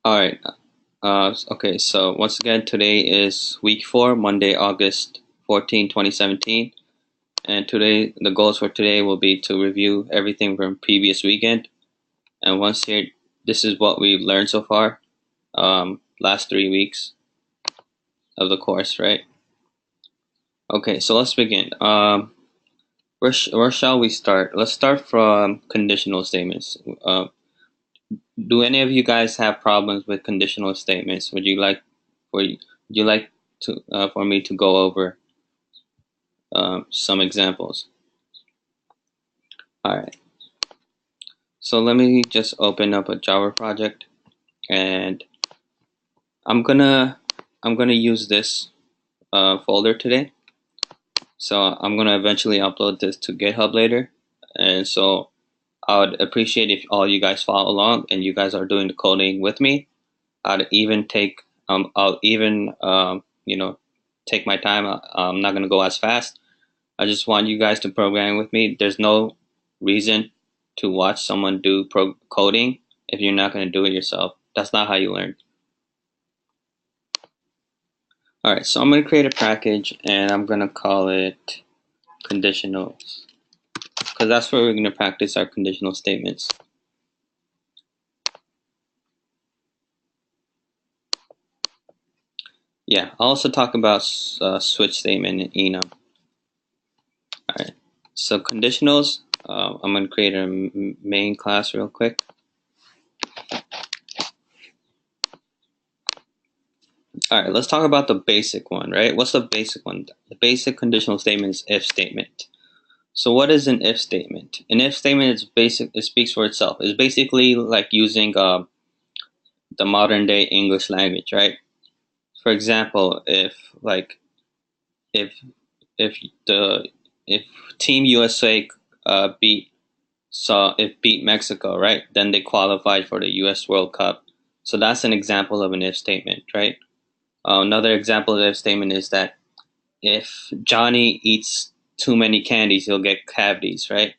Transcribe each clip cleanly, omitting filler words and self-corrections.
All right. Okay, so once again, today is week 4, Monday, August 14, 2017. And today, the goals for today will be to review everything from previous weekend. And once here, this is what we've learned so far, last 3 weeks of the course, right? Okay, so let's begin. Where shall we start? Let's start from conditional statements. Do any of you guys have problems with conditional statements? Would you like to for me to go over some examples? All right. So let me just open up a Java project, and I'm gonna use this folder today. So I'm gonna eventually upload this to GitHub later, and so I would appreciate if all you guys follow along and you guys are doing the coding with me. I'll even take take my time. I'm not gonna go as fast. I just want you guys to program with me. There's no reason to watch someone do coding if you're not gonna do it yourself. That's not how you learn. All right, so I'm gonna create a package and I'm gonna call it conditionals because that's where we're gonna practice our conditional statements. Yeah, I'll also talk about switch statement and enum. All right, so conditionals. I'm gonna create a main class real quick. All right, let's talk about the basic one, right? What's the basic one? The basic conditional statement is if statement. So what is an if statement? An if statement is basic. It speaks for itself. It's basically like using the modern day English language, right? For example, if if the if Team USA beat Mexico, right? Then they qualified for the U.S. World Cup. So that's an example of an if statement, right? Another example of if statement is that if Johnny eats too many candies, he'll get cavities, right?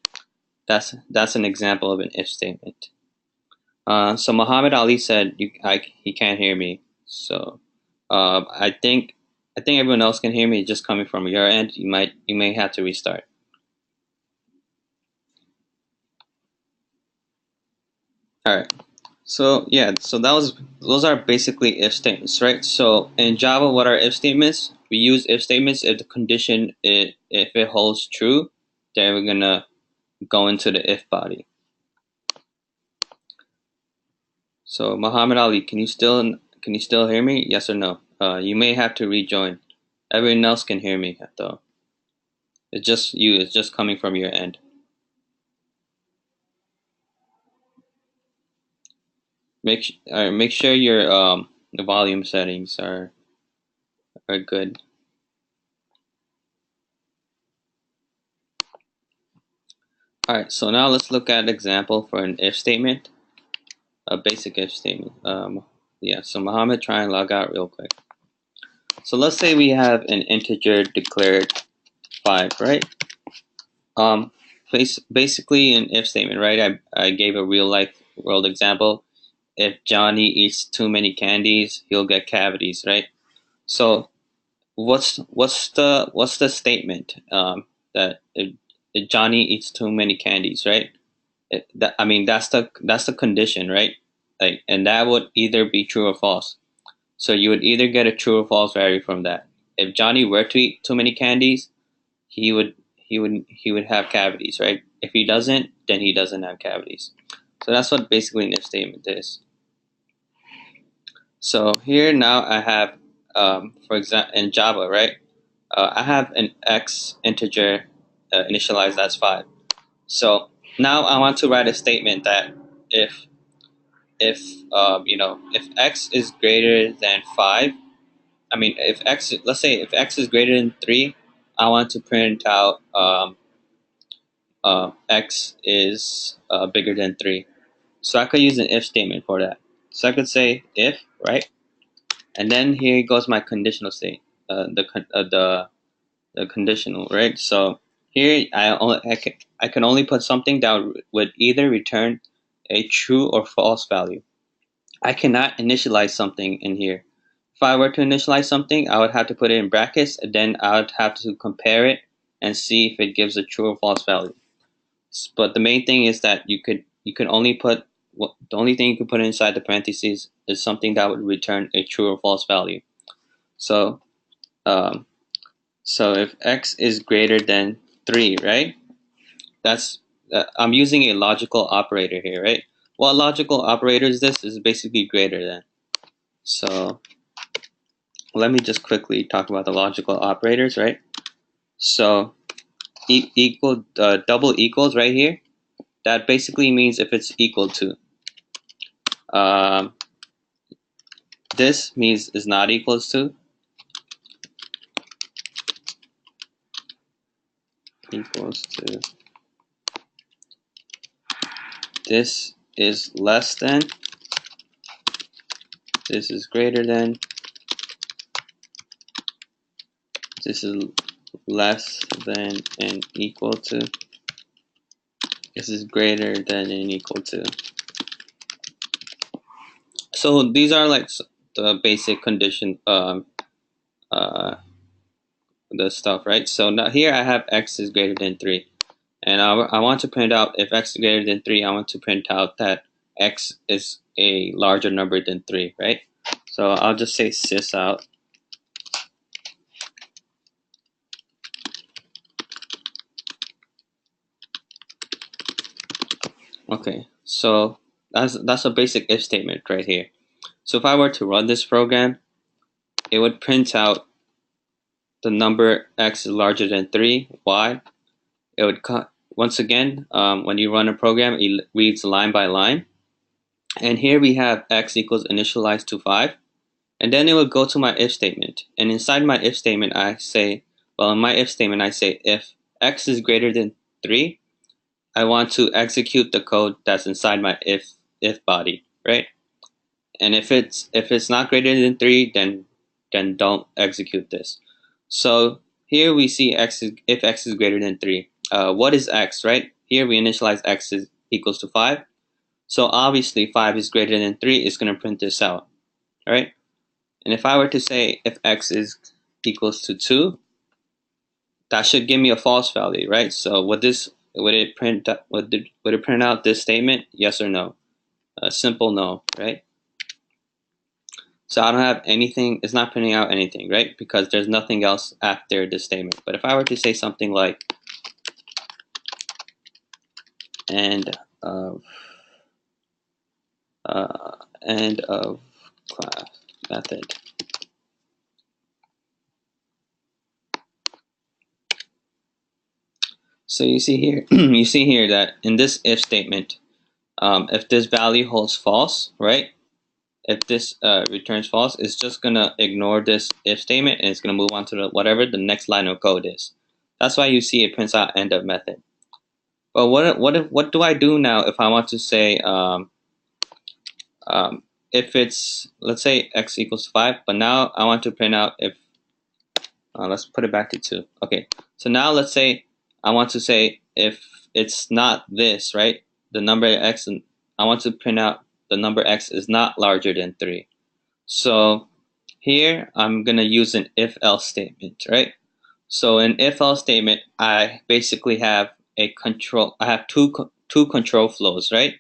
That's an example of an if statement. So Muhammad Ali said he can't hear me. So I think everyone else can hear me. Just coming from your end, you may have to restart. All right. So yeah, so those are basically if statements, right? So in Java, what are if statements? We use if statements if the condition if it holds true, then we're gonna go into the if body. So Muhammad Ali, can you still hear me? Yes or no? You may have to rejoin. Everyone else can hear me though. It's just you. It's just coming from your end. Make sure your the volume settings are good. All right. So now let's look at an example for an if statement, a basic if statement. Yeah. So Muhammad, try and log out real quick. So let's say we have an integer declared 5, right? Basically an if statement, right? I gave a real life world example. If Johnny eats too many candies, he'll get cavities, right? So what's the statement that if Johnny eats too many candies, right? I mean that's the condition, right? Like, and that would either be true or false. So you would either get a true or false value from that. If Johnny were to eat too many candies, he would have cavities, right? If he doesn't, then he doesn't have cavities. So that's what basically an if statement is. So here now I have, for example, in Java, right? I have an x integer initialized as 5. So now I want to write a statement that if if x is greater than 5, I mean if x, let's say if x is greater than 3, I want to print out x is bigger than 3. So I could use an if statement for that. So I could say if, right? And then here goes my conditional state, the conditional, right? So here I can only put something that would either return a true or false value. I cannot initialize something in here. If I were to initialize something, I would have to put it in brackets, and then I would have to compare it and see if it gives a true or false value. But the main thing is that you could only put the only thing you could put inside the parentheses is something that would return a true or false value. So um, so if x is greater than 3, right? That's I'm using a logical operator here, right? What logical operator is this? Is basically greater than. So let me just quickly talk about the logical operators, right? So equal double equals right here. That basically means if it's equal to. Um, this means is not equals to. Equals to. This is less than. This is greater than. This is less than and equal to. This is greater than and equal to. So these are like the basic condition, the stuff, right? So now here I have x is greater than 3. And I want to print out, if x is greater than 3, I want to print out that x is a larger number than 3, right? So I'll just say sys out. Okay, so that's a basic if statement right here. So if I were to run this program, it would print out the number x is larger than 3. Why? It would once again, when you run a program, it reads line by line. And here we have x equals initialized to 5. And then it will go to my if statement. And inside my if statement, I say, well, in my if statement, I say if x is greater than 3, I want to execute the code that's inside my if body, right? And if it's not greater than 3, then don't execute this. So here we see if x is greater than 3. What is x, right? Here we initialize x is equals to 5. So obviously 5 is greater than 3. It's going to print this out, right? And if I were to say if x is equals to 2, that should give me a false value, right? So would it print out this statement? Yes or no? A simple no, right? So I don't have anything, it's not printing out anything, right? Because there's nothing else after this statement. But if I were to say something like end of class method. So you see here, you see here that in this if statement, if this value holds false, right? If this returns false, it's just gonna ignore this if statement and it's gonna move on to whatever the next line of code is. That's why you see it prints out end of method. But what do I do now if I want to say if it's, let's say x equals 5, but now I want to print out if let's put it back to 2. Okay, so now let's say I want to say if it's not this, right? The number x, and I want to print out the number x is not larger than 3. So here I'm gonna use an if-else statement, right? So in if-else statement, I basically have a control. I have two control flows, right?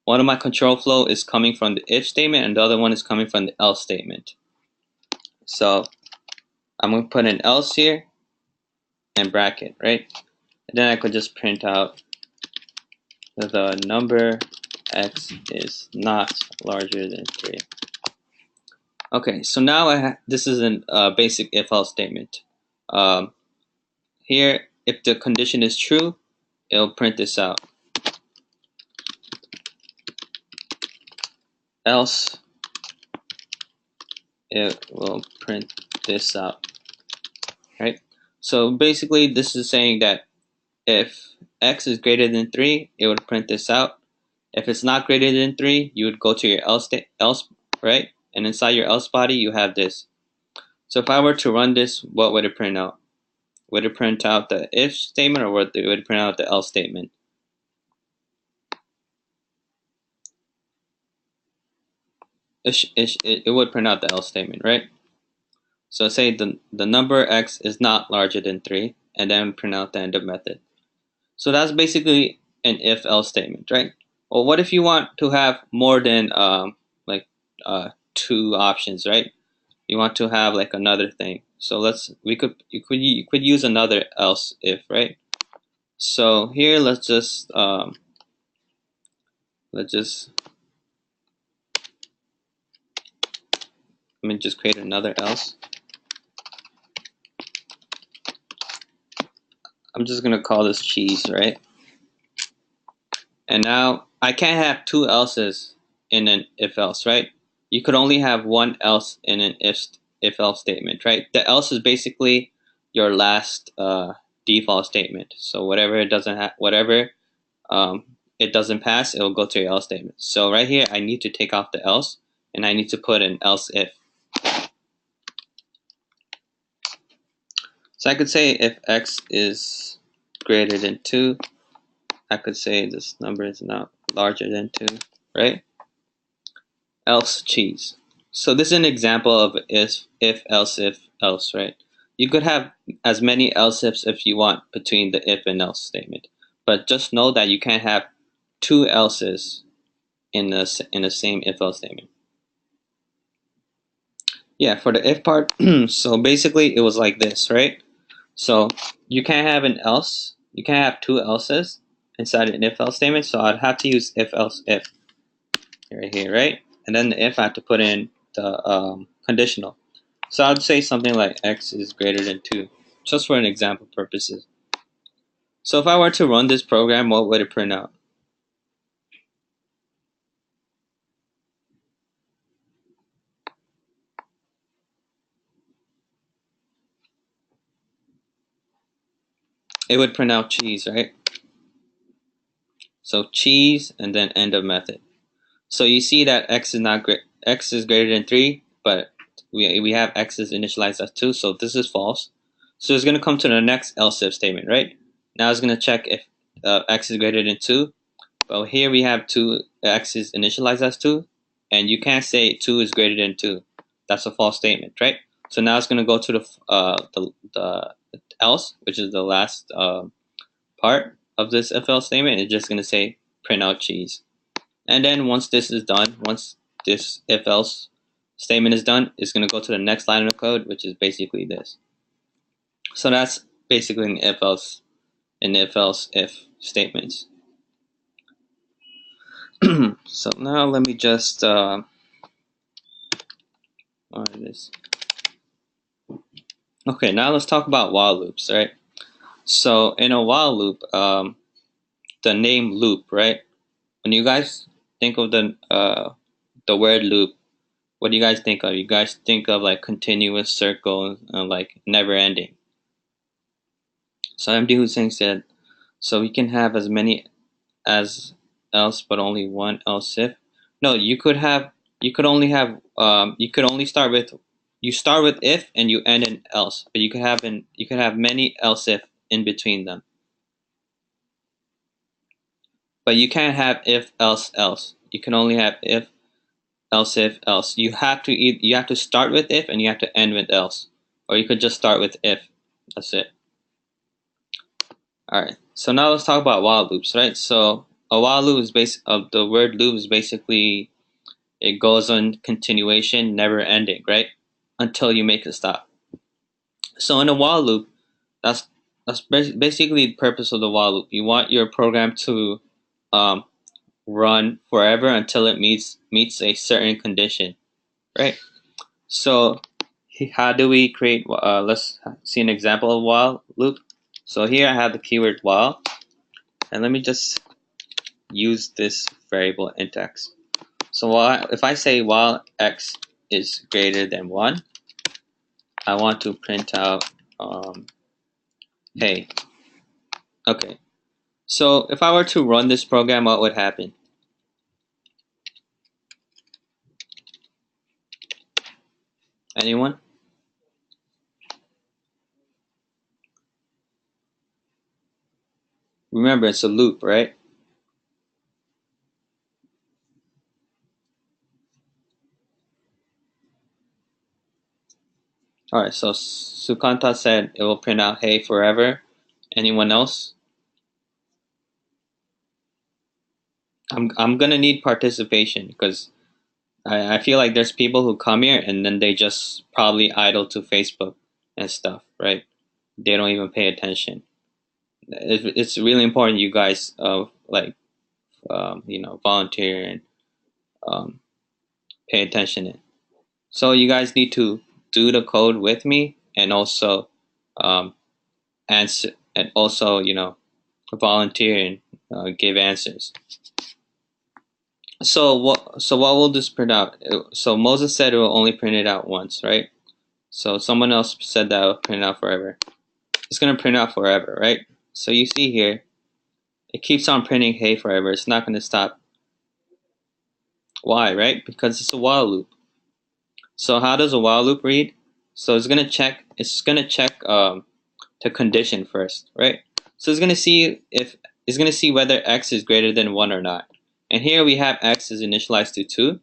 One of my control flow is coming from the if statement, and the other one is coming from the else statement. So I'm gonna put an else here and bracket, right? And then I could just print out the number x is not larger than 3. Okay, so now this is a basic if-else statement. Here, if the condition is true, it'll print this out. Else, it will print this out, right? So basically, this is saying that if x is greater than 3, it would print this out. If it's not greater than 3, you would go to your else, right? And inside your else body, you have this. So if I were to run this, what would it print out? Would it print out the if statement, or would it print out the else statement? it would print out the else statement, right? So say the number x is not larger than 3, and then print out the end of method. So that's basically an if-else statement, right? Well, what if you want to have more than like two options, right? You want to have like another thing. So you could use another else if, right? So here let's just let me just create another else. I'm just gonna call this cheese, right? And now I can't have two else's in an if else, right? You could only have one else in an if else statement, right? The else is basically your last default statement. So whatever it doesn't pass, it will go to your else statement. So right here, I need to take off the else, and I need to put an else if. So I could say if x is greater than 2, I could say this number is not larger than 2, right? Else cheese. So this is an example of if else, right? You could have as many else ifs if you want between the if and else statement, but just know that you can't have two else's in the same if else statement. Yeah, for the if part, so basically it was like this, right? So you can't have an else, you can't have two else's inside an if else statement, so I'd have to use if else if right here, right? And then the if I have to put in the conditional. So I'd say something like x is greater than 2, just for an example purposes. So if I were to run this program, what would it print out? It would print out cheese, right? So cheese and then end of method. So you see that x is greater than 3, but we have x is initialized as 2, so this is false. So it's going to come to the next else if statement, right? Now it's going to check if x is greater than 2. Well, here we have 2x is initialized as 2, and you can't say 2 is greater than 2. That's a false statement, right? So now it's going to go to the else, which is the last part of this if else statement. It's just going to say print out cheese. And then once this is done, once this if else statement is done, it's going to go to the next line of code, which is basically this. So that's basically an if else if statements. So now let me just this. Okay, now let's talk about while loops, right? So in a while loop, the name loop, right? When you guys think of the word loop, what do you guys think of? You guys think of like continuous circle and like never ending. So MD Hussein said, so we can have as many as else, but only one else if. No, you could only have you could only start with if and you end in else, but you could have many else if in between them. But you can't have if else else. You can only have if else. You have to start with if and you have to end with else, or you could just start with if. That's it. All right. So now let's talk about while loops, right? So a while loop is the word loop is basically it goes on continuation, never ending, right? Until you make a stop. So in a while loop, that's basically the purpose of the while loop. You want your program to um, run forever until it meets a certain condition, right? So how do we create? Let's see an example of while loop. So here I have the keyword while, and let me just use this variable int x. So if I say while x is greater than 1, I want to print out hey. Okay. So if I were to run this program, what would happen? Anyone? Remember, it's a loop, right? All right, so Sukanta said it will print out hey forever. Anyone else? I'm gonna need participation because I feel like there's people who come here and then they just probably idle to Facebook and stuff, right? They don't even pay attention. It's really important you guys volunteer and um, pay attention. So you guys need to do the code with me and also um, answer and also volunteer and give answers. So what will this print out? So Moses said it will only print it out once, right? So someone else said that it will print out forever. It's gonna print out forever, right? So you see here, it keeps on printing hey forever. It's not gonna stop. Why, right? Because it's a while loop. So how does a while loop read? So it's gonna check. The condition first, right? So it's gonna see whether x is greater than 1 or not. And here we have x is initialized to 2,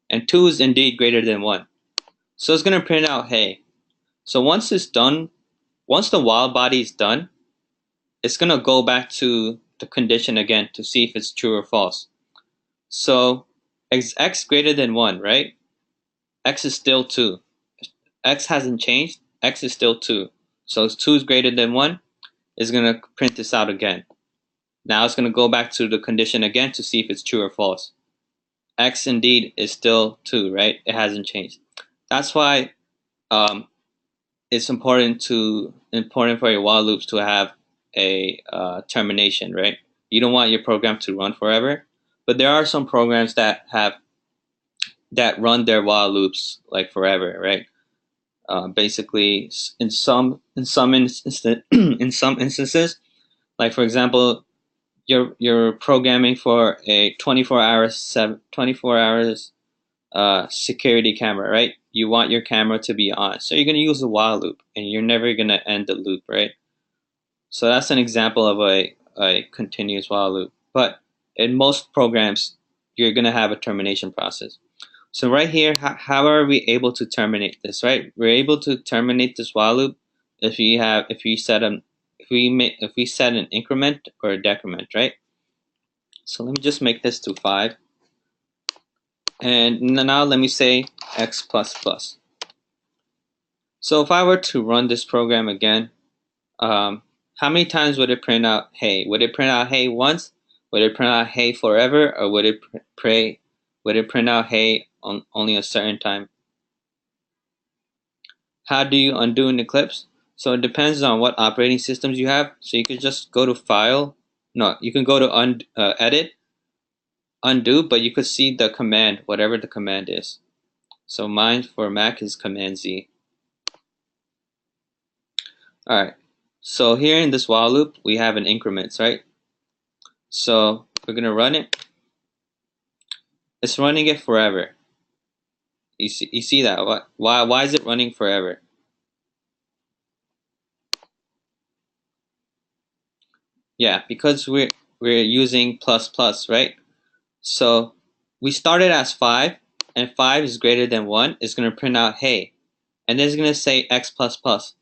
and 2 is indeed greater than 1. So it's gonna print out hey. So once it's done, once the while body is done, it's gonna go back to the condition again to see if it's true or false. So x greater than 1, right? X is still 2. X hasn't changed. X is still 2. So if 2 is greater than 1, it's going to print this out again. Now it's going to go back to the condition again to see if it's true or false. X indeed is still 2, right? It hasn't changed. That's why it's important for your while loops to have a termination, right? You don't want your program to run forever, but there are some programs that run their while loops like forever, right? Basically, in some instances, like for example, you're programming for a 24 hours security camera, right? You want your camera to be on, so you're gonna use a while loop, and you're never gonna end the loop, right? So that's an example of a continuous while loop. But in most programs, you're gonna have a termination process. So right here, how are we able to terminate this? Right, we're able to terminate this while loop if we set an increment or a decrement, right? So let me just make this to 5, and now let me say x plus plus. So if I were to run this program again, how many times would it print out hey? Would it print out hey once? Would it print out hey forever, or would it print out hey on only a certain time? How do you undo in Eclipse? So it depends on what operating systems you have. So you could just go to File. No, you can go to Edit, Undo, but you could see the command, whatever the command is. So mine for Mac is Command Z. All right. So here in this while loop, we have an increments, right? So we're gonna run it. It's running it forever. You see that? Why is it running forever? Yeah, because we're using plus plus, right? So we started as 5, and 5 is greater than 1. It's going to print out hey, and then it's going to say x plus plus.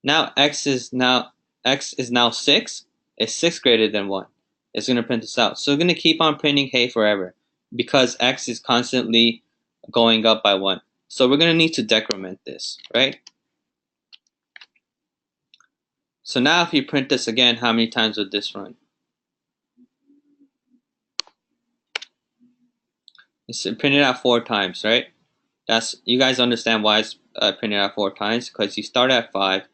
Now x is now 6. Is 6 greater than 1? It's going to print this out. So we're going to keep on printing hey forever because x is constantly going up by 1. So we're going to need to decrement this, right? So now if you print this again, how many times would this run? It's printed out 4 times, right? You guys understand why it's printed out 4 times, because you start at 5.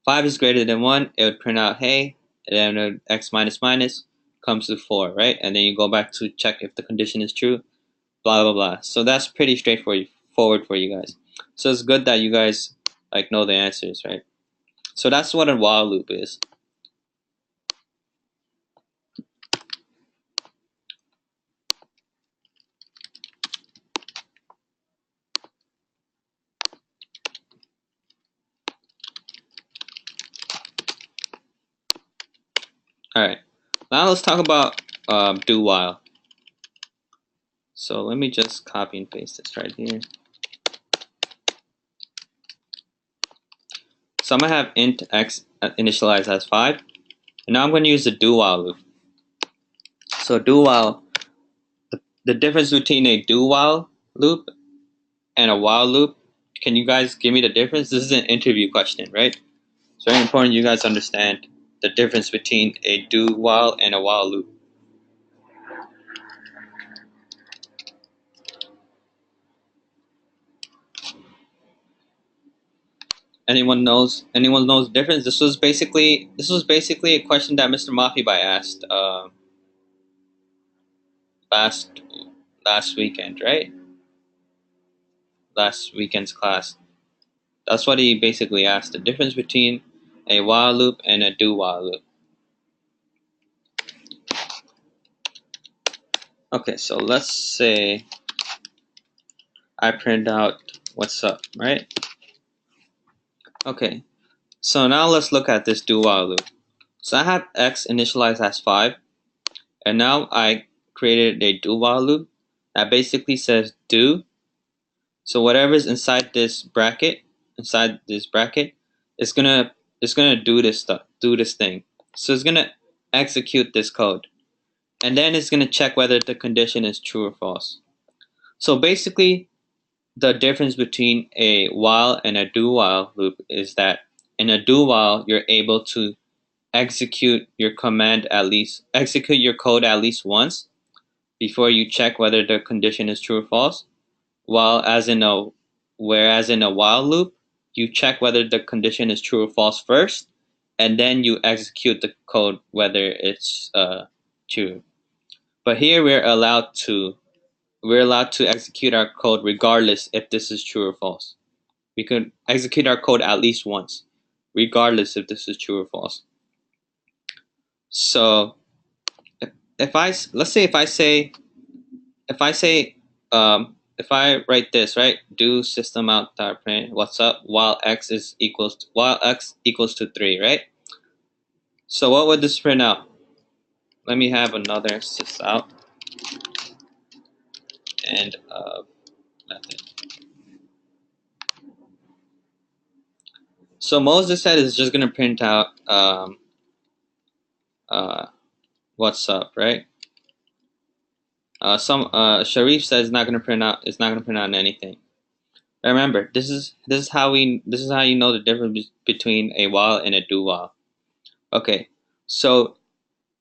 5 is greater than 1, it would print out hey, and then x minus minus comes to 4, right? And then you go back to check if the condition is true, blah blah blah. So that's pretty straightforward for you guys. So it's good that you guys know the answers, right? So that's what a while loop is. All right, now let's talk about do while. So let me just copy and paste this right here. So I'm gonna have int x initialized as 5, and now I'm gonna use the do while loop. So do while, the difference between a do while loop and a while loop, can you guys give me the difference? This is an interview question, right? It's very important you guys understand the difference between a do while and a while loop. Anyone knows the difference? This was basically a question that Mr. Mafibai asked last weekend, right? Last weekend's class. That's what he basically asked, the difference between a while loop and a do while loop. Okay, so let's say I print out what's up, right? Okay, so now let's look at this do while loop. So I have x initialized as 5, and now I created a do while loop that basically says do. So whatever's inside this bracket, it's gonna do this stuff, do this thing. So it's gonna execute this code, and then it's gonna check whether the condition is true or false. So basically, the difference between a while and a do while loop is that in a do while you're able to execute your code at least once before you check whether the condition is true or false. Whereas in a while loop, you check whether the condition is true or false first, and then you execute the code whether it's true. But here we're allowed to execute our code regardless if this is true or false. We can execute our code at least once, regardless if this is true or false. So if I write this, right, do system out dot print what's up while x equals to 3, right? So what would this print out? Let me have another sys out and method. So Moses said is just gonna print out what's up, right? Sharif says it's not gonna print out anything. Remember, this is how you know the difference between a while and a do while. Okay, so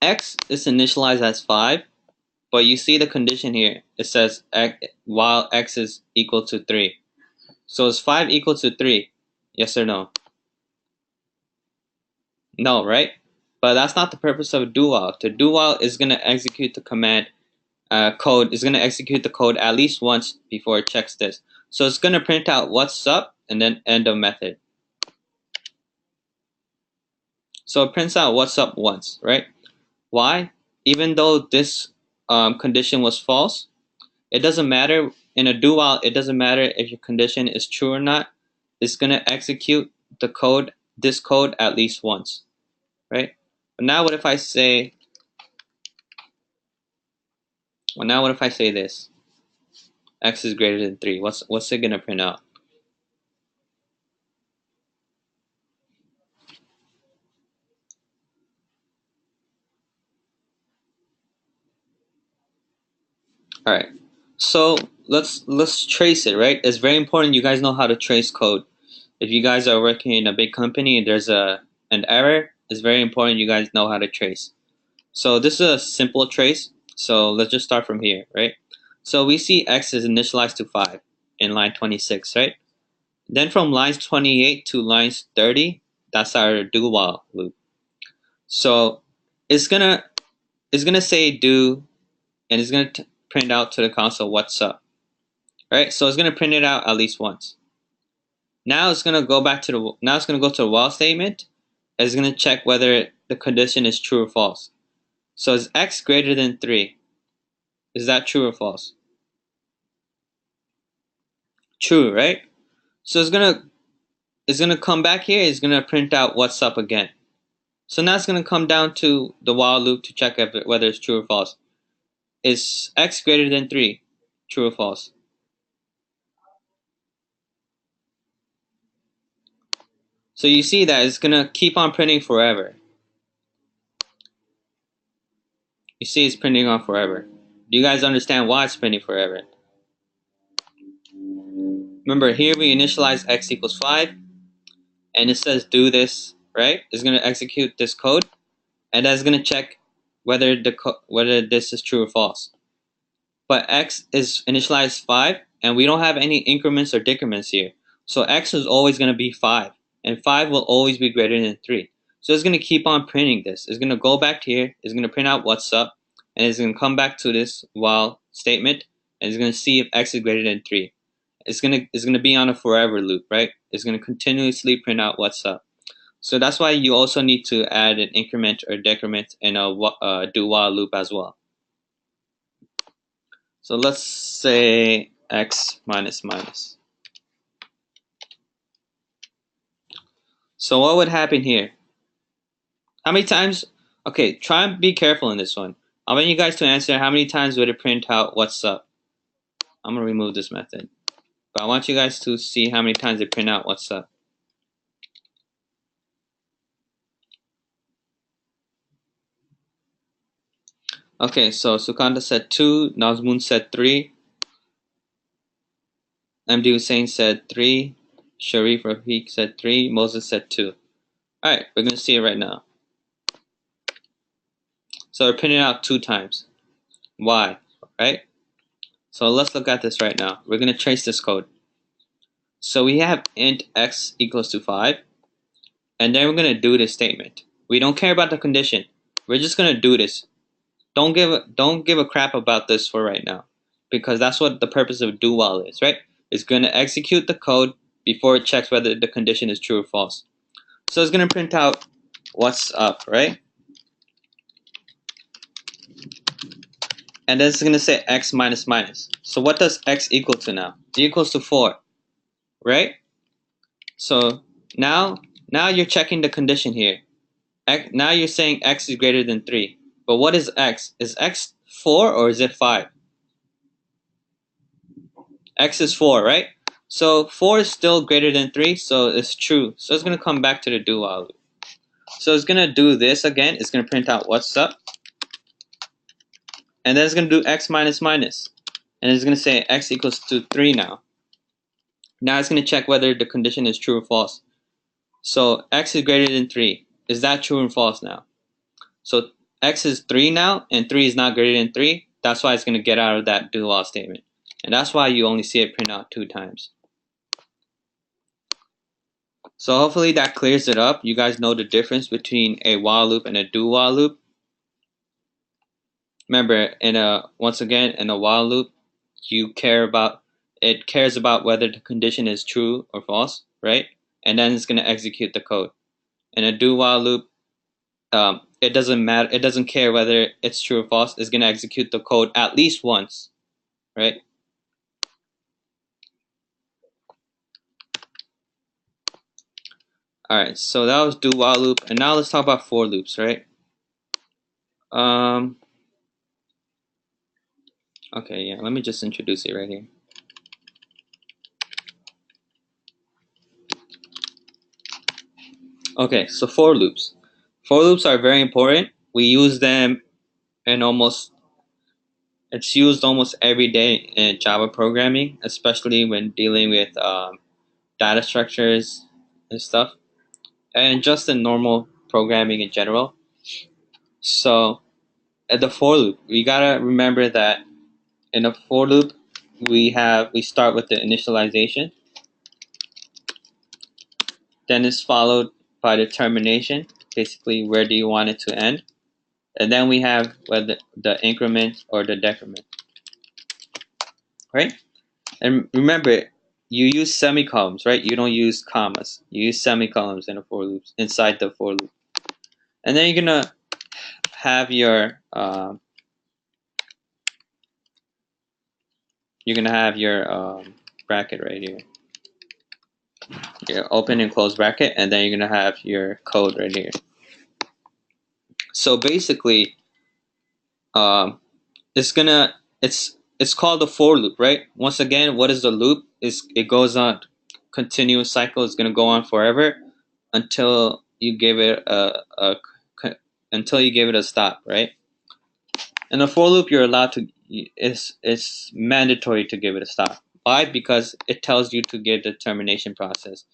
x is initialized as 5, but you see the condition here. It says while x is equal to 3. So is 5 equal to 3? Yes or no? No, right? But that's not the purpose of a do while. The do while is gonna execute the command code. Is gonna execute the code at least once before it checks this. So it's gonna print out what's up and then end of method. So it prints out what's up once, right? Why? Even though this condition was false, it doesn't matter. In a do while, it doesn't matter if your condition is true or not. It's gonna execute this code at least once, right? But now what if I say this? X is greater than 3. What's it gonna print out? All right. So let's trace it, right? It's very important you guys know how to trace code. If you guys are working in a big company and there's an error, it's very important you guys know how to trace. So this is a simple trace. So let's just start from here, right? So we see x is initialized to 5 in line 26, right? Then from lines 28 to lines 30, that's our do while loop. So it's gonna say do, and it's gonna print out to the console what's up, right? So it's gonna print it out at least once. Now it's gonna go to the while statement. And it's gonna check whether the condition is true or false. So is x greater than 3? Is that true or false? True, right? So it's gonna come back here. It's gonna print out what's up again. So now it's gonna come down to the while loop to check whether it's true or false. Is x greater than 3? True or false? So you see that it's gonna keep on printing forever. You see it's printing on forever. Do you guys understand why it's printing forever? Remember, here we initialize x equals 5, and it says do this, right? It's gonna execute this code, and that's gonna check whether this is true or false. But x is initialized 5, and we don't have any increments or decrements here. So x is always going to be 5, and 5 will always be greater than 3. So it's going to keep on printing this. It's going to go back here, it's going to print out what's up, and it's going to come back to this while statement, and it's going to see if x is greater than 3. It's going to be on a forever loop, right? It's going to continuously print out what's up. So that's why you also need to add an increment or decrement in a do while loop as well. So let's say x minus minus. So what would happen here? How many times? Okay, try and be careful in this one. I want you guys to answer how many times would it print out what's up. I'm going to remove this method. But I want you guys to see how many times it print out what's up. Okay, so Sukanda said 2, Nazmun said 3, MD Hussein said 3, Sharif Rafiq said 3, Moses said 2. Alright, we're going to see it right now. So we're printing out 2 times. Why? Right? So let's look at this right now. We're going to trace this code. So we have int x equals to 5, and then we're going to do this statement. We don't care about the condition. We're just going to do this. Don't give a crap about this for right now, because that's what the purpose of do while is, right? It's going to execute the code before it checks whether the condition is true or false. So it's going to print out what's up, right? And then it's going to say x minus minus. So what does x equal to now? It equals to 4, right? So now you're checking the condition here. Now you're saying x is greater than 3. But what is x? Is x 4 or is it 5? X is 4, right? So 4 is still greater than 3, so it's true. So it's going to come back to the do while loop. So it's going to do this again. It's going to print out what's up. And then it's going to do x minus minus. And it's going to say x equals to 3 now. Now it's going to check whether the condition is true or false. So x is greater than 3. Is that true or false now? So x is 3 now, and 3 is not greater than 3. That's why it's going to get out of that do while statement. And that's why you only see it print out 2 times. So hopefully that clears it up. You guys know the difference between a while loop and a do while loop. Remember, once again, in a while loop, it cares about whether the condition is true or false, right? And then it's going to execute the code. In a do while loop, it doesn't matter. It doesn't care whether it's true or false. It's going to execute the code at least once, right? All right, so that was do while loop, and now let's talk about for loops, right? Okay, yeah, let me just introduce it right here. Okay, so for loops. For loops are very important. We use them in it's used almost every day in Java programming, especially when dealing with data structures and stuff, and just in normal programming in general. So at the for loop, we gotta remember that in a for loop, we start with the initialization, then it's followed by the termination, basically where do you want it to end, and then we have whether the increment or the decrement, right? And remember, you use semicolons, right? You don't use commas. You use semicolons in a for loop, inside the for loop, and then you're gonna have your bracket right here, your open and close bracket, and then you're gonna have your code right here. So basically, it's called the for loop, right? Once again, what is the loop? It goes on continuous cycle. It's gonna go on forever. until you give it a stop, right? In a for loop, you're allowed to. It's mandatory to give it a stop. Why? Because it tells you to give the termination process.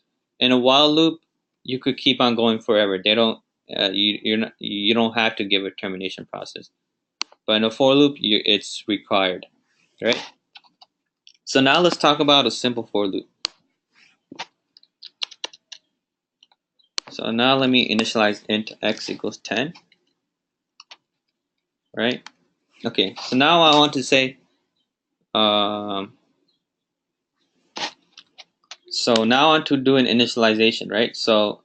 In a while loop, you could keep on going forever. They don't. You don't have to give a termination process. But in a for loop, it's required, right? So now let's talk about a simple for loop. So now let me initialize int x equals 10, right? Okay, so now I want to say, so now I want to do an initialization, right? So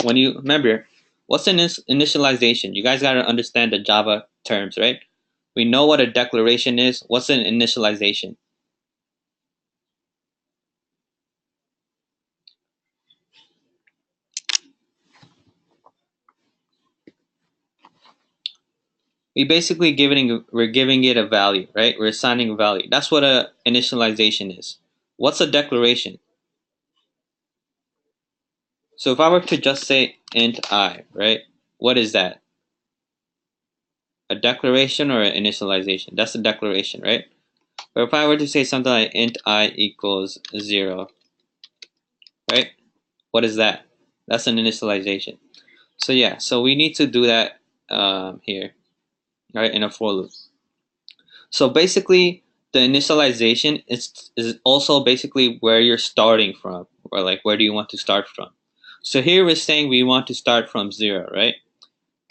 when you remember, what's an initialization? You guys got to understand the Java terms, right? We know what a declaration is. What's an initialization? We're giving it a value, right? We're assigning a value. That's what a initialization is. What's a declaration? So if I were to just say int I, right? What is that? A declaration or an initialization? That's a declaration, right? But if I were to say something like int I equals 0, right? What is that? That's an initialization. So yeah, so we need to do that here, right, in a for loop. So basically, the initialization is also basically where you're starting from, or like where do you want to start from. So here we're saying we want to start from 0, right?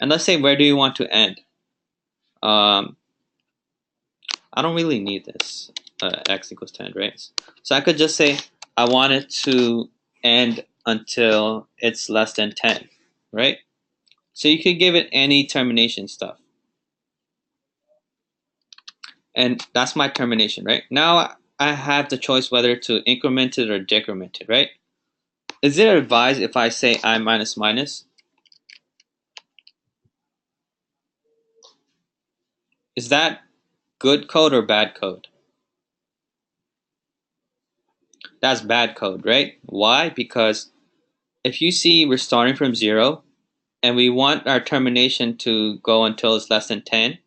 And let's say where do you want to end? I don't really need this x equals 10, right? So I could just say I want it to end until it's less than 10, right? So you could give it any termination stuff. And that's my termination, right? Now I have the choice whether to increment it or decrement it, right? Is it advised if I say I minus minus? Is that good code or bad code? That's bad code, right? Why? Because if you see we're starting from 0 and we want our termination to go until it's less than 10,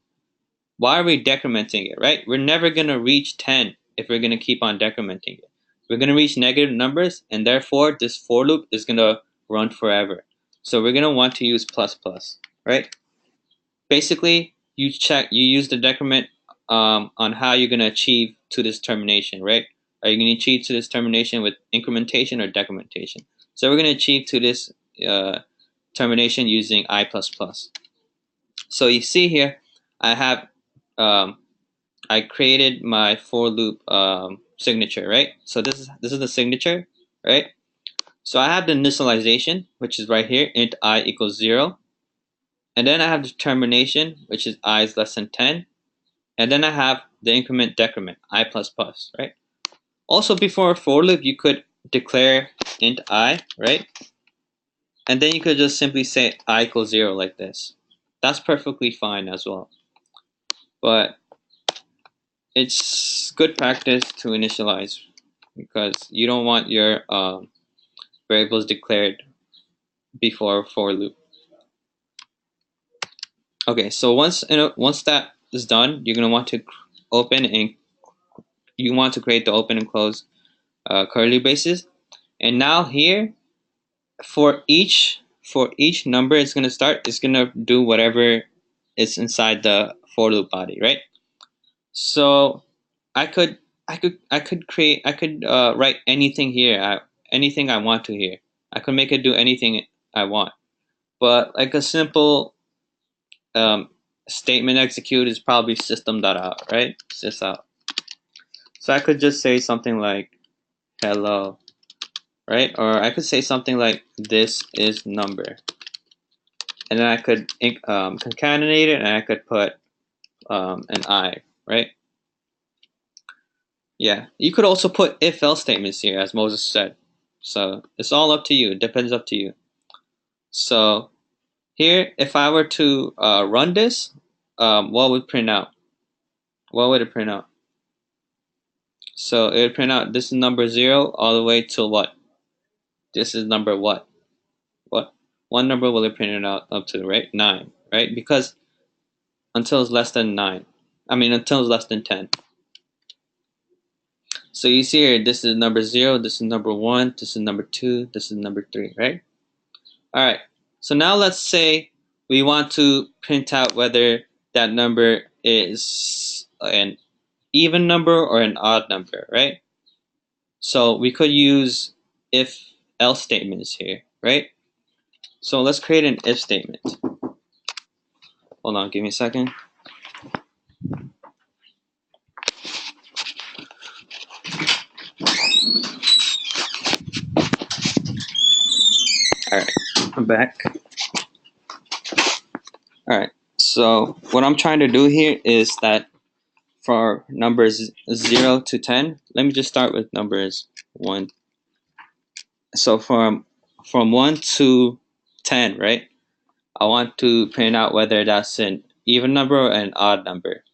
why are we decrementing it, right? We're never going to reach 10 if we're going to keep on decrementing it. We're going to reach negative numbers, and therefore this for loop is going to run forever. So we're going to want to use plus plus, right? Basically, you use the decrement on how you're going to achieve to this termination, right? Are you going to achieve to this termination with incrementation or decrementation? So we're going to achieve to this termination using I plus plus. So you see here, I have I created my for loop signature, right? So this is the signature, right? So I have the initialization, which is right here, int I equals 0. And then I have the termination, which is I is less than 10. And then I have the increment decrement, I plus plus, right? Also, before a for loop, you could declare int I, right? And then you could just simply say I equals 0 like this. That's perfectly fine as well. But it's good practice to initialize because you don't want your variables declared before a for loop. Okay, so once that is done, you're gonna want to create the open and close curly braces. And now here, for each number it's gonna do whatever is inside the for loop body, right? So I could write anything here, anything I want to here. I could make it do anything I want. But like a simple statement execute is probably system.out, right? Sysout. So I could just say something like hello, right? Or I could say something like this is number. And then I could concatenate it and I could put an I, right? Yeah, you could also put if-else statements here, as Moses said. So it's all up to you. It depends up to you. So here, if I were to run this, what would print out? What would it print out? So it would print out this is number 0 all the way to what? This is number what? What number will it print it out up to, right? 9, right? Because until it's less than 9. Until it's less than 10. So you see here, this is number 0, this is number 1, this is number 2, this is number 3, right? All right. So now let's say we want to print out whether that number is an even number or an odd number, right? So we could use if else statements here, right? So let's create an if statement. Hold on, give me a second. All right, I'm back. All right, so what I'm trying to do here is that for numbers 0 to 10, let me just start with numbers 1. So from 1 to 10, right? I want to print out whether that's an even number or an odd number.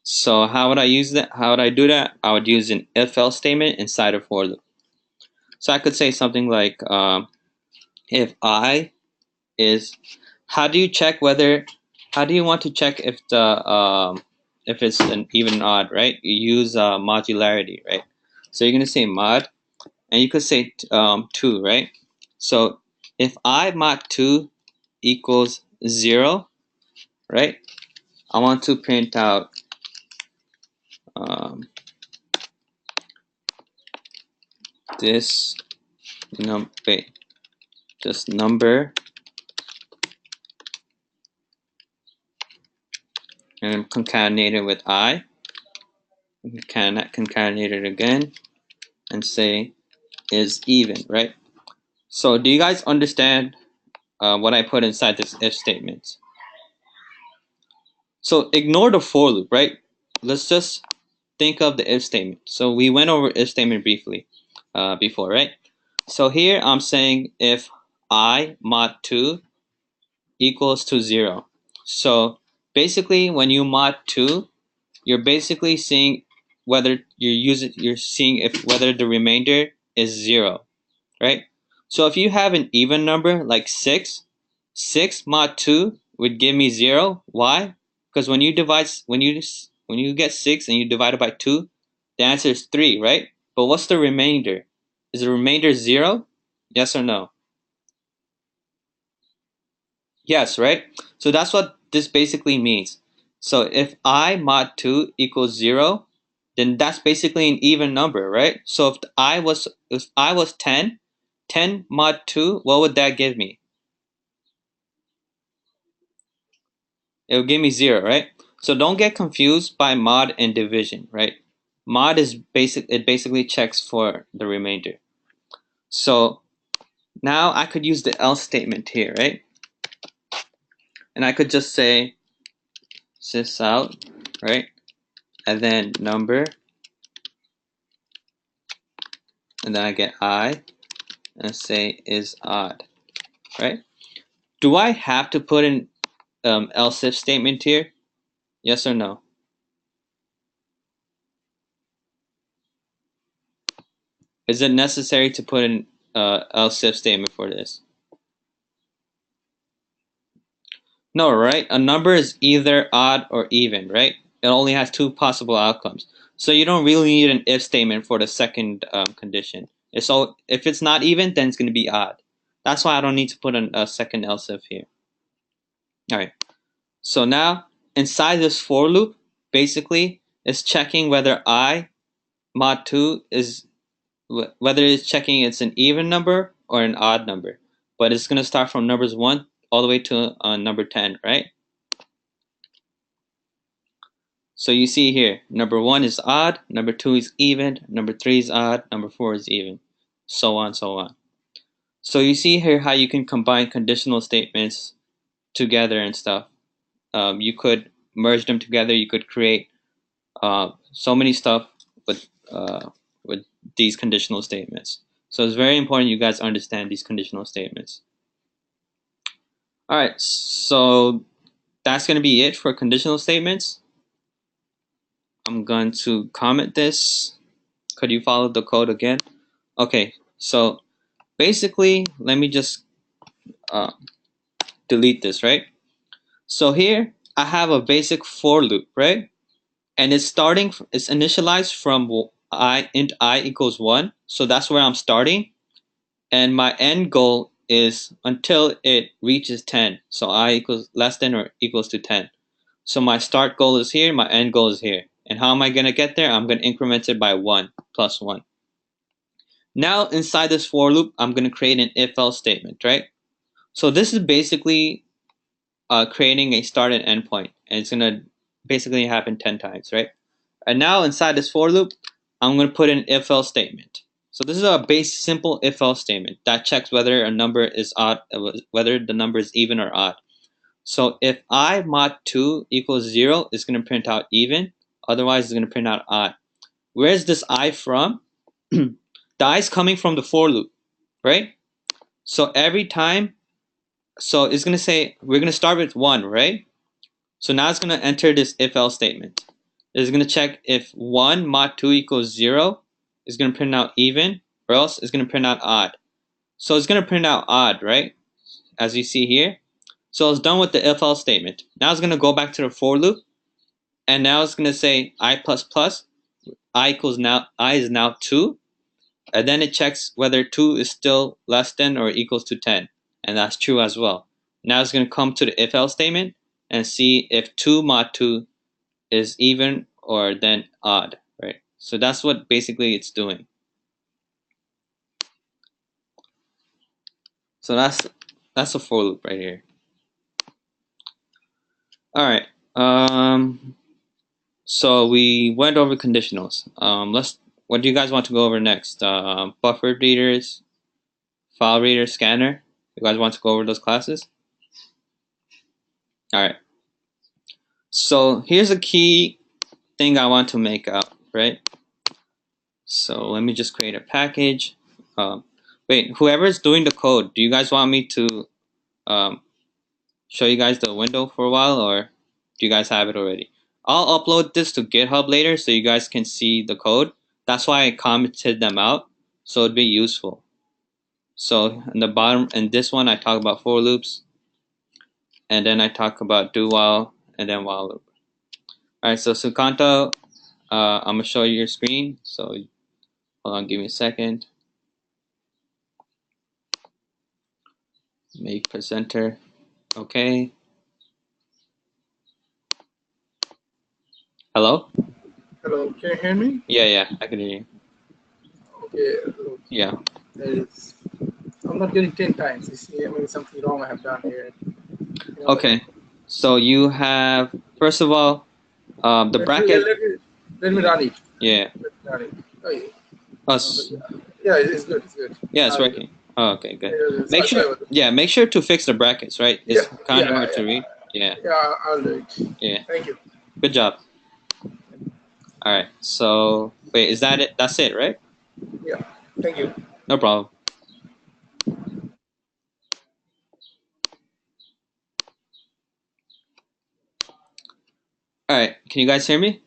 So how would I use that? How would I do that? I would use an if-else statement inside of for loop. So I could say something like, if I is, how do you want to check if if it's an even or odd, right? You use modularity, right? So you're gonna say mod, and you could say 2, right? So if I mod 2 equals 0, right? I want to print out this just number, and concatenate it with I, concatenate it again, and say is even, right? So do you guys understand what I put inside this if statement? So ignore the for loop, right? Let's just think of the if statement. So we went over if statement briefly before, right? So here I'm saying if I mod 2 equals to 0. So basically when you mod 2, you're basically seeing whether you're seeing if whether the remainder is 0, right? So if you have an even number like 6 mod 2 would give me 0. Why? Because when you get 6 and you divide it by 2, the answer is 3, right? But what's the remainder? Is the remainder 0? Yes or no? Yes, right? So that's what this basically means. So if I mod 2 equals 0, then that's basically an even number, right? So if I was 10, 10 mod 2, what would that give me? It will give me 0, right? So don't get confused by mod and division, right? Mod is it basically checks for the remainder. So now I could use the else statement here, right? And I could just say sys out, right? And then number, and then I get I, and say is odd, right? Do I have to put an else if statement here? Yes or no? Is it necessary to put an else if statement for this? No, right? A number is either odd or even, right? It only has 2 possible outcomes. So you don't really need an if statement for the second condition. So if it's not even, then it's going to be odd. That's why I don't need to put a second else if here. All right. So now inside this for loop, basically, it's checking whether I mod 2 is whether it's checking it's an even number or an odd number. But it's going to start from numbers 1 all the way to number 10, right? So you see here, number 1 is odd, number 2 is even, number 3 is odd, number 4 is even, so on, so on. So you see here how you can combine conditional statements together and stuff. You could merge them together. You could create so many stuff with these conditional statements. So it's very important you guys understand these conditional statements. All right, so that's going to be it for conditional statements. I'm going to comment this. Could you follow the code again? Okay, so basically, let me just uh, delete this, right? So here I have a basic for loop, right? And it's initialized from int I equals 1. So that's where I'm starting. And my end goal is until it reaches 10. So I equals less than or equals to 10. So my start goal is here, my end goal is here. And how am I going to get there? I'm going to increment it by 1 plus 1. Now inside this for loop, I'm going to create an if-else statement, right? So this is basically creating a start and end point. And it's going to basically happen 10 times, right? And now inside this for loop, I'm going to put an if-else statement. So this is a base simple if-else statement that checks whether a number is odd, whether the number is even or odd. So if I mod 2 equals 0, it's going to print out even. Otherwise, it's going to print out odd. Where's this I from? The I is coming from the for loop, right? So every time, so it's going to say, we're going to start with 1, right? So now it's going to enter this if-else statement. It's going to check if 1 mod 2 equals 0, it's going to print out even, or else it's going to print out odd. So it's going to print out odd, right? As you see here. So it's done with the if-else statement. Now it's going to go back to the for loop, and now it's going to say I plus plus, I is now 2, and then it checks whether 2 is still less than or equals to 10, and that's true as well. Now it's going to come to the if-else statement and see if 2 mod 2 is even or then odd, right? So that's what basically it's doing. So that's a for loop right here. All right. So we went over conditionals. What do you guys want to go over next? Buffer readers, file reader, scanner. You guys want to go over those classes? All right. So here's a key thing I want to make out, right? So let me just create a package. Wait, whoever's doing the code, do you guys want me to show you guys the window for a while, or do you guys have it already? I'll upload this to GitHub later so you guys can see the code. That's why I commented them out, so it'd be useful. So in the bottom, in this one, I talk about for loops, and then I talk about do while, and then while loop. All right, so Sukanto, I'm gonna show you your screen. So hold on, give me a second. Make presenter. Okay. Hello? Hello, can you hear me? Yeah, I can hear you. Okay. Yeah. I'm not getting 10 times. You see, maybe something wrong I have done here. Okay. So you have, first of all, the bracket. Let me run it. Yeah. Let me run it. Oh, yeah. Us. Yeah, it's good. It's good. Yeah, it's working. Oh, okay, good. Make Sorry sure. Yeah, make sure to fix the brackets, right? It's kind of hard to read. Yeah. Yeah, I'll do it. Yeah. Thank you. Good job. All right. So wait, is that it? That's it, right? Yeah. Thank you. No problem. All right. Can you guys hear me?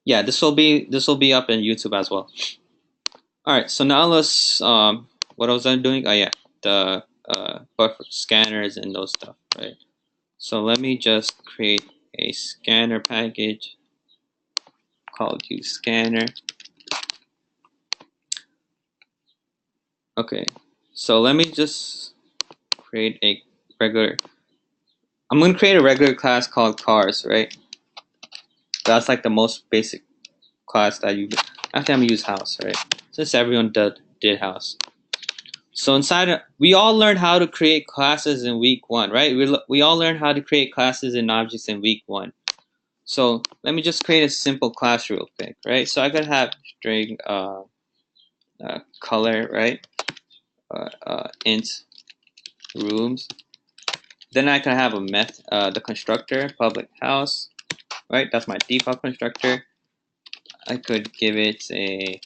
Yeah, this will be up in YouTube as well. All right. So now let's what was I doing? Oh yeah, the buffer scanners and those stuff, right? So let me just create a scanner package called use scanner. Okay, so let me just create a regular. I'm gonna create a regular class called cars, right? That's like the most basic class that you. Actually, I'm gonna use house, right? Since everyone did house. So inside, we all learned how to create classes in week 1, right? We all learned how to create classes and objects in week 1. So let me just create a simple class real quick, right? So I could have string color, right? Int rooms. Then I can have a the constructor public house, right? That's my default constructor. I could give it a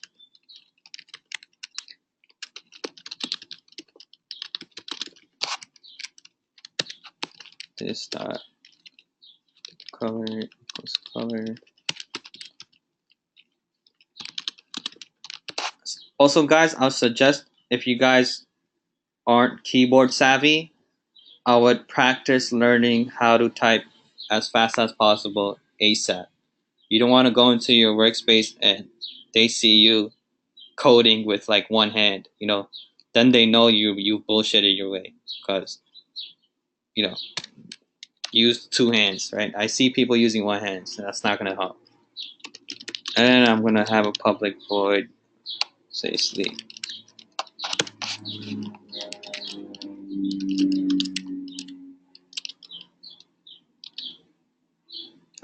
this dot color equals color. Also, guys, I'll suggest if you guys aren't keyboard savvy, I would practice learning how to type as fast as possible ASAP. You don't want to go into your workspace and they see you coding with like one hand, then they know you bullshitted your way because you know use two hands, right? I see people using one hand, so that's not gonna help. And I'm gonna have a public void say sleep.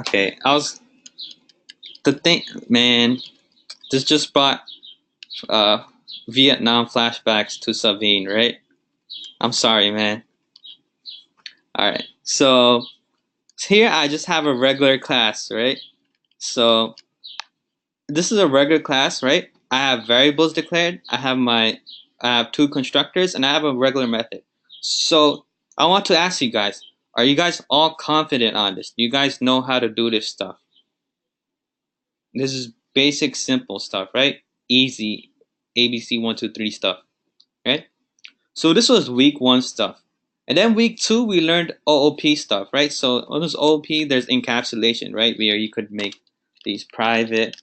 Okay, the thing, man. This just brought uh, Vietnam flashbacks to Savine, right? I'm sorry, man. All right, so here I just have a regular class, right? So this is a regular class, right? I have variables declared. I have two constructors, and I have a regular method. So I want to ask you guys: are you guys all confident on this? Do you guys know how to do this stuff? This is basic, simple stuff, right? Easy, ABC 1, 2, 3 stuff, right? So this was week 1 stuff. And then week 2, we learned OOP stuff, right? So on this OOP, there's encapsulation, right? Where you could make these private,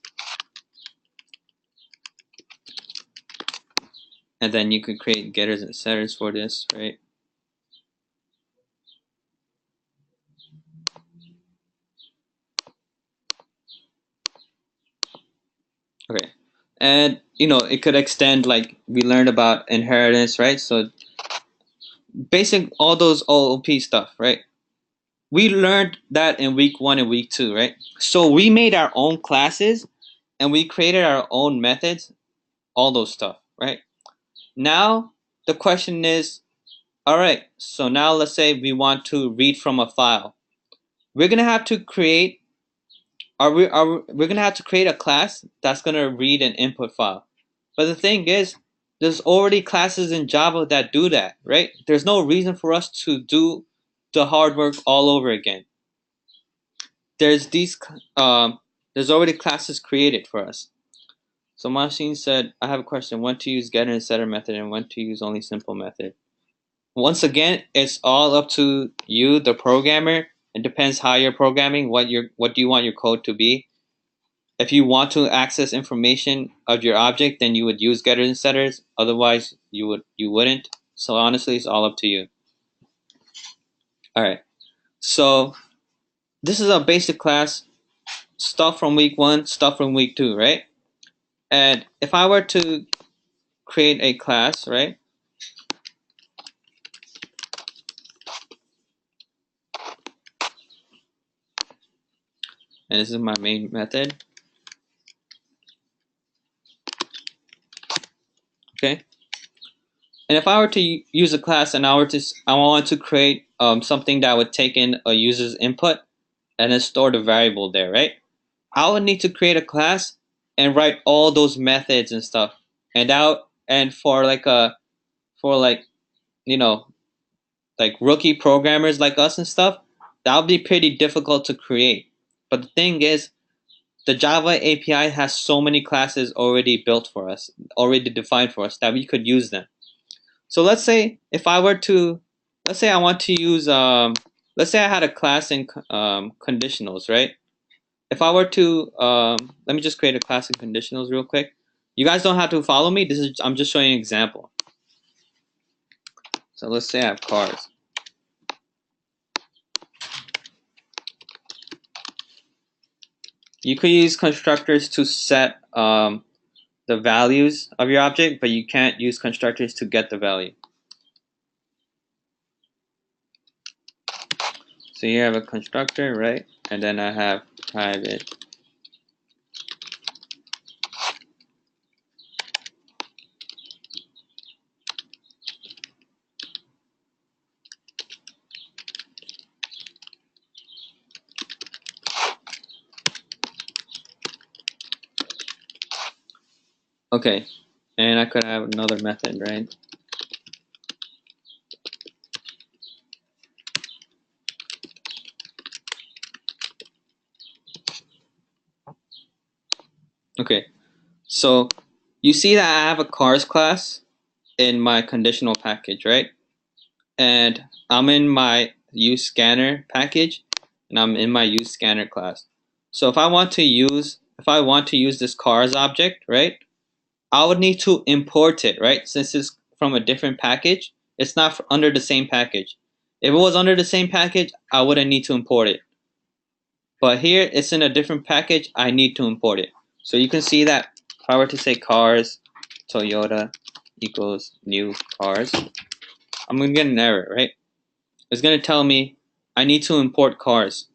and then you could create getters and setters for this, right? Okay. And, it could extend, like, we learned about inheritance, right? So basic, all those OOP stuff, right? We learned that in week 1 and week 2, right? So we made our own classes and we created our own methods, all those stuff, right? Now the question is, all right, so now let's say we want to read from a file. We're gonna have to create we're gonna have to create a class that's gonna read an input file. But the thing is, there's already classes in Java that do that, right? There's no reason for us to do the hard work all over again. There's these there's already classes created for us. So Machine said, I have a question: when to use getter and setter method and when to use only simple method? Once again, it's all up to you, the programmer. It depends how you're programming, what do you want your code to be. If you want to access information of your object, then you would use getters and setters. Otherwise, you wouldn't. So honestly, it's all up to you. All right. So this is a basic class, stuff from week 1, stuff from week 2, right? And if I were to create a class, right? And this is my main method. Okay. And if I were to use a class and I want to create something that would take in a user's input and then store the variable there, right? I would need to create a class and write all those methods and stuff. And for like you know like rookie programmers like us and stuff, that would be pretty difficult to create. But the thing is, the Java API has so many classes already built for us, already defined for us, that we could use them. So let's say let's say I want to use, let's say I had a class in conditionals, right? If I were to, let me just create a class in conditionals real quick. You guys don't have to follow me. I'm just showing an example. So let's say I have cars. You could use constructors to set the values of your object, but you can't use constructors to get the value. So here I have a constructor, right? And then I have private. Okay, and I could have another method, right? Okay, so you see that I have a cars class, in my conditional package, right? And I'm in my use scanner package, and I'm in my use scanner class. So if I want to use this cars object, right, I would need to import it, right? Since it's from a different package, it's not under the same package. If it was under the same package, I wouldn't need to import it. But here it's in a different package, I need to import it. So you can see that if I were to say cars, Toyota equals new cars, I'm gonna get an error, right? It's gonna tell me I need to import cars.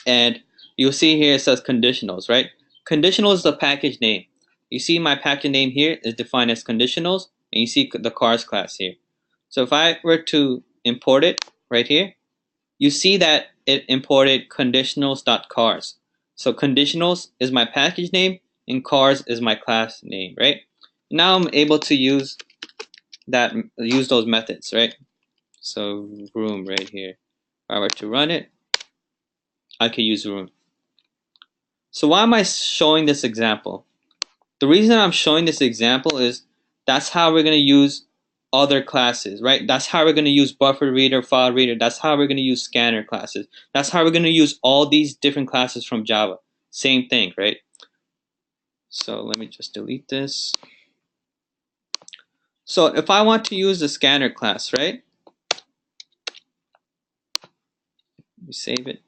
And you'll see here it says conditionals, right? Conditional is the package name. You see my package name here is defined as conditionals, and you see the cars class here. So if I were to import it right here, you see that it imported conditionals.cars. So conditionals is my package name and cars is my class name, right? Now I'm able to use those methods, right? So room right here. If I were to run it, I could use room. So why am I showing this example? The reason I'm showing this example is that's how we're going to use other classes, right? That's how we're going to use buffer reader, file reader. That's how we're going to use scanner classes. That's how we're going to use all these different classes from Java. Same thing, right? So let me just delete this. So if I want to use the scanner class, right? Let me save it.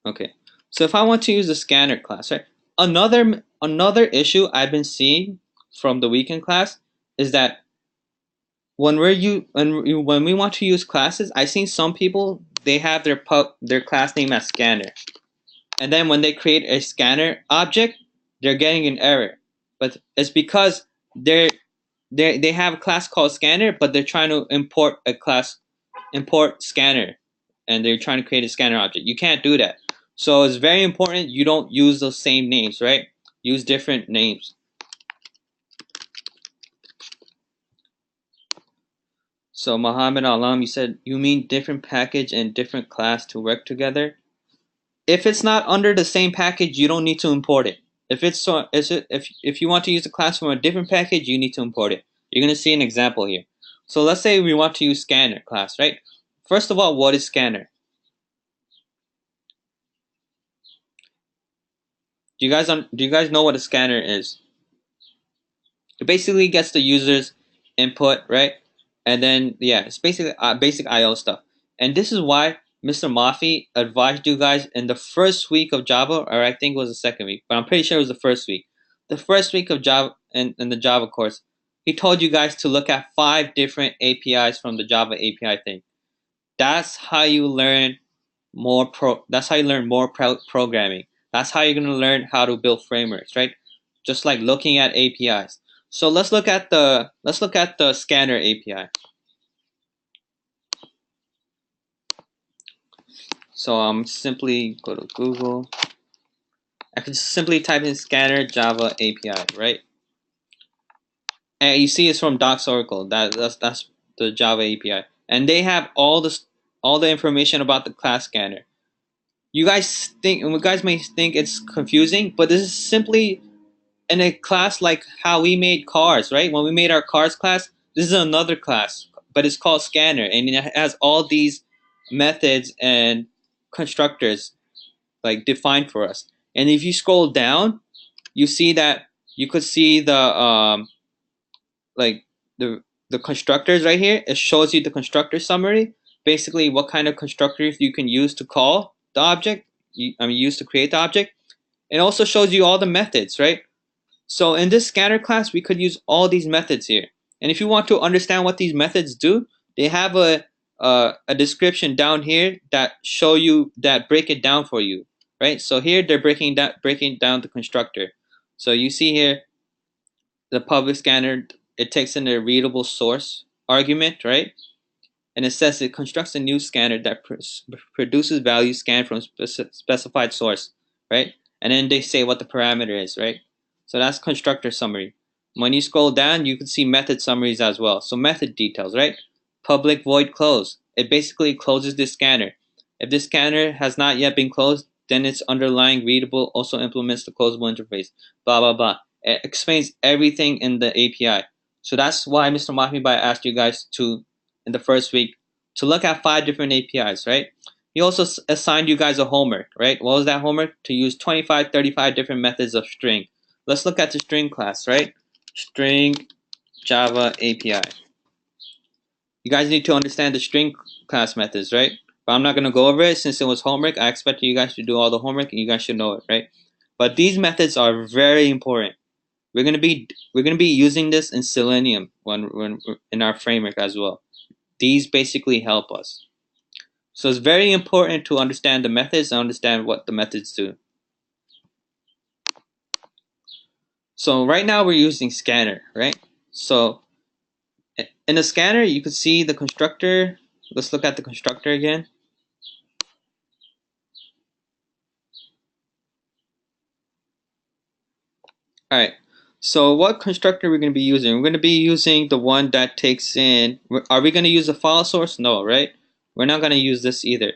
Okay. So if I want to use the scanner class, right? Another issue I've been seeing from the weekend class is that when we want to use classes, I've seen some people they have their class name as scanner, and then when they create a scanner object, they're getting an error. But it's because they have a class called scanner, but they're trying to import scanner, and they're trying to create a scanner object. You can't do that. So it's very important you don't use those same names, right? Use different names. So Muhammad Alam, you said you mean different package and different class to work together. If it's not under the same package, you don't need to import it. If you want to use a class from a different package, you need to import it. You're gonna see an example here. So let's say we want to use scanner class, right? First of all, what is scanner? Do you guys know what a scanner is? It basically gets the user's input, right? And then yeah, it's basically basic IO stuff. And this is why Mr. Mafi advised you guys in the first week of Java, or I think it was the second week, but I'm pretty sure it was the first week. The first week of Java in the Java course, he told you guys to look at 5 different APIs from the Java API thing. That's how you learn programming. That's how you're going to learn how to build frameworks, right? Just like looking at APIs. So let's look at the scanner API. So simply go to Google. I can simply type in scanner Java API, right? And you see it's from Docs Oracle. That's the Java API, and they have all the information about the class scanner. You guys may think it's confusing, but this is simply in a class like how we made cars, right? When we made our cars class, this is another class, but it's called scanner, and it has all these methods and constructors like defined for us. And if you scroll down, you see that you could see like the the constructors right here. It shows you the constructor summary, basically what kind of constructors you can use to call the object. Use to create the object. It also shows you all the methods, right? So in this scanner class, we could use all these methods here. And if you want to understand what these methods do, they have a description down here that break it down for you, right? So here they're breaking down the constructor. So you see here the public scanner, it takes in a readable source argument, right? And it says it constructs a new scanner that produces values scanned from specified source, right? And then they say what the parameter is, right? So that's constructor summary. When you scroll down, you can see method summaries as well. So method details, right? Public void close. It basically closes this scanner. If this scanner has not yet been closed, then its underlying readable also implements the closable interface. Blah blah blah. It explains everything in the API. So that's why Mr. Mahmibai asked you guys to, in the first week, to look at 5 different APIs, right? He also assigned you guys a homework, right? What was that homework? To use 25, 35 different methods of string. Let's look at the string class, right? String Java API. You guys need to understand the string class methods, right? But I'm not going to go over it since it was homework. I expect you guys to do all the homework and you guys should know it, right? But these methods are very important. We're gonna be using this in Selenium when in our framework as well. These basically help us. So it's very important to understand the methods and understand what the methods do. So right now we're using scanner, right? So in the scanner you can see the constructor. Let's look at the constructor again. All right. So what constructor we're going to be using? We're going to be using the one that takes in. Are we going to use a file source? No, right? We're not going to use this either.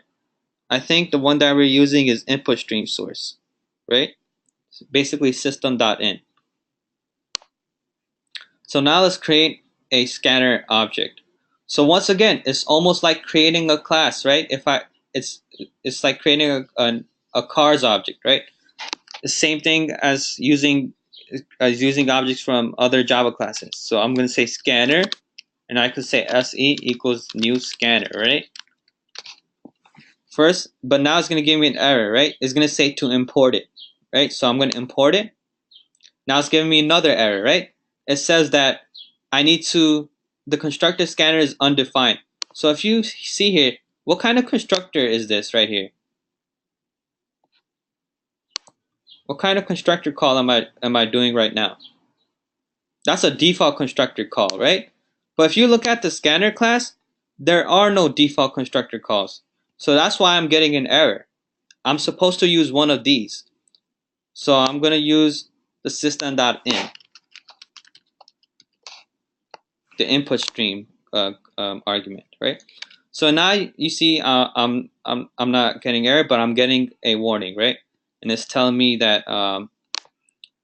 I think the one that we're using is input stream source, right? Basically system.in. So now let's create a scanner object. So once again, it's almost like creating a class, right? It's like creating a cars object, right? The same thing as using objects from other Java classes. So I'm going to say scanner, and I could say se equals new scanner, right? First, but now it's going to give me an error, right? It's going to say to import it, right? So I'm going to import it. Now it's giving me another error, right? It says that I need to, the constructor scanner is undefined. So if you see here, what kind of constructor is this right here? What kind of constructor call am I doing right now? That's a default constructor call, right? But if you look at the scanner class, there are no default constructor calls. So that's why I'm getting an error. I'm supposed to use one of these. So I'm going to use the system.in, the input stream argument, right? So now you see I'm not getting error, but I'm getting a warning, right? And it's telling me that I'm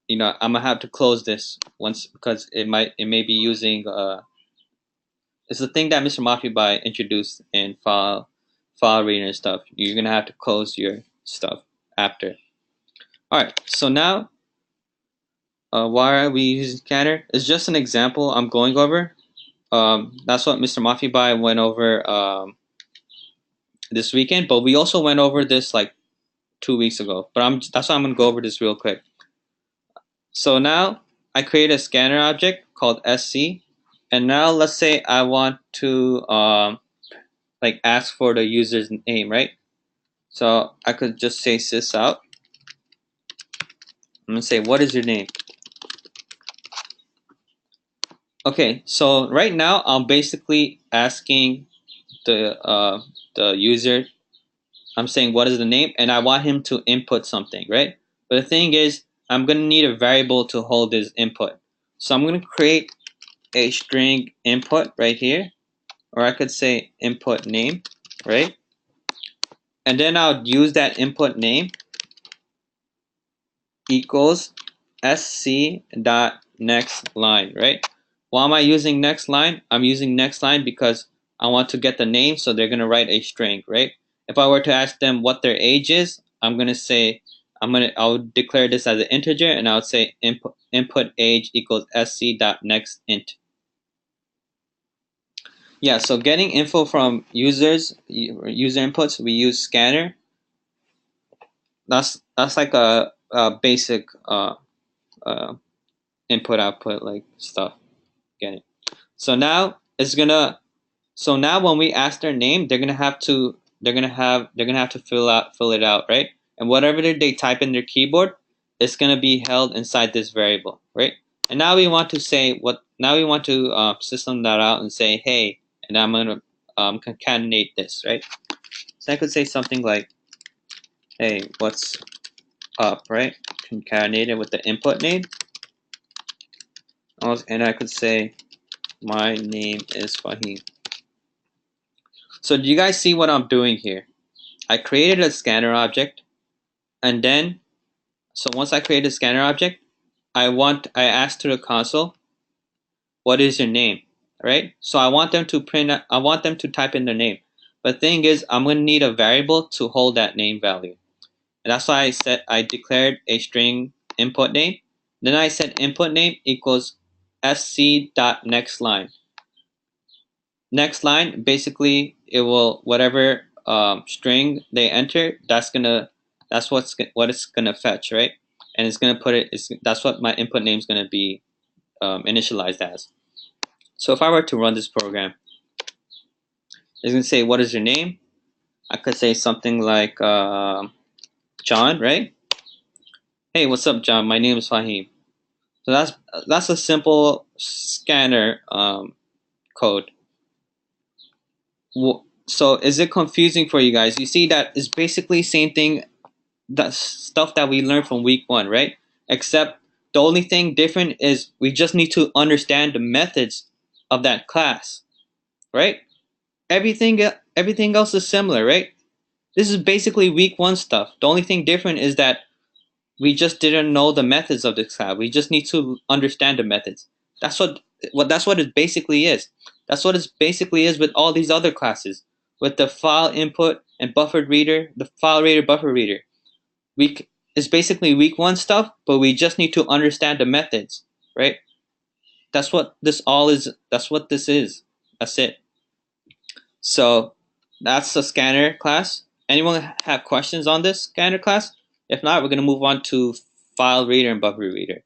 gonna have to close this once because it may be using it's the thing that Mr. Mafibai introduced in file reader and stuff. You're gonna have to close your stuff after. All right, so now why are we using scanner? It's just an example I'm going over. That's what Mr. Mafibai went over this weekend, but we also went over this like 2 weeks ago. But that's why I'm gonna go over this real quick. So now I create a scanner object called SC, and now let's say I want to like ask for the user's name, right? So I could just say sys out. I'm gonna say what is your name? Okay, so right now I'm basically asking the user. I'm saying what is the name, and I want him to input something, right? But the thing is, I'm gonna need a variable to hold this input. So I'm gonna create a string input right here, or I could say input name, right? And then I'll use that input name equals sc dot next line, right? Why am I using next line? I'm using next line because I want to get the name, so they're gonna write a string, right? If I were to ask them what their age is, I'm gonna say I'll declare this as an integer, and I would say input age equals sc dot next int. Yeah, so getting info from user inputs, we use scanner. That's like a basic input output like stuff. Get it? So now it's gonna. So now when we ask their name, they're gonna have to fill it out, right? And whatever they type in their keyboard, it's gonna be held inside this variable, right? And now we want to say what? Now we want to system that out and say, hey, and I'm gonna concatenate this, right? So I could say something like, hey, what's up, right? Concatenate it with the input name. And I could say, my name is Fahim. So do you guys see what I'm doing here? I created a scanner object, and then, so once I create a scanner object, I ask to the console, what is your name, right? So I want them to type in their name. But the thing is, I'm going to need a variable to hold that name value. And that's why I declared a string input name. Then I said input name equals sc.nextLine. Next line, basically, it will whatever string they enter. That's what it's gonna fetch, right? And it's gonna put it. That's what my input name is gonna be initialized as. So if I were to run this program, it's gonna say, "What is your name?" I could say something like John, right? Hey, what's up, John? My name is Fahim. So that's a simple scanner code. So is it confusing for you guys? You see that it's basically same thing, that stuff that we learned from week 1, right? Except the only thing different is we just need to understand the methods of that class, right? Everything else is similar, right? This is basically week 1 stuff. The only thing different is that we just didn't know the methods of this class. We just need to understand the methods. That's what it basically is. That's what it basically is with all these other classes, with the file input and buffered reader, the file reader, buffer reader. It's basically week 1 stuff, but we just need to understand the methods, right? That's what this all is. That's what this is. That's it. So that's the scanner class. Anyone have questions on this scanner class? If not, we're going to move on to file reader and buffer reader.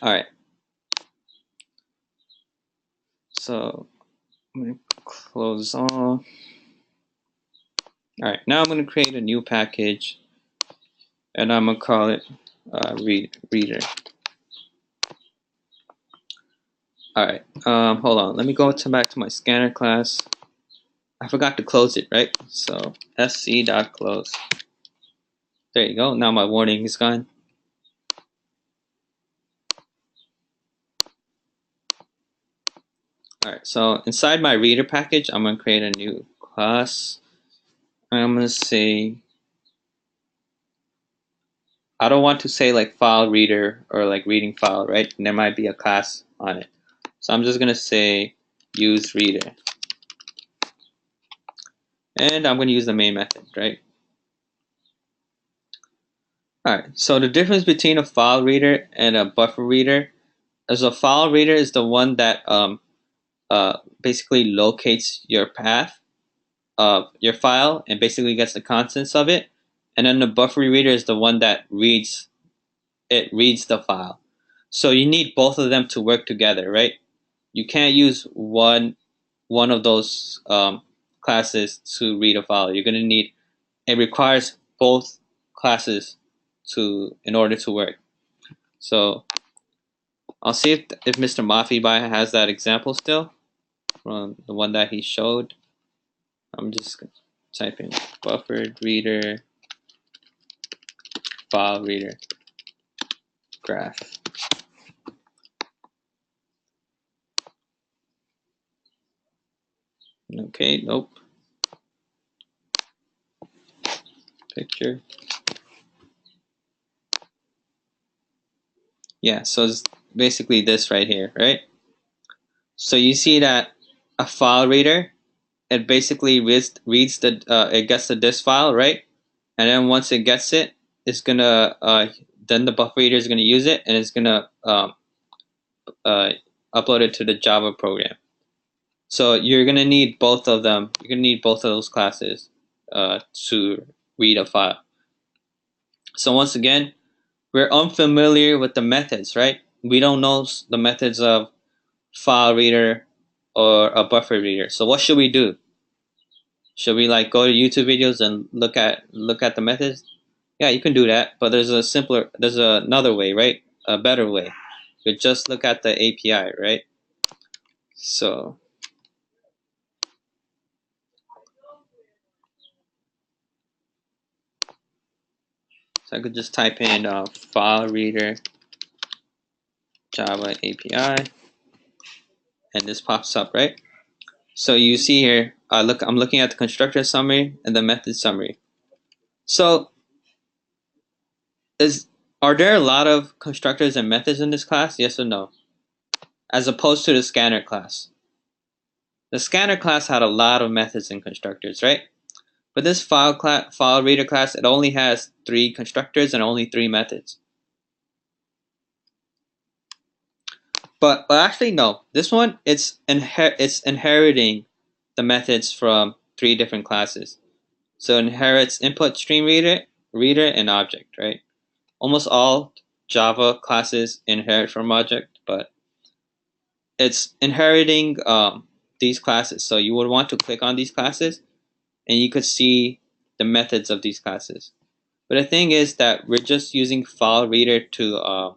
All right. So I'm going to close all. All right. Now I'm going to create a new package, and I'm going to call it reader. All right. Hold on. Let me go back to my scanner class. I forgot to close it, right? So sc.close. There you go. Now my warning is gone. All right. So inside my reader package, I'm going to create a new class. I'm going to say, I don't want to say like file reader or like reading file, right? And there might be a class on it. So I'm just going to say use reader. And I'm going to use the main method, right? All right. So the difference between a file reader and a buffer reader is a file reader is the one that basically locates your path of your file and basically gets the contents of it. And then the buffer reader is the one that reads the file. So you need both of them to work together, right? You can't use one of those classes to read a file. You're gonna need, it requires both classes in order to work. So I'll see if Mr. Mafibai has that example still from the one that he showed. I'm just gonna type in buffered reader, file reader, graph. Okay, nope. Picture. Yeah, so it's basically this right here, right? So you see that a file reader, it basically reads the it gets the disk file, right? And then once it gets it, it's gonna then the buffer reader is gonna use it and it's gonna upload it to the Java program. So you're gonna need both of them. You're gonna need both of those classes to read a file. So once again, we're unfamiliar with the methods, right? We don't know the methods of file reader or a buffer reader. So what should we do? Should we like go to YouTube videos and look at the methods? Yeah, you can do that, but there's another way, right? A better way. You just look at the API, right? So I could just type in file reader Java API, and this pops up, right? So you see here, I'm looking at the constructor summary and the method summary. So Are there a lot of constructors and methods in this class? Yes or no? As opposed to the scanner class. The scanner class had a lot of methods and constructors, right? But this file reader class, it only has 3 constructors and only 3 methods. But actually no, this one it's inheriting the methods from 3 different classes. So it inherits input stream reader, and object, right? Almost all Java classes inherit from object, but it's inheriting these classes. So you would want to click on these classes and you could see the methods of these classes. But the thing is that we're just using file reader to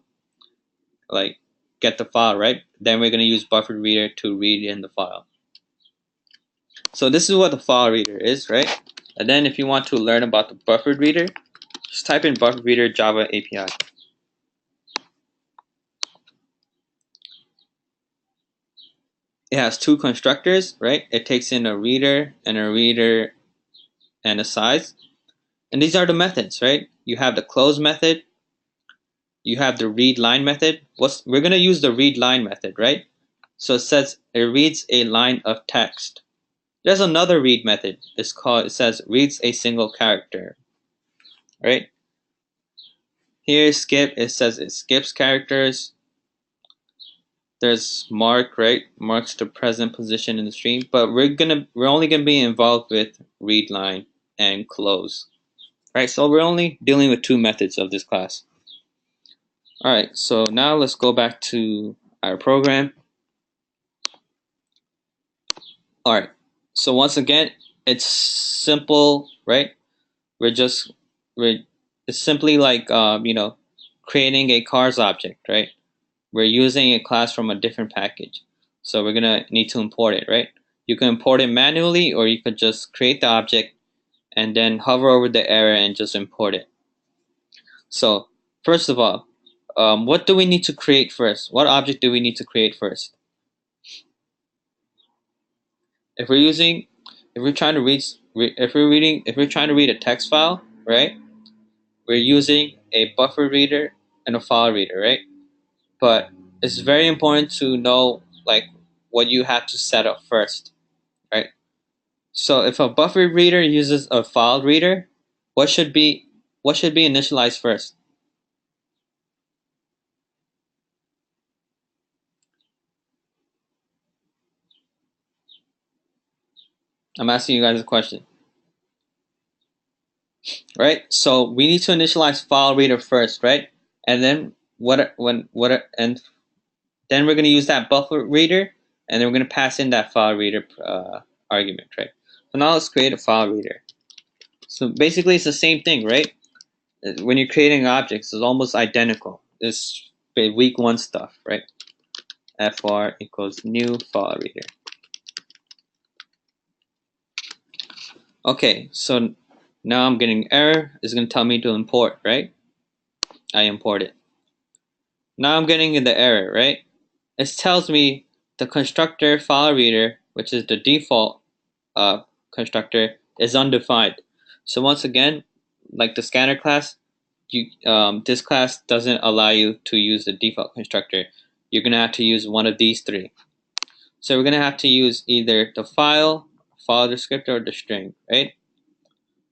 like get the file, right? Then we're going to use buffer reader to read in the file. So this is what the file reader is, right? And then if you want to learn about the buffer reader, just type in buffer reader Java API. It has 2 constructors, right? It takes in a reader and a size. And these are the methods, right? You have the close method, you have the read line method. We're going to use the read line method, right? So it says it reads a line of text. There's another read method. It says reads a single character, right? Here skip, it says it skips characters. There's mark, right? Marks the present position in the string, but we're only gonna be involved with read line and close, right? So we're only dealing with 2 methods of this class. All right, so now let's go back to our program. All right, so once again, it's simple, right? It's simply like creating a cars object, right? We're using a class from a different package, so we're gonna need to import it, right? You can import it manually, or you could just create the object and then hover over the arrow and just import it. So first of all, what do we need to create first? What object do we need to create first? If we're trying to read, if we're trying to read a text file, right? We're using a buffer reader and a file reader, right? But it's very important to know like what you have to set up first, right? So if a buffer reader uses a file reader, what should be initialized first? I'm asking you guys a question, right? So we need to initialize file reader first, right? And then and then we're going to use that buffer reader, and then we're going to pass in that file reader argument, right? So now let's create a file reader. So basically, it's the same thing, right? When you're creating objects, it's almost identical. It's week 1 stuff, right? fr equals new file reader. Okay, so now I'm getting error. It's going to tell me to import, right? I import it. Now I'm getting the error, right? It tells me the constructor file reader, which is the default constructor, is undefined. So once again, like the scanner class, this class doesn't allow you to use the default constructor. You're going to have to use one of these 3. So we're going to have to use either the file descriptor, or the string, right?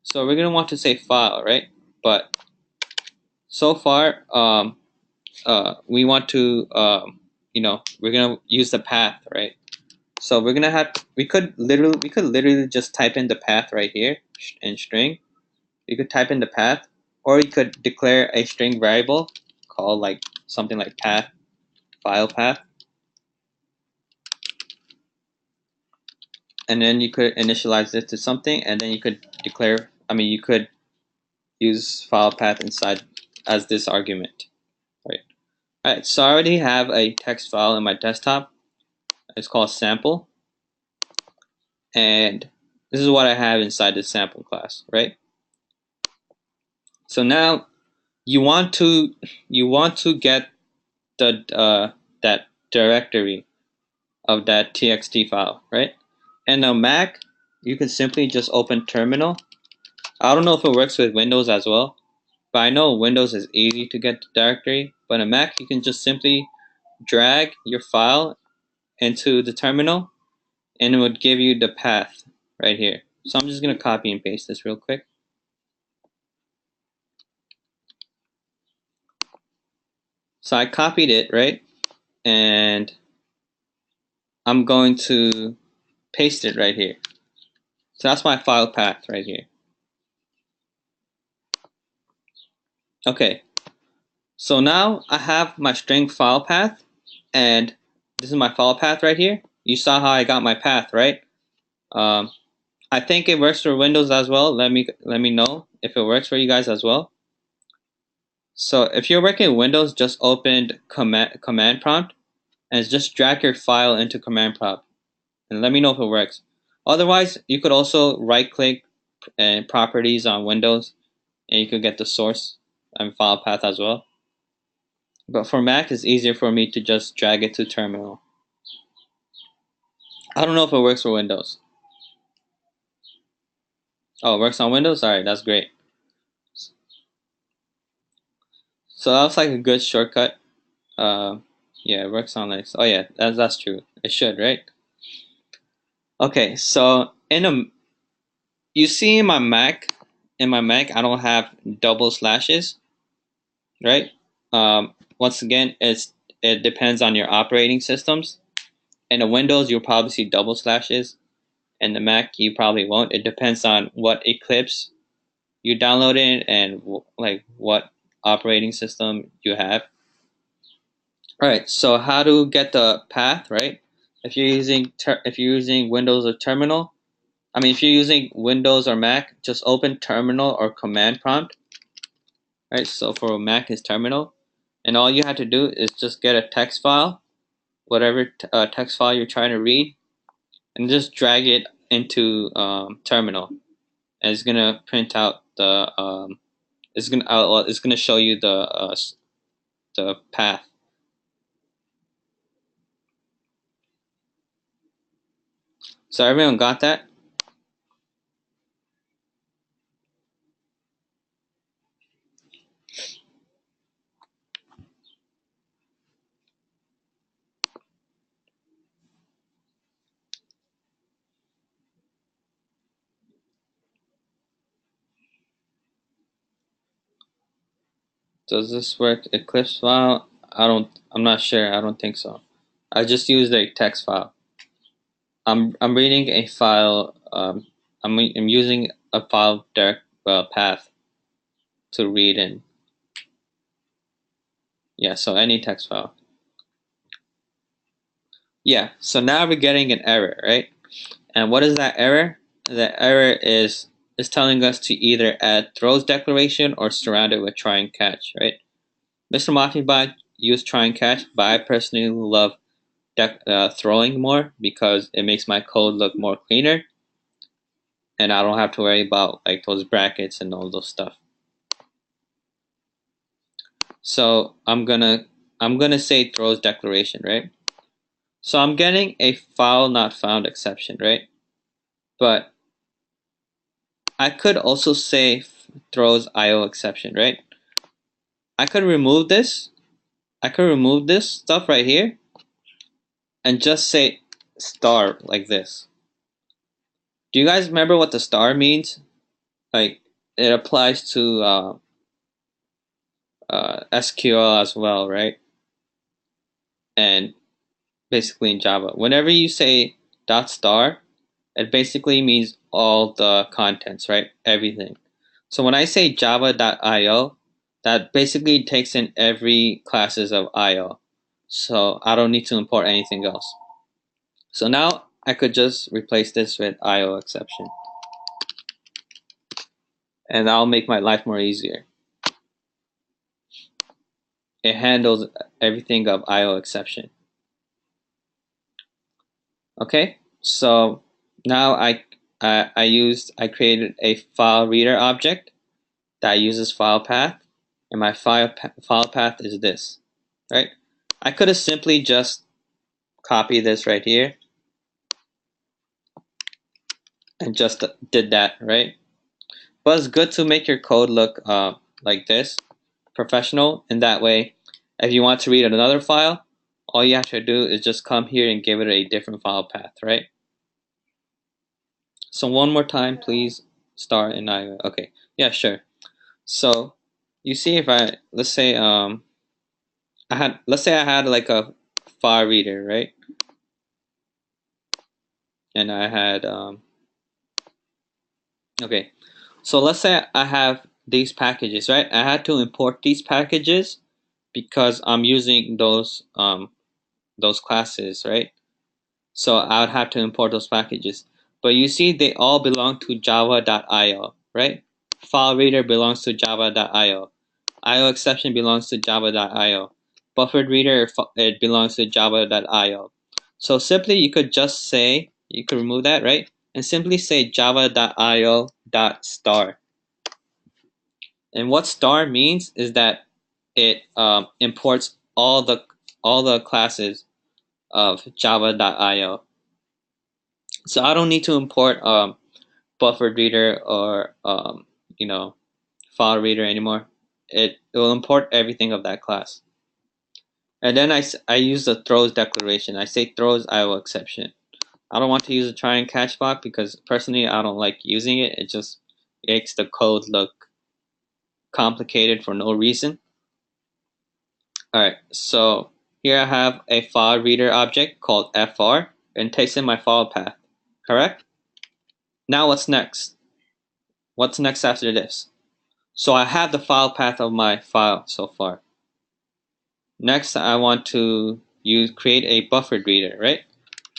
So we're going to want to say file, right? But so far, we want to, we're going to use the path, right? So we're going to we could literally just type in the path right here in string. You could type in the path, or you could declare a string variable called like something like path, file path. And then you could initialize this to something, and then you could declare, you could use file path inside as this argument, right? All right, so I already have a text file in my desktop. It's called sample, and this is what I have inside the sample class, right? So now you want to get the that directory of that txt file, right? And on Mac, you can simply just open terminal. I don't know if it works with Windows as well, But I know Windows is easy to get the directory, but in Mac you can just simply drag your file into the terminal and it would give you the path right here. So I'm just gonna copy and paste this real quick. So I copied it, right? And I'm going to paste it right here. So that's my file path right here. Okay, so now I have my string file path, and this is my file path right here. You saw how I got my path, right? I think it works for Windows as well. Let me know if it works for you guys as well. So if you're working with Windows, just open command prompt and just drag your file into command prompt and let me know if it works. Otherwise, you could also right click and properties on Windows and you could get the source and file path as well. But for Mac, it's easier for me to just drag it to terminal. I don't know if it works for Windows. Oh, it works on Windows? Alright, that's great. So that was like a good shortcut. Yeah, it works on Linux. Oh yeah, that's true. It should, right? Okay, so you see in my Mac, I don't have double slashes, right? Once again, it depends on your operating systems. In the Windows, you'll probably see double slashes. In the Mac, you probably won't. It depends on what Eclipse you downloaded and like what operating system you have. All right. So how to get the path, right? If you're using Windows or Terminal, if you're using Windows or Mac, just open Terminal or Command Prompt. Right. So for Mac is Terminal, and all you have to do is just get a text file, whatever text file you're trying to read, and just drag it into Terminal, and it's gonna print out the it's gonna show you the path. So everyone got that? Does this work? Eclipse file? I'm not sure. I don't think so. I just used a text file. I'm reading a file. I'm using a file direct path to read in. Yeah, so any text file. Yeah, so now we're getting an error, right? And what is that error? The error is telling us to either add throws declaration or surround it with try and catch, right? Mr. Moffibot used try and catch, but I personally love throwing more because it makes my code look more cleaner, and I don't have to worry about like those brackets and all those stuff. So I'm gonna say throws declaration, right? So I'm getting a file not found exception, right? But I could also say throws IO exception, right? I could remove this. I could remove this stuff right here and just say star like this. Do you guys remember what the star means? Like it applies to SQL as well, right? And basically in Java, whenever you say dot star, it basically means all the contents, right? Everything. So when I say java.io, that basically takes in every classes of IO. So I don't need to import anything else. So now I could just replace this with IO exception. And that'll make my life more easier. It handles everything of IO exception. Okay, so now I created a file reader object that uses file path, and my file path is this, right? I could have simply just copied this right here and just did that, right? But it's good to make your code look like this, professional, and that way, if you want to read another file, all you have to do is just come here and give it a different file path, right? So one more time, please start and okay, yeah, sure. So you see if let's say I had like a file reader, right? And I had okay, so let's say I have these packages, right? I had to import these packages because I'm using those classes, right? So I would have to import those packages. But you see they all belong to java.io, right? File reader belongs to java.io. IO exception belongs to java.io. Buffered reader, it belongs to java.io. So simply you could just say, you could remove that, right? And simply say java.io.star. And what star means is that it imports all the classes of java.io. So I don't need to import buffered reader or file reader anymore. It will import everything of that class. And then I use the throws declaration. I say throws IO exception. I don't want to use a try and catch block because personally I don't like using it. It just makes the code look complicated for no reason. Alright, so here I have a file reader object called fr and takes in my file path. Correct? Now what's next? What's next after this? So I have the file path of my file so far. Next I want to create a buffered reader, right?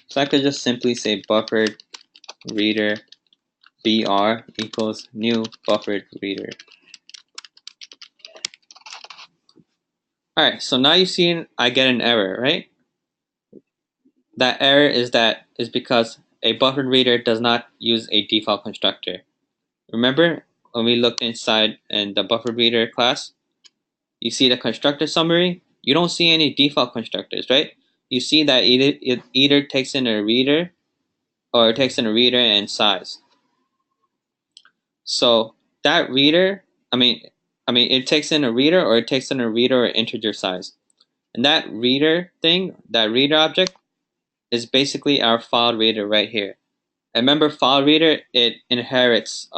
So I could just simply say buffered reader br equals new buffered reader. Alright, so now you see I get an error, right? That error is because a buffered reader does not use a default constructor. Remember when we looked inside in the buffered reader class, you see the constructor summary, you don't see any default constructors, right? You see that it either takes in a reader or it takes in a reader and size. So that reader, it takes in a reader or it takes in a reader or integer size. And that reader thing, that reader object, is basically our file reader right here. And remember, file reader, it inherits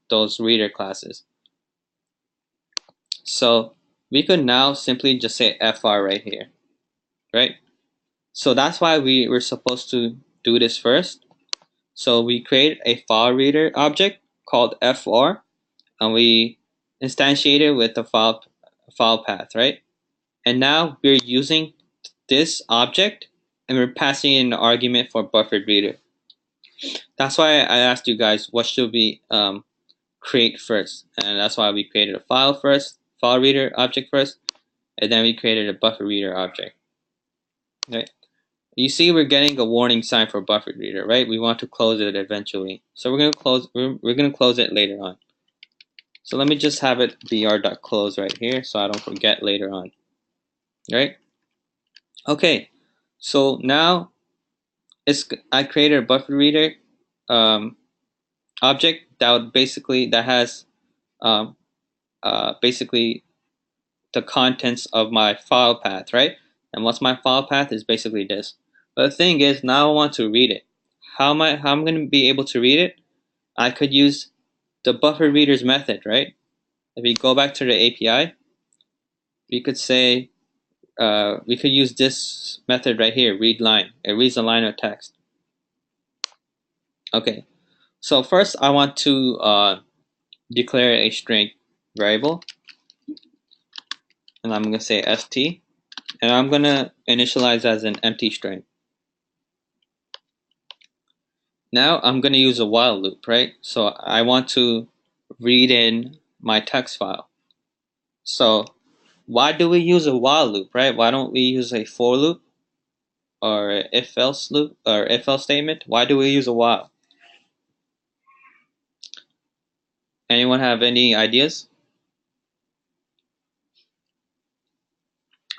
those reader classes. So we could now simply just say fr right here, right? So that's why we were supposed to do this first. So we create a file reader object called fr, and we instantiate it with the file path, right? And now we're using this object and we're passing in an argument for buffered reader. That's why I asked you guys what should we create first, and that's why we created a file reader object first, and then we created a buffer reader object. Right? You see, we're getting a warning sign for buffered reader, right? We want to close it eventually, so we're gonna close it later on. So let me just have it br.close right here, so I don't forget later on. Right? Okay. So now I created a buffer reader object that has basically the contents of my file path, right? And what's my file path is basically this. But the thing is, now I want to read it. How am I going to be able to read it? I could use the buffer readers method, right? If we go back to the API, we could say we could use this method right here, read line. It reads a line of text. Okay, so first I want to declare a string variable, and I'm going to say st, and I'm going to initialize as an empty string. Now I'm going to use a while loop, right? So I want to read in my text file. So why do we use a while loop, right? Why don't we use a for loop or if else loop or if else statement? Why do we use a while? Anyone have any ideas?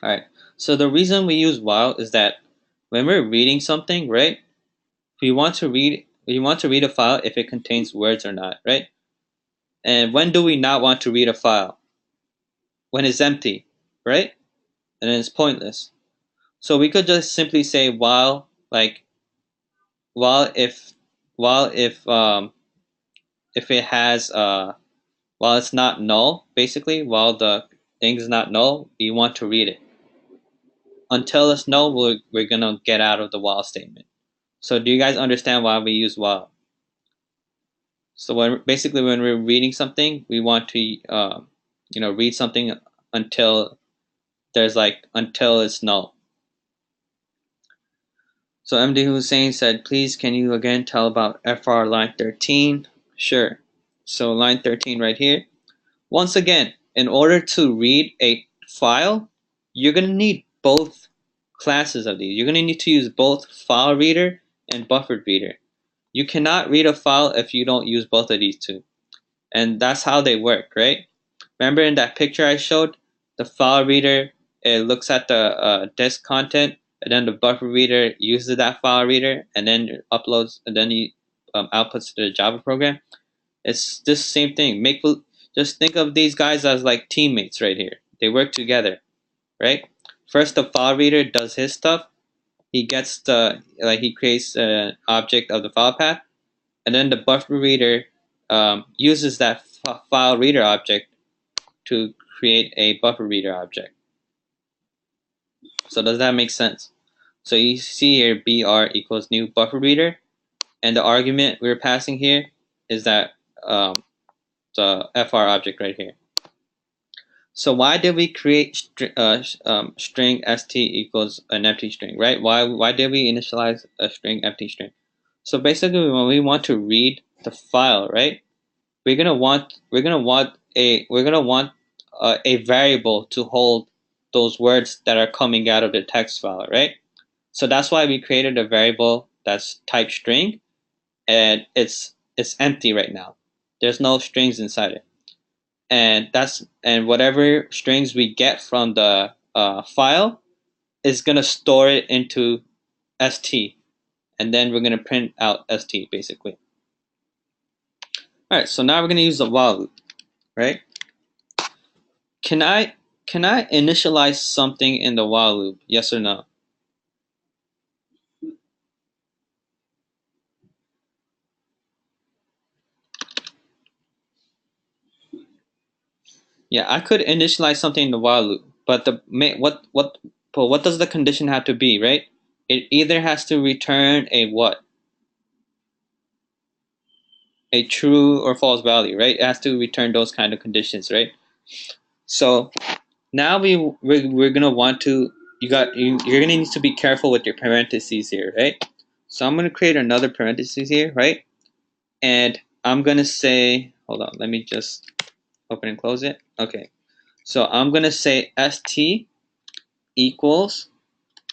All right. So the reason we use while is that when we're reading something, right? We want to read a file if it contains words or not, right? And when do we not want to read a file? when it's empty, right? And then it's pointless. So we could just simply say while if it has while it's not null, basically while the thing is not null, we want to read it. Until it's null, we're gonna get out of the while statement. So do you guys understand why we use while? So when we're reading something, we want to read something until until it's null. So MD Hussein said, please can you again tell about FR line 13? Sure. So line 13 right here. Once again, in order to read a file, you're going to need both classes of these. You're going to need to use both file reader and buffered reader. You cannot read a file if you don't use both of these two. And that's how they work, right? Remember in that picture I showed, the file reader, it looks at the disk content, and then the buffer reader uses that file reader, and then uploads, and then he outputs to the Java program. It's this same thing. Just think of these guys as like teammates right here. They work together, right? First, the file reader does his stuff. He gets he creates an object of the file path, and then the buffer reader uses that file reader object to create a buffer reader object. So does that make sense? So you see here br equals new buffer reader, and the argument we're passing here is that the fr object right here. So why did we create string st equals an empty string, right? Why did we initialize a string empty string? So basically, when we want to read the file, right, we're gonna want a variable to hold those words that are coming out of the text file, right? So that's why we created a variable that's type string, and it's empty right now. There's no strings inside it, and whatever strings we get from the file is gonna store it into st, and then we're gonna print out st basically. All right, so now we're gonna use the while loop, right? Can I initialize something in the while loop? Yes or no? Yeah, I could initialize something in the while loop, but what does the condition have to be, right? It either has to return a what? A true or false value, right? It has to return those kind of conditions, right? So now we're gonna want to you're gonna need to be careful with your parentheses here, right? So I'm gonna create another parentheses here, right? And I'm gonna say, hold on, let me just open and close it. Okay, so I'm gonna say st equals,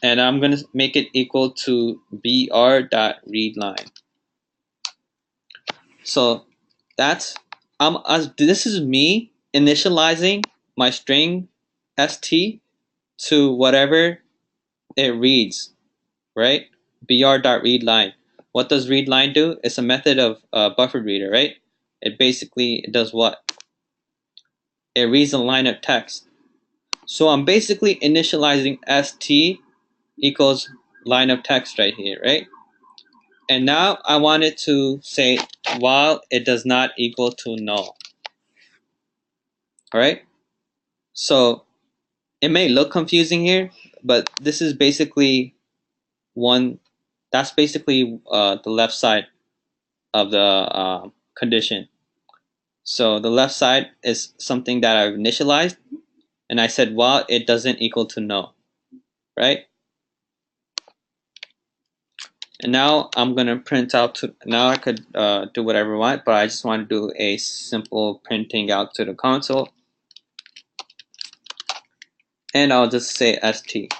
and I'm gonna make it equal to br.readLine. So that's this is me initializing my string st to whatever it reads, right? br.readLine. What does readLine do? It's a method of buffer reader, right? It basically does what? It reads a line of text. So I'm basically initializing st equals line of text right here, right? And now I want it to say while it does not equal to null. All right? So it may look confusing here, but this is basically that's basically the left side of the condition. So the left side is something that I've initialized, and I said while it doesn't equal to null, right? And now I'm gonna print out to, now I could do whatever I want, but I just want to do a simple printing out to the console. And I'll just say st,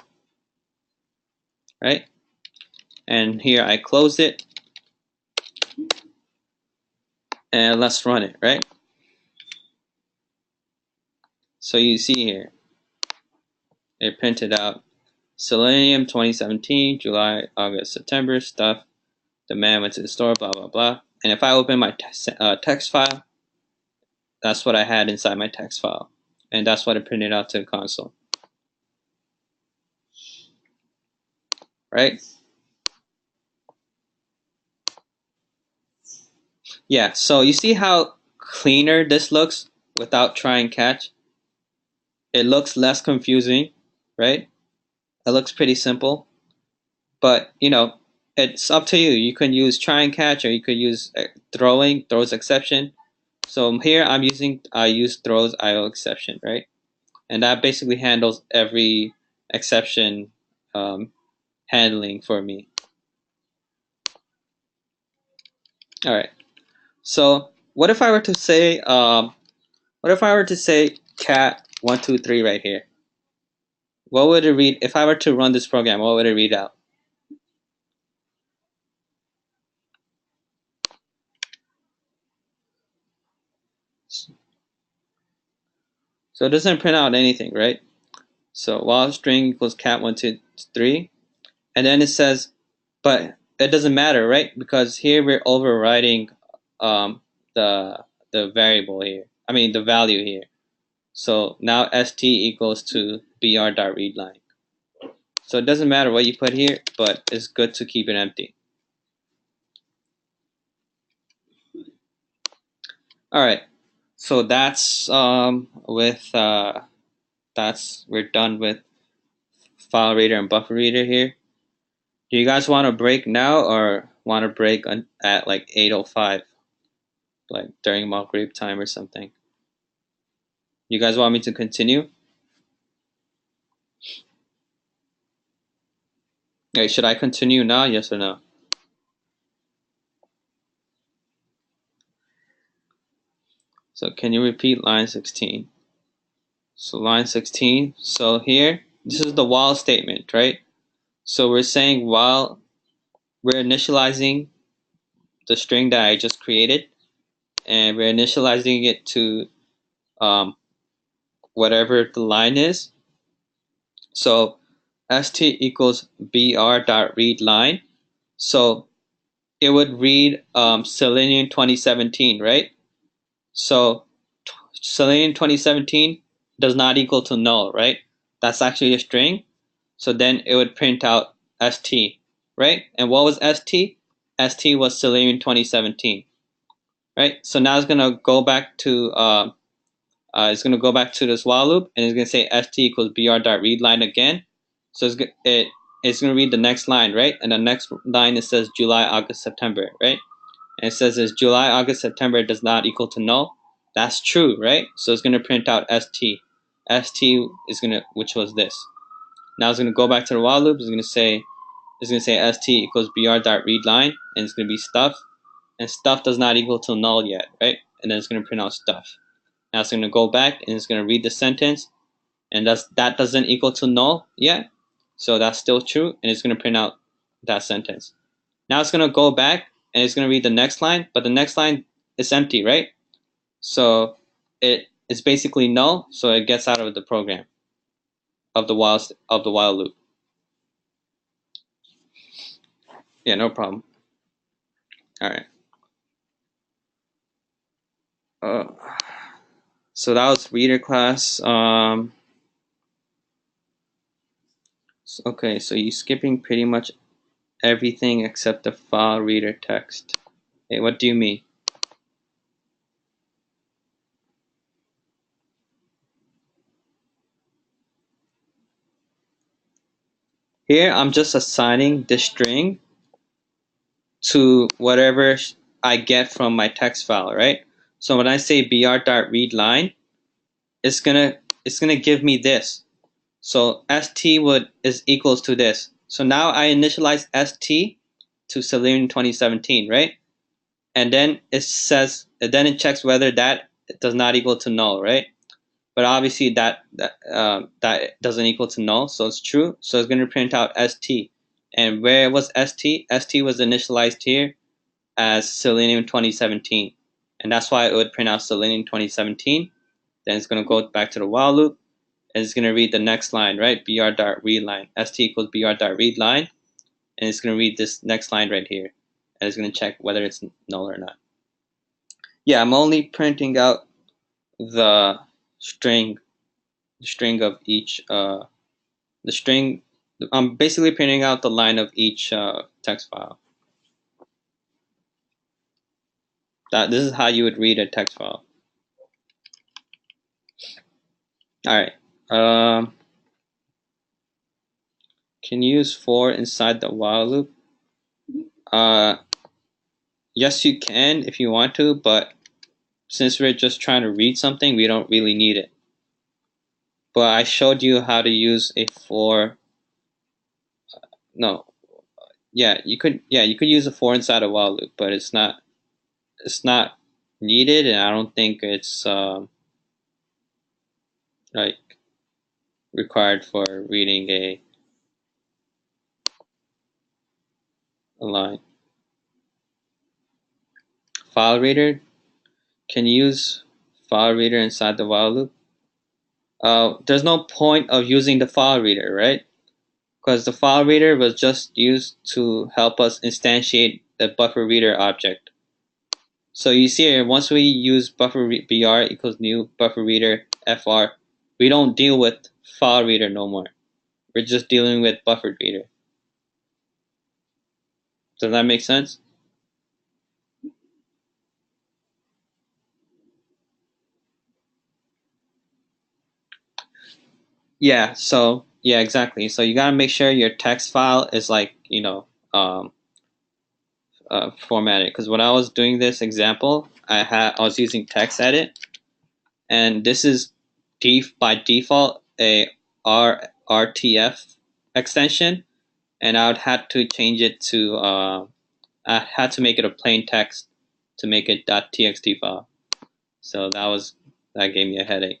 right? And here I close it, and let's run it, right? So you see here, it printed out Selenium 2017, July, August, September stuff. The man went to the store, blah, blah, blah. And if I open my text file, that's what I had inside my text file. and that's what it printed out to the console. Right? Yeah, so you see how cleaner this looks without try and catch? It looks less confusing, right? It looks pretty simple, but it's up to you. You can use try and catch, or you could use throws exception. So here I use throws IO exception, right? And that basically handles every exception handling for me. All right. So what if I were to say cat 123 right here? What would it read if I were to run this program? What would it read out? So it doesn't print out anything, right? So while string equals cat123, and then it says, but it doesn't matter, right? Because here we're overriding the variable here. I mean the value here. So now st equals to br.readline. So it doesn't matter what you put here, but it's good to keep it empty. All right. So that's we're done with file reader and buffer reader here. Do you guys want to break now, or want to break at like 8:05, like during Maghrib time or something? You guys want me to continue? Hey, should I continue now? Yes or no? So can you repeat line 16? So line 16. So here, this is the while statement, right? So we're saying while we're initializing the string that I just created, and we're initializing it to whatever the line is. So st equals br.readline. So it would read Selenium 2017, right? So Selenium 2017 does not equal to null, right? That's actually a string. So then it would print out st, right? And what was st? St was Selenium 2017, right? So now it's gonna go back to this while loop, and it's gonna say st equals br.readline again. So it's gonna read the next line, right? And the next line it says July, August, September, right? And it says is July, August, September does not equal to null. That's true, right? So it's gonna print out st. St is gonna, which was this. Now it's gonna go back to the while loop. It's gonna say st equals br.readline, and it's gonna be stuff, and stuff does not equal to null yet, right? And then it's gonna print out stuff. Now it's gonna go back and it's gonna read the sentence, and that doesn't equal to null yet, so that's still true, and it's gonna print out that sentence. Now it's gonna go back and it's gonna read the next line, but the next line is empty, right? So it's basically null, so it gets out of the program of the while loop. Yeah, no problem. All right. So that was reader class. Okay, so you're skipping pretty much everything except the file reader text. Hey, what do you mean? Here, I'm just assigning the string to whatever I get from my text file, right? So when I say br.readline, it's gonna give me this. So st is equals to this. So now I initialize st to Selenium 2017, right? And then it checks whether that does not equal to null, right? But obviously that doesn't equal to null, so it's true. So it's going to print out st. And where was st? St was initialized here as Selenium 2017, and that's why it would print out Selenium 2017. Then it's going to go back to the while loop, and it's going to read the next line, right? br.readline. St equals br.readline, and it's going to read this next line right here, and it's going to check whether it's null or not. Yeah, I'm only printing out the string the string of each the string. I'm basically printing out the line of each text file. This is how you would read a text file. All right. Can you use for inside the while loop? Yes, you can if you want to, but since we're just trying to read something, we don't really need it. But I showed you how to use a for. No, yeah, you could use a for inside a while loop, but it's not needed, and I don't think it's like required for reading a line. File reader, can you use file reader inside the while loop? There's no point of using the file reader, right? Because the file reader was just used to help us instantiate the buffer reader object. So you see here, once we use buffer br equals new buffer reader fr, we don't deal with file reader no more. We're just dealing with buffer reader. Does that make sense? Yeah, so yeah, exactly. So you gotta make sure your text file is like, formatted. Because when I was doing this example, I was using TextEdit, and this is by default a RTF extension, and I would have to change it to I had to make it a plain text to make it .txt file. So that gave me a headache.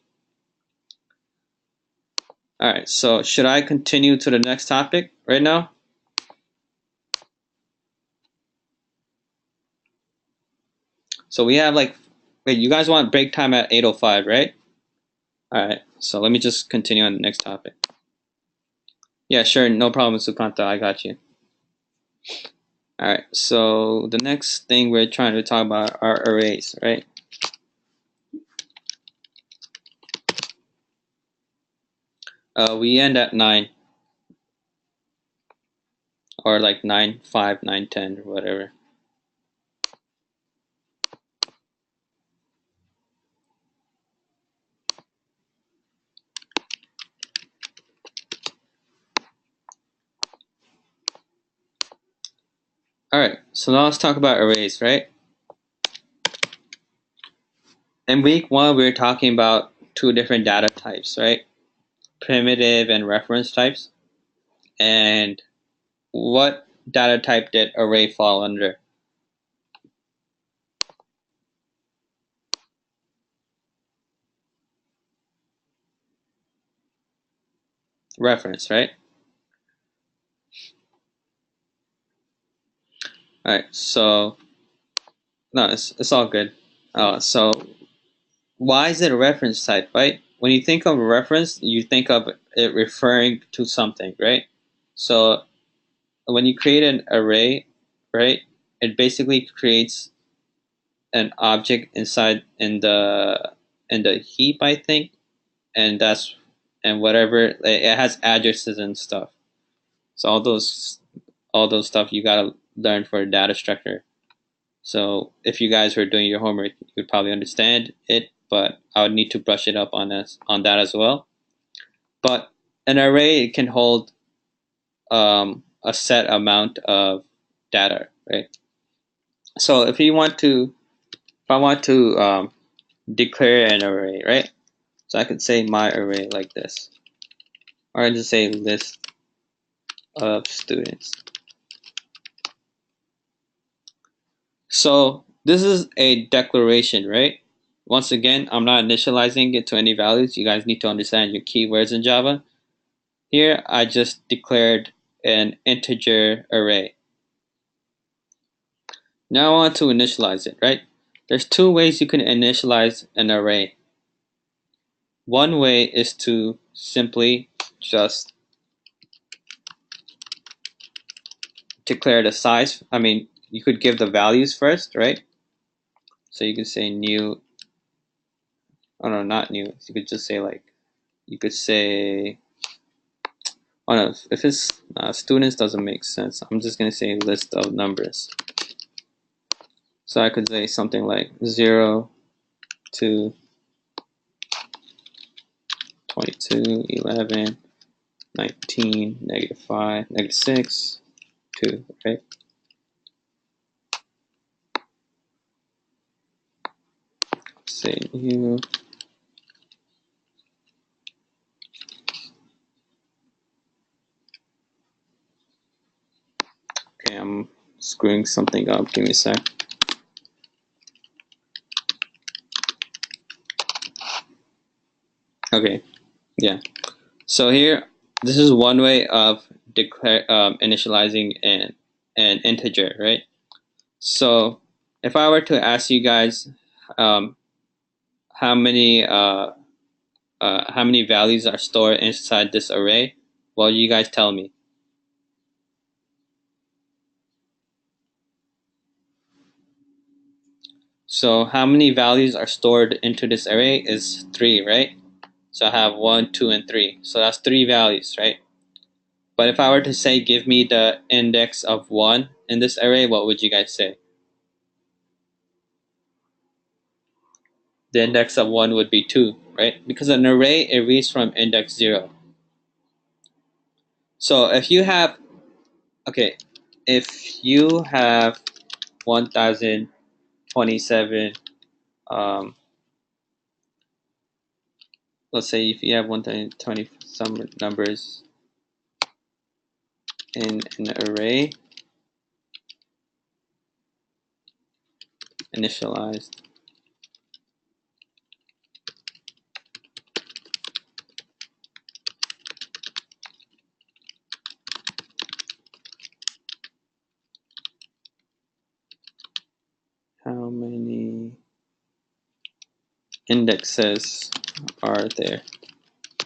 All right, so should I continue to the next topic right now? So we have wait, you guys want break time at 8:05, right? All right, so let me just continue on the next topic. Yeah, sure, no problem, Sukanta, I got you. All right, so the next thing we're trying to talk about are arrays, right? We end at 9, or like 9, 5, 9, 10, or whatever. All right, so now let's talk about arrays, right? In week 1, we were talking about 2 different data types, right? Primitive and reference types. And what data type did array fall under? Reference, right? All right, so no, it's all good. So why is it a reference type, right? When you think of a reference, you think of it referring to something, right? So when you create an array, right, it basically creates an object inside in the heap, I think, and whatever it has addresses and stuff. So all those stuff you gotta learn for a data structure. So if you guys were doing your homework, you would probably understand it, but I would need to brush it up on that as well. But an array can hold a set amount of data, right? So if I want to declare an array, right? So I could say my array like this, or I just say list of students. So this is a declaration, right? Once again, I'm not initializing it to any values. You guys need to understand your keywords in Java. Here, I just declared an integer array. Now I want to initialize it, right? There's 2 ways you can initialize an array. One way is to simply just declare the size. I mean, you could give the values first, right? So you could say new, oh no, not new. You could just say like you could say, oh no, if it's students doesn't make sense. I'm just gonna say list of numbers. So I could say something like 0 to 22, 11, 19, -5, -6, 2, right? Say new. Okay, I'm screwing something up. Give me a sec. Okay, yeah. So here, this is one way of initializing an integer, right? So if I were to ask you guys how many values are stored inside this array, well, you guys tell me. So how many values are stored into this array is 3, right? So I have 1, 2, and 3. So that's 3 values, right? But if I were to say give me the index of 1 in this array, what would you guys say? The index of 1 would be 2, right? Because an array, it reads from index 0. So if you have, okay, if you have 1027, let's say if you have 1020 some numbers in an array, initialized, how many indexes are there,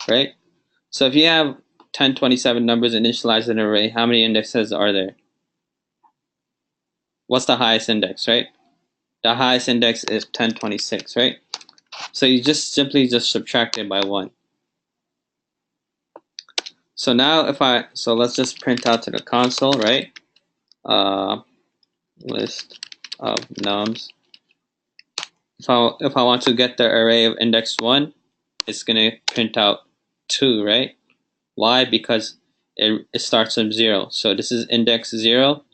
right? So if you have 1027 numbers initialized in an array, how many indexes are there? What's the highest index, right? The highest index is 1026, right? So you just simply subtract it by 1. So now so let's just print out to the console, right? List of nums. If I want to get the array of index 1, it's gonna print out 2, right? Why? Because it starts from 0. So this is index 0,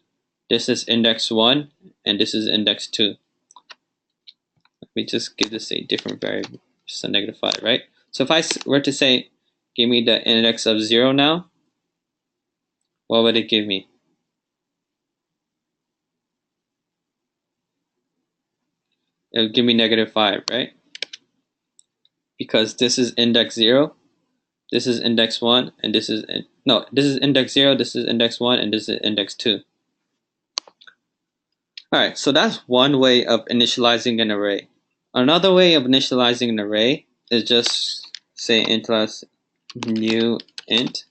this is index 1, and this is index 2. Let me just give this a different variable, just a -5, right? So if I were to say, give me the index of 0 now, what would it give me? It would give me -5, right? Because this is index 0, this is index 1, and this is, no, this is index 0, this is index 1, and this is index 2. Alright, so that's one way of initializing an array. Another way of initializing an array is just say int plus new int,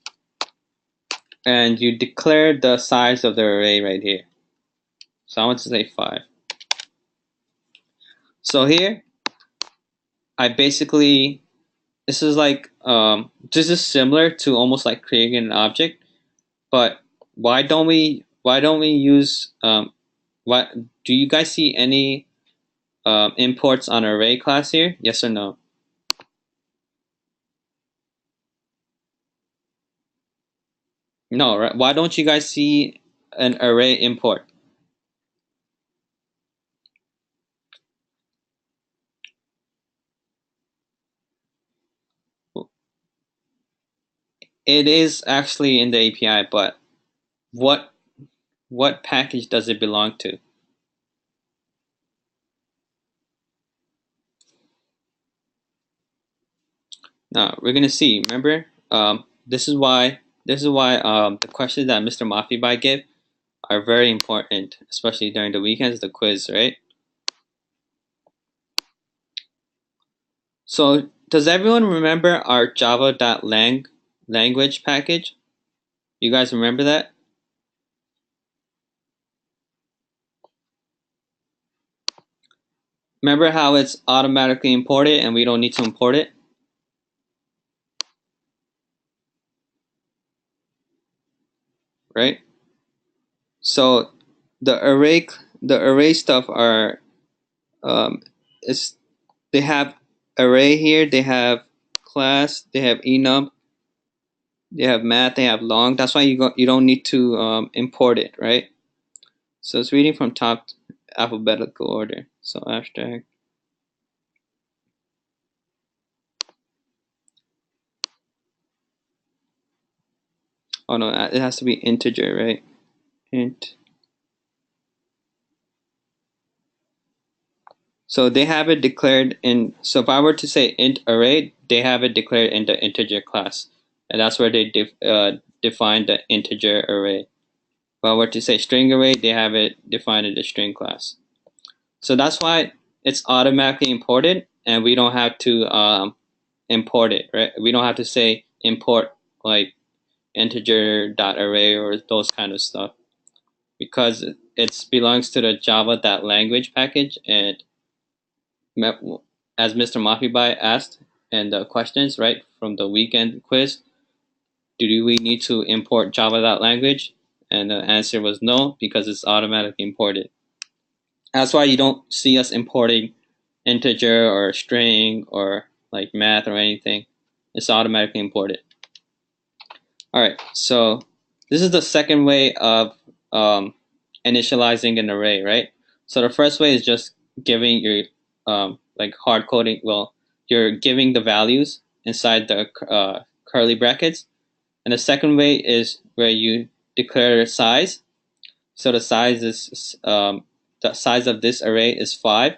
and you declare the size of the array right here. So I want to say 5. So here, I basically, this is like, this is similar to almost like creating an object, but why don't we use, what, do you guys see any imports on array class here? Yes or no? No, right? Why don't you guys see an array import? It is actually in the API, but what package does it belong to? Now we're gonna see. Remember, this is why the questions that Mr. Mafibai gave are very important, especially during the weekends, the quiz, right? So does everyone remember our java.lang language package? You guys remember that? Remember how it's automatically imported and we don't need to import it? right? So the array stuff are is they have array here, they have class, they have enum, they have math, they have long. That's why you don't need to import it, right? So it's reading from top alphabetical order. So abstract. Oh no, it has to be integer, right? Int. So they have it declared in. So if I were to say int array, they have it declared in the integer class, and that's where they define the integer array. If I were to say string array, they have it defined in the string class. So that's why it's automatically imported, and we don't have to import it, right? We don't have to say import like integer.array or those kind of stuff, because it belongs to the Java.language package. And as Mr. Mafibai asked in the questions, right, from the weekend quiz, do we need to import Java.language? And the answer was no, because it's automatically imported. That's why you don't see us importing integer or string or like math or anything. It's automatically imported. All right, so this is the second way of initializing an array, right? So the first way is just giving your like hard coding. Well, you're giving the values inside the curly brackets, and the second way is where you declare a size. So the size is the size of this array is 5.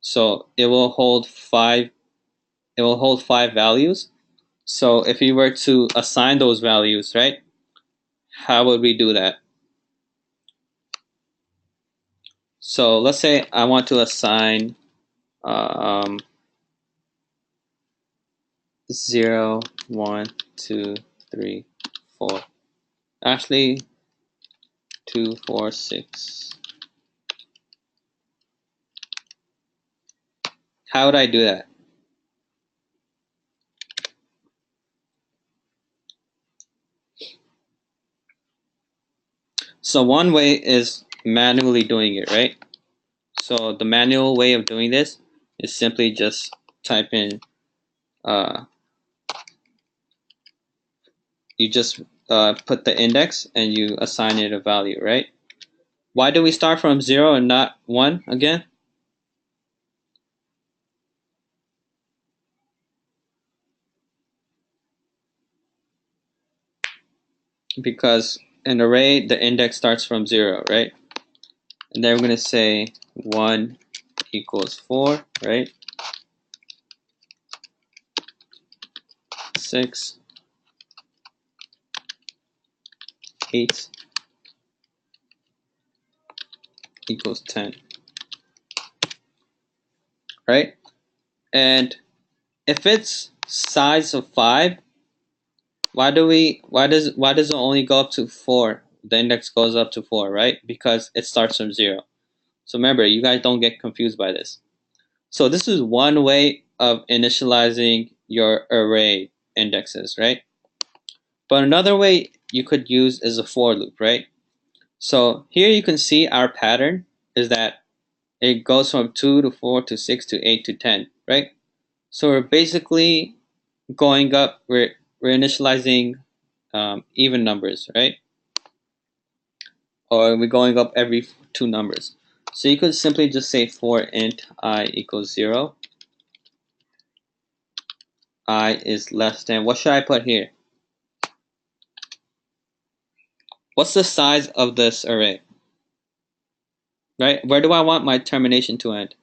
So it will hold 5. It will hold 5 values. So if you were to assign those values, right? How would we do that? So let's say I want to assign um, 0, 1, 2, 3, 4. Actually, 2, 4, 6. How would I do that? So one way is manually doing it, right? So the manual way of doing this is simply just type in, you just put the index and you assign it a value, right? Why do we start from 0 and not 1 again? Because an array, the index starts from 0, right? And then we're going to say 1 equals 4, right? 6, 8 equals 10, right? And if it's size of 5, why does it only go up to 4? The index goes up to 4, right? Because it starts from 0. So remember, you guys don't get confused by this. So this is one way of initializing your array indexes, right? But another way you could use is a for loop, right? So here you can see our pattern is that it goes from 2 to 4 to 6 to 8 to 10, right? So we're basically going up, we're initializing even numbers, right? Or we're going up every 2 numbers. So you could simply just say for int I equals 0, I is less than, what should I put here? What's the size of this array? Right? Where do I want my termination to end?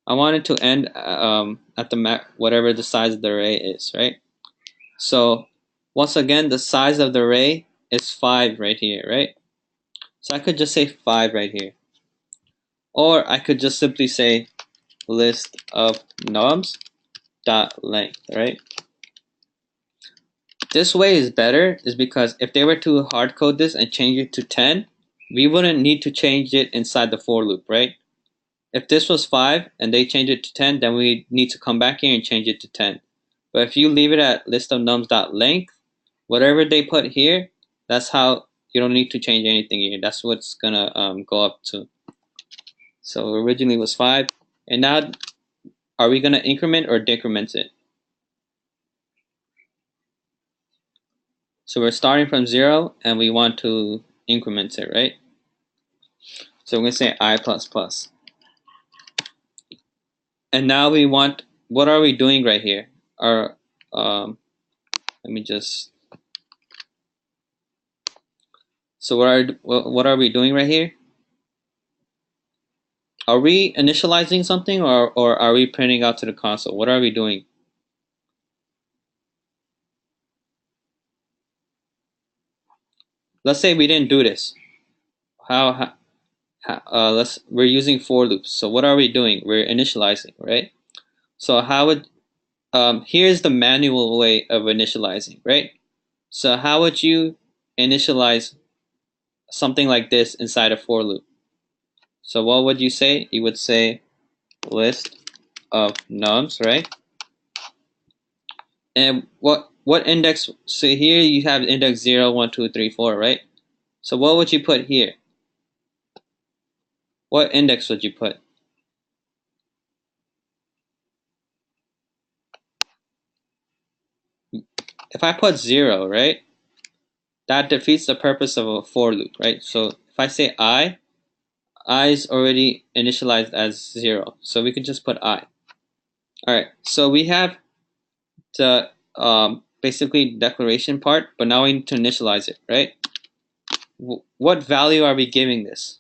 I want it to end at the whatever the size of the array is, right? So once again, the size of the array is 5 right here, right? So I could just say 5 right here. Or I could just simply say list of nums dot length, right? This way is better is because if they were to hard code this and change it to 10, we wouldn't need to change it inside the for loop, right? If this was 5 and they change it to 10, then we need to come back here and change it to 10. But if you leave it at list of nums dot length, whatever they put here, that's how You don't need to change anything here. That's what's gonna go up to. So originally it was 5, and now are we gonna increment or decrement it? So we're starting from 0 and we want to increment it, right? So we're gonna say I plus plus. And now we want, what are we doing right here? Our let me just, so what are we doing right here? Are we initializing something, or are we printing out to the console? What are we doing? Let's say we didn't do this. We're using for loops. So what are we doing? We're initializing, right? So how would, here's the manual way of initializing, right? So how would you initialize something like this inside a for loop? So what would you say? You would say list of nums, right? And what index? So here you have index 0, 1, 2, 3, 4, right? So what would you put here? What index would you put? If I put 0, right, that defeats the purpose of a for loop, right? So if I say I is already initialized as 0, so we can just put I. All right, so we have the basically declaration part, but now we need to initialize it, right? What value are we giving this?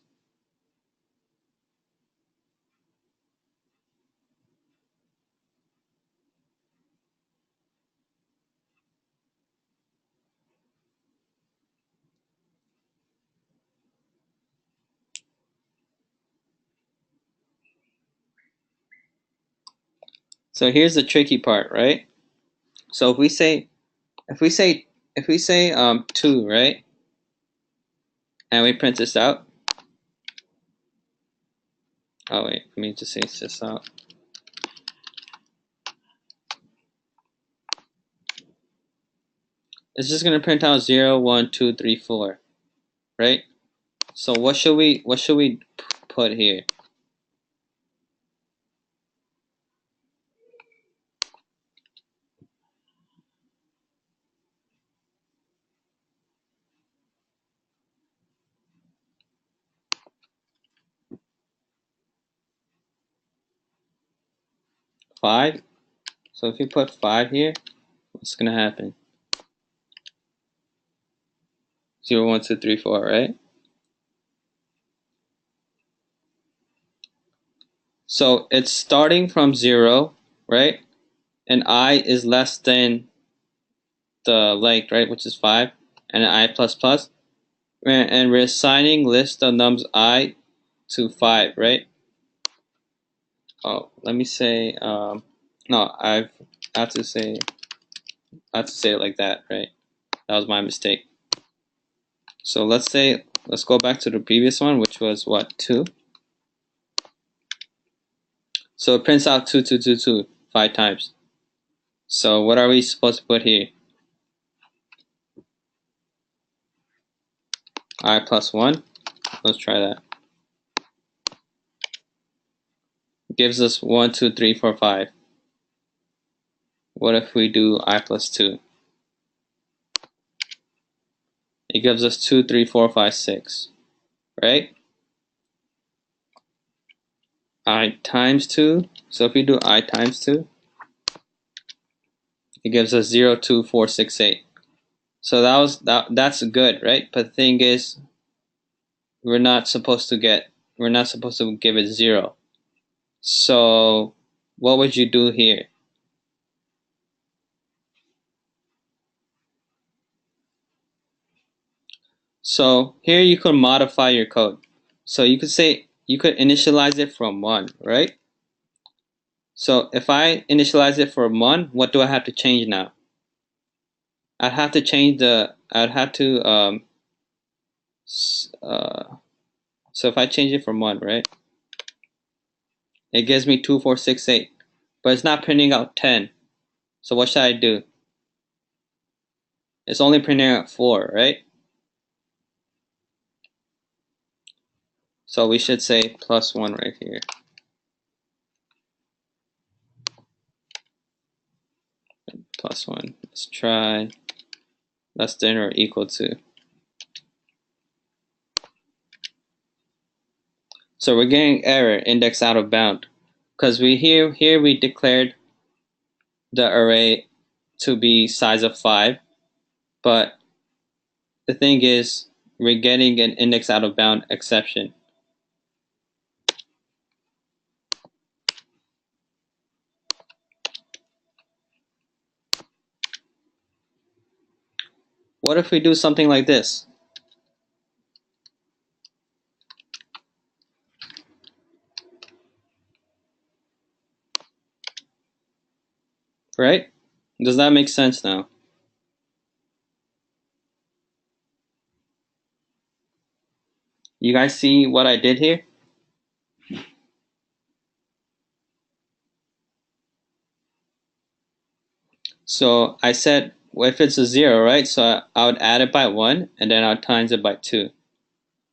So here's the tricky part, right? So if we say 2, right, and we print this out. Oh wait, let me just say this out. It's just gonna print out 0, 1, 2, 3, 4, right? So what should we put here? Five. So if you put 5 here, what's gonna happen? 0, 1, 2, 3, 4, right? So it's starting from 0, right? And I is less than the length, right, which is 5, and I plus plus. And we're assigning list of nums I to 5, right? Oh, let me say, no, I have to say it like that, right? That was my mistake. So let's go back to the previous one, which was what, 2? So it prints out 2, 2, 2, 2, 5 times. So what are we supposed to put here? I plus 1. Let's try that. Gives us 1, 2, 3, 4, 5. What if we do I plus 2? It gives us 2, 3, 4, 5, 6, right? I times 2. So if we do I times 2, it gives us 0, 2, 4, 6, 8. So that's good, right? But the thing is, we're not supposed to give it 0. So what would you do here? So here you could modify your code. So you could say, you could initialize it from 1, right? So if I initialize it from 1, what do I have to change now? I'd have to change so if I change it from 1, right? It gives me 2, 4, 6, 8. But it's not printing out 10. So what should I do? It's only printing out 4, right? So we should say +1 right here. +1. Let's try less than or equal to. So we're getting error, index out of bound, because here we declared the array to be size of 5, but the thing is we're getting an index out of bound exception. What if we do something like this? Right? Does that make sense now? You guys see what I did here? So I said, well, if it's a 0, right? So I would add it by 1, and then I would times it by 2.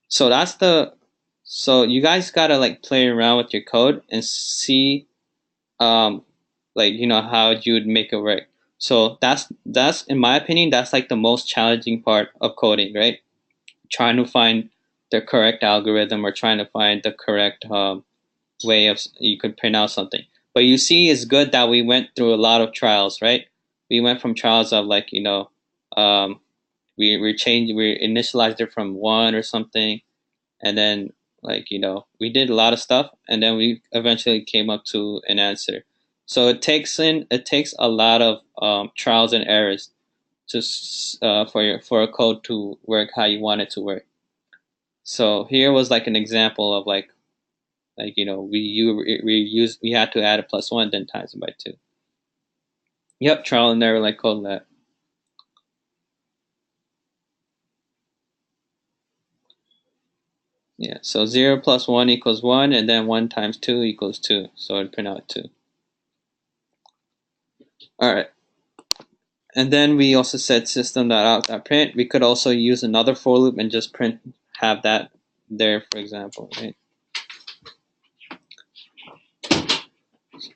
So so you guys gotta like play around with your code and see, like, you know, how you would make it work. So that's in my opinion, that's like the most challenging part of coding, right? Trying to find the correct algorithm, or trying to find the correct way of you could print out something. But you see, it's good that we went through a lot of trials, right? We went from trials of like, you know, we initialized it from 1 or something, and then like, you know, we did a lot of stuff, and then we eventually came up to an answer. So it takes a lot of trials and errors to for a code to work how you want it to work. So here was like an example of like, you know, we had to add a +1, then times it by 2. Yep, trial and error, like code that. Yeah, so 0 plus 1 equals 1, and then 1 times 2 equals 2. So it'd print out 2. All right. And then we also said system.out.print. We could also use another for loop and just have that there, for example, right?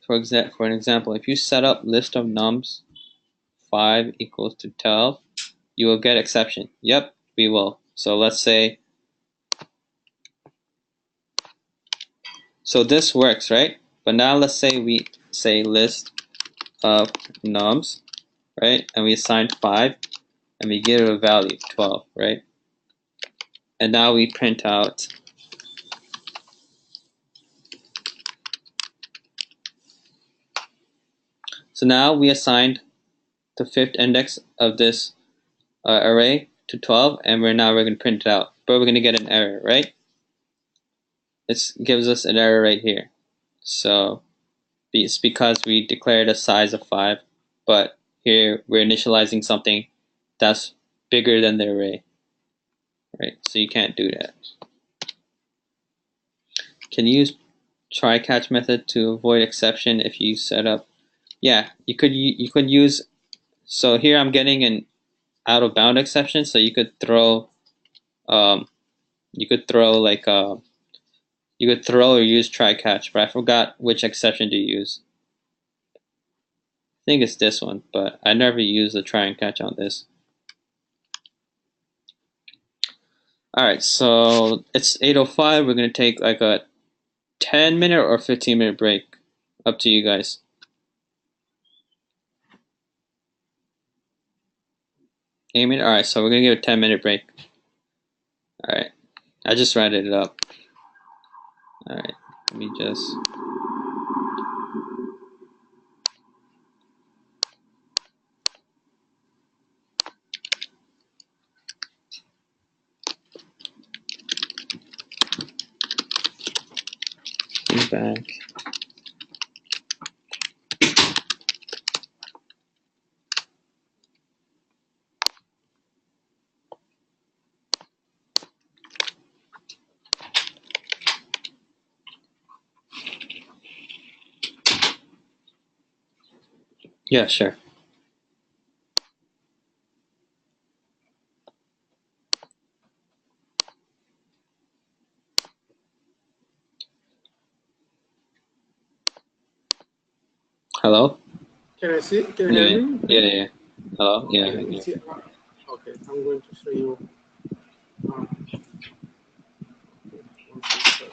For an example, if you set up list of nums 5 equals to 12, you will get exception. Yep, we will. So let's say, so this works, right? But now let's say we say list of nums, right? And we assign 5, and we give it a value 12, right? And now we print out. So now we assigned the 5th index of this array to 12, and we're going to print it out. But we're going to get an error, right? It gives us an error right here. So it's because we declared a size of 5, but here we're initializing something that's bigger than the array, right? So you can't do that. Can you use try catch method to avoid exception if you set up? Yeah, you could use. So here I'm getting an out of bound exception, so you could throw like you could throw or use try catch, but I forgot which exception to use. I think it's this one, but I never use the try and catch on this. Alright, so it's 8:05. We're gonna take like a 10-minute or 15-minute break. Up to you guys. Aiming. Alright, so we're gonna give a 10-minute break. Alright. I just rounded it up. Alright, let me just be back. Yeah, sure. Hello? Can I see? Can you Yeah, hear me? yeah, yeah. Hello? Yeah, Okay, yeah. okay, I'm going to show you. Once we start.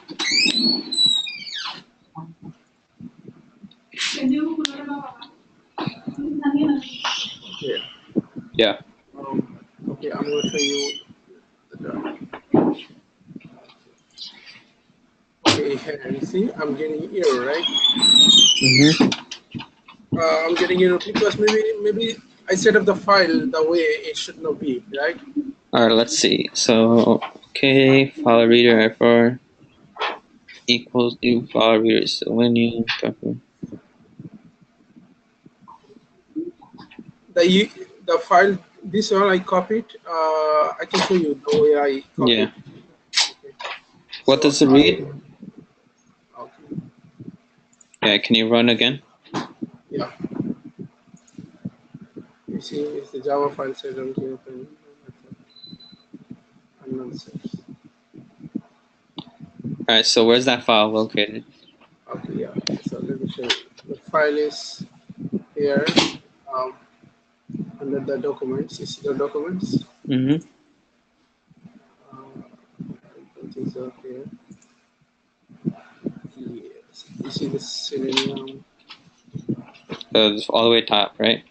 Yeah. Yeah, Okay, I'm going to show you the. Okay, here you see, I'm getting error, right? I'm getting error because maybe I set up the file the way it should not be, right? Alright, let's see. So, okay, file reader error equals new file reader. So when you The file, this one I copied. I can show you the way I yeah, copied. Okay, what so does it read? okay, Yeah, can you run again? yeah. You see, it's the Java file set on the open unknown source. Alright, so where's that file located? Okay, yeah. So let me show you. The file is here um, under the documents. You see the documents? Mm-hmm. I don't think so here. Yes. You see the Selenium? It's all the way top, right?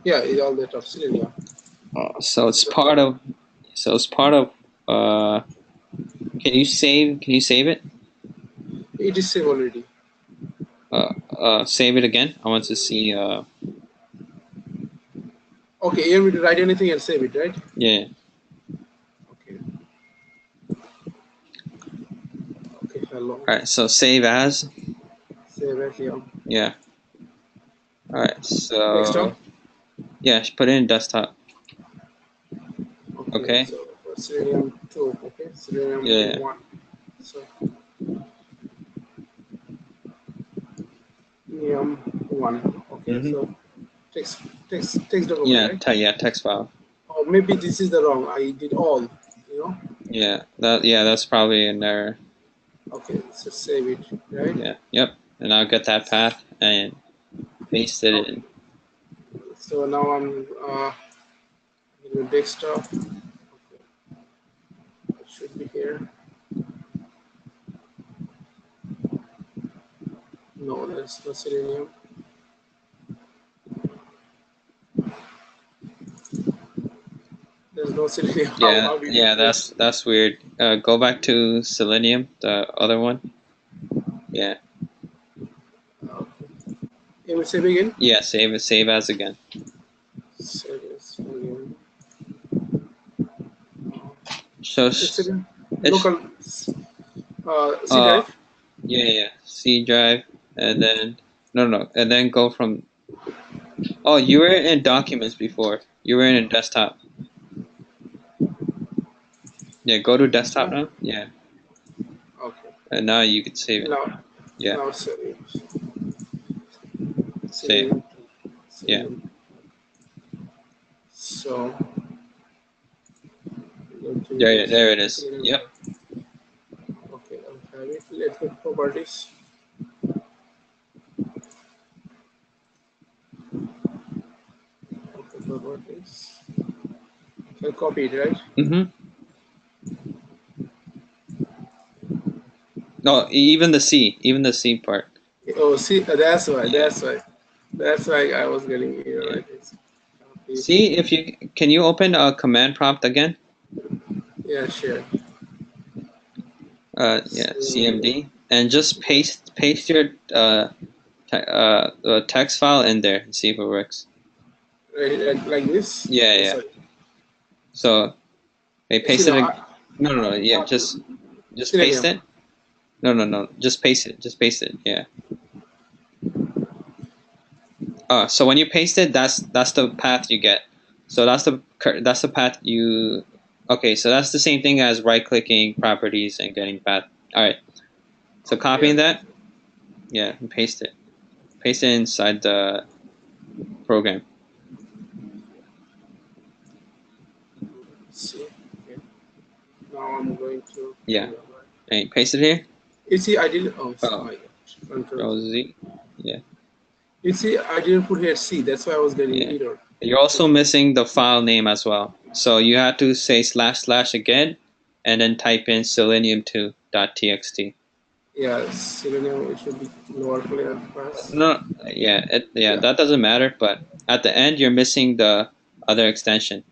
Yeah, it's all that of Selenium. So This it's is the part file. of. So it's part of. Can you save? Can you save it? It is saved already. Save it again. I want to see. Okay, you want me to write anything and save it, right? Yeah. Okay. Okay, hello. All right. So save as. Save it here. Yeah. All right. Desktop. So yeah, just put it in desktop. Okay, Okay. so for Selenium 2, okay, Selenium Yeah. 1. So Selenium 1. Okay, Mm-hmm. so text document, Yeah. right? Yeah. Text file. Or maybe this is the wrong. I did all, you know. Yeah. That's probably in there. Okay, so save it, right? Yeah. Yep. And I'll get that path and paste it Okay. in. So now I'm in the desktop. Okay, it should be here. No, there's no Selenium. There's no Selenium. Yeah. How did Yeah. it work? That's weird. Go back to Selenium, the other one. Yeah. Okay. You will save again. Yeah. Save it. Save as again. Save as Selenium. So It's in it's local C uh drive. yeah. C drive and then no and then go from. Oh, you were in documents before. You were in desktop. Yeah. Go to desktop now. Yeah. Okay. And now you can save it. Now, Yeah. now save it. Save. Selenium. Yeah. Selenium. So go to There. this There it is. Selenium. Yep. Okay, I'll have it. Let's go to properties. Okay, properties. I'll copy it, right? Mm-hmm. No, even the C. Even the C part. Oh, see, that's why. Yeah. That's why. That's why I was getting here, Yeah. right? It's copy. See if you can you open a command prompt again? Yeah, sure. Yeah, So, CMD, and just paste your text file in there and see if it works. like this. Yeah, Oh, yeah. sorry. So hey, You see paste it. now, No. Yeah, just paste Selenium. it. No. Just paste it. Just paste it. Yeah. So when you paste it, that's the path you get. So that's the path you. Okay, so that's the same thing as right clicking properties and getting path. All right. So Okay, yeah. copying that. Yeah, and paste it. Paste it inside the program. See. Okay. Now I'm going to. Yeah. And paste it here. You see, I did. Oh Oh, my gosh. Control. Control Z. Yeah. You see, I didn't put here C. That's why I was getting Yeah. error. You're also missing the file name as well. So you have to say // again, and then type in selenium2.txt. Yeah, Selenium, it should be lower layer first. No, yeah, that doesn't matter. But at the end, you're missing the other extension.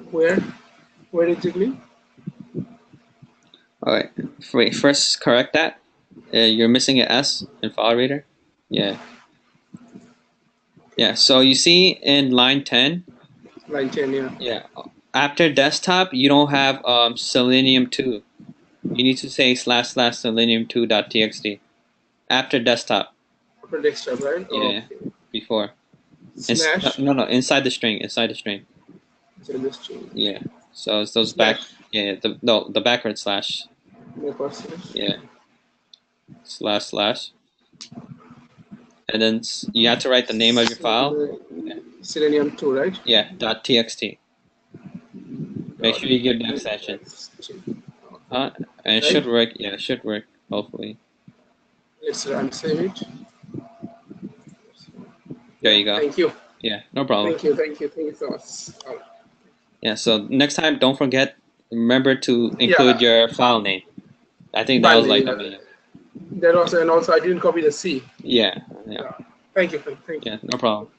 Where? Where exactly? All right. Wait, first correct that. You're missing an S in file reader. Yeah. Yeah. So you see in line 10. Line 10, yeah. Yeah. After desktop, you don't have Selenium 2. You need to say // selenium2.txt after desktop. Upper desktop, right? Yeah. Okay. Before. Slash. No, inside the string. Inside the string. So this change. Yeah. So it's those back. Slash. Yeah. The backward slash. Backward slash. Yeah. // and then you have to write the name of your file. Yeah. Selenium 2, right? Yeah. .txt. Make sure you give the extension. And it should work. Yeah, it should work. Hopefully. Let's run, save it. There Yeah, you go. thank you. Yeah, no problem. Thank you so much. Yeah, so next time, don't forget, remember to include your file name. I think that was like the main. That was, and also I didn't copy the C. Yeah. Thank you. Thank you. Yeah, no problem.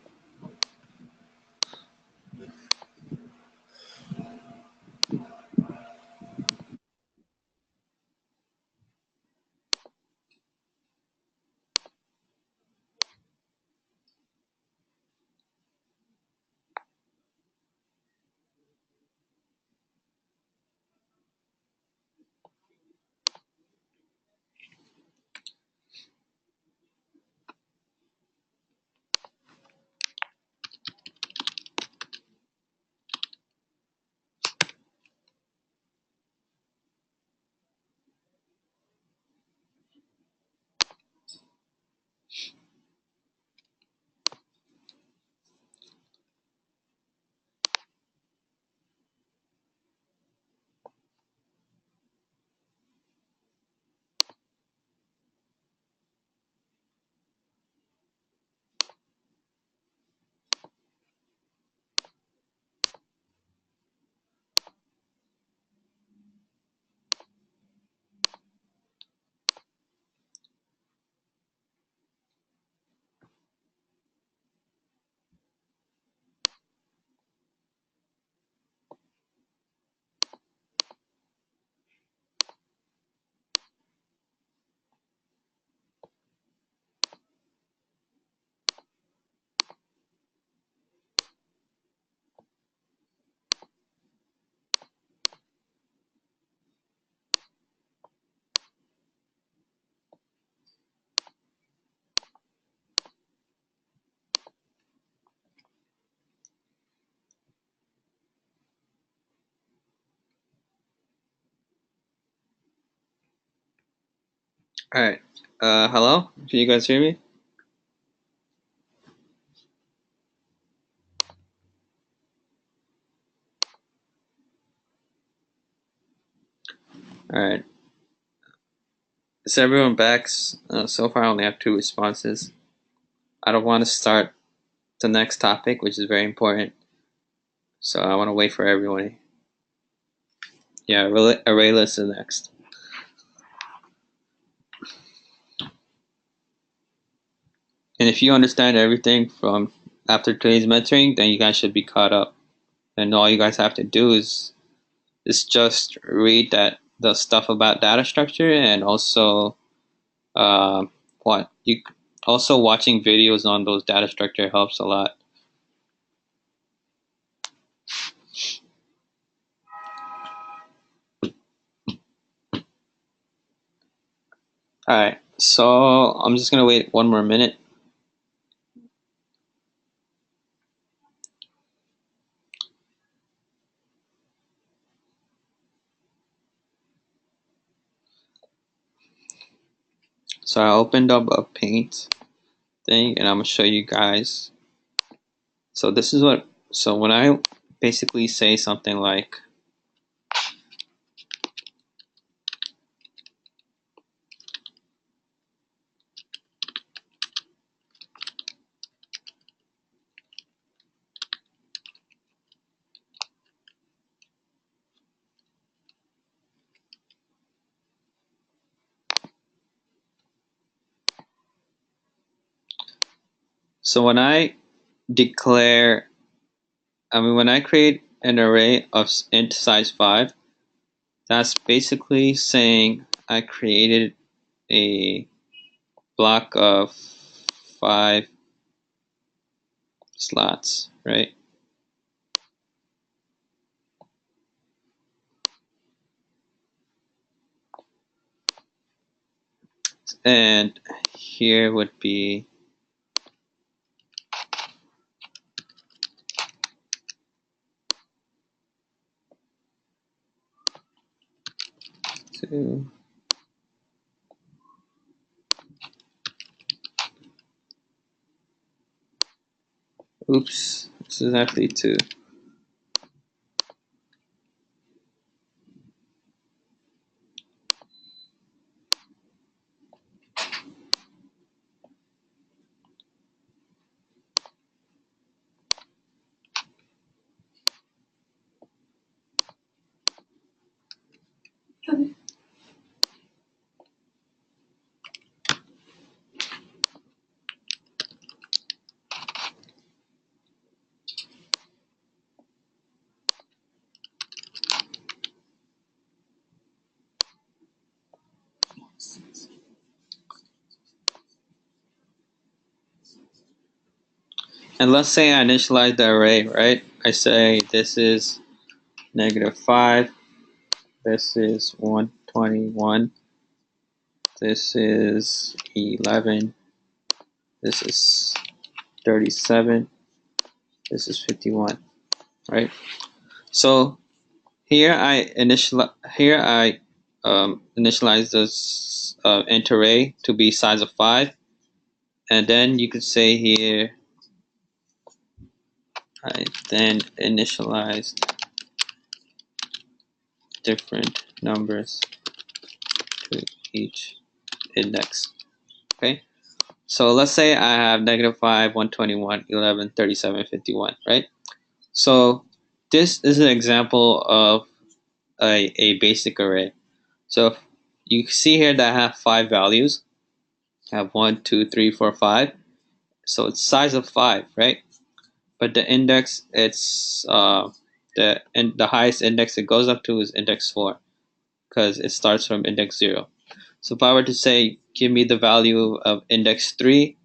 All right. Hello? Can you guys hear me? All right. Is everyone back? So far, I only have 2 responses. I don't want to start the next topic, which is very important. So I want to wait for everyone. Yeah, ArrayLists is next. And if you understand everything from after today's mentoring, then you guys should be caught up. And all you guys have to do is just read the stuff about data structure, and also what you also watching videos on those data structure helps a lot. All right, so I'm just gonna wait 1 more minute. So I opened up a paint thing, and I'm gonna show you guys. So this is what. So when I basically say something like, So when I declare, when I create an array of int size 5, that's basically saying I created a block of 5 slots, right? And here would be two. Oops, this is actually 2. And let's say I initialize the array, right? I say this is -5, this is 121, this is 11, this is 37, this is 51, right? So here I initialize this int array to be size of 5, and then you could say here I then initialized different numbers to each index. Okay, so let's say I have -5, 121, 11, 37, 51, right? So this is an example of a basic array. So you see here that I have 5 values. I have 1, 2, 3, 4, 5. So it's size of 5, right? But the index, it's the highest index it goes up to is index 4, because it starts from index 0. So if I were to say, give me the value of index 3,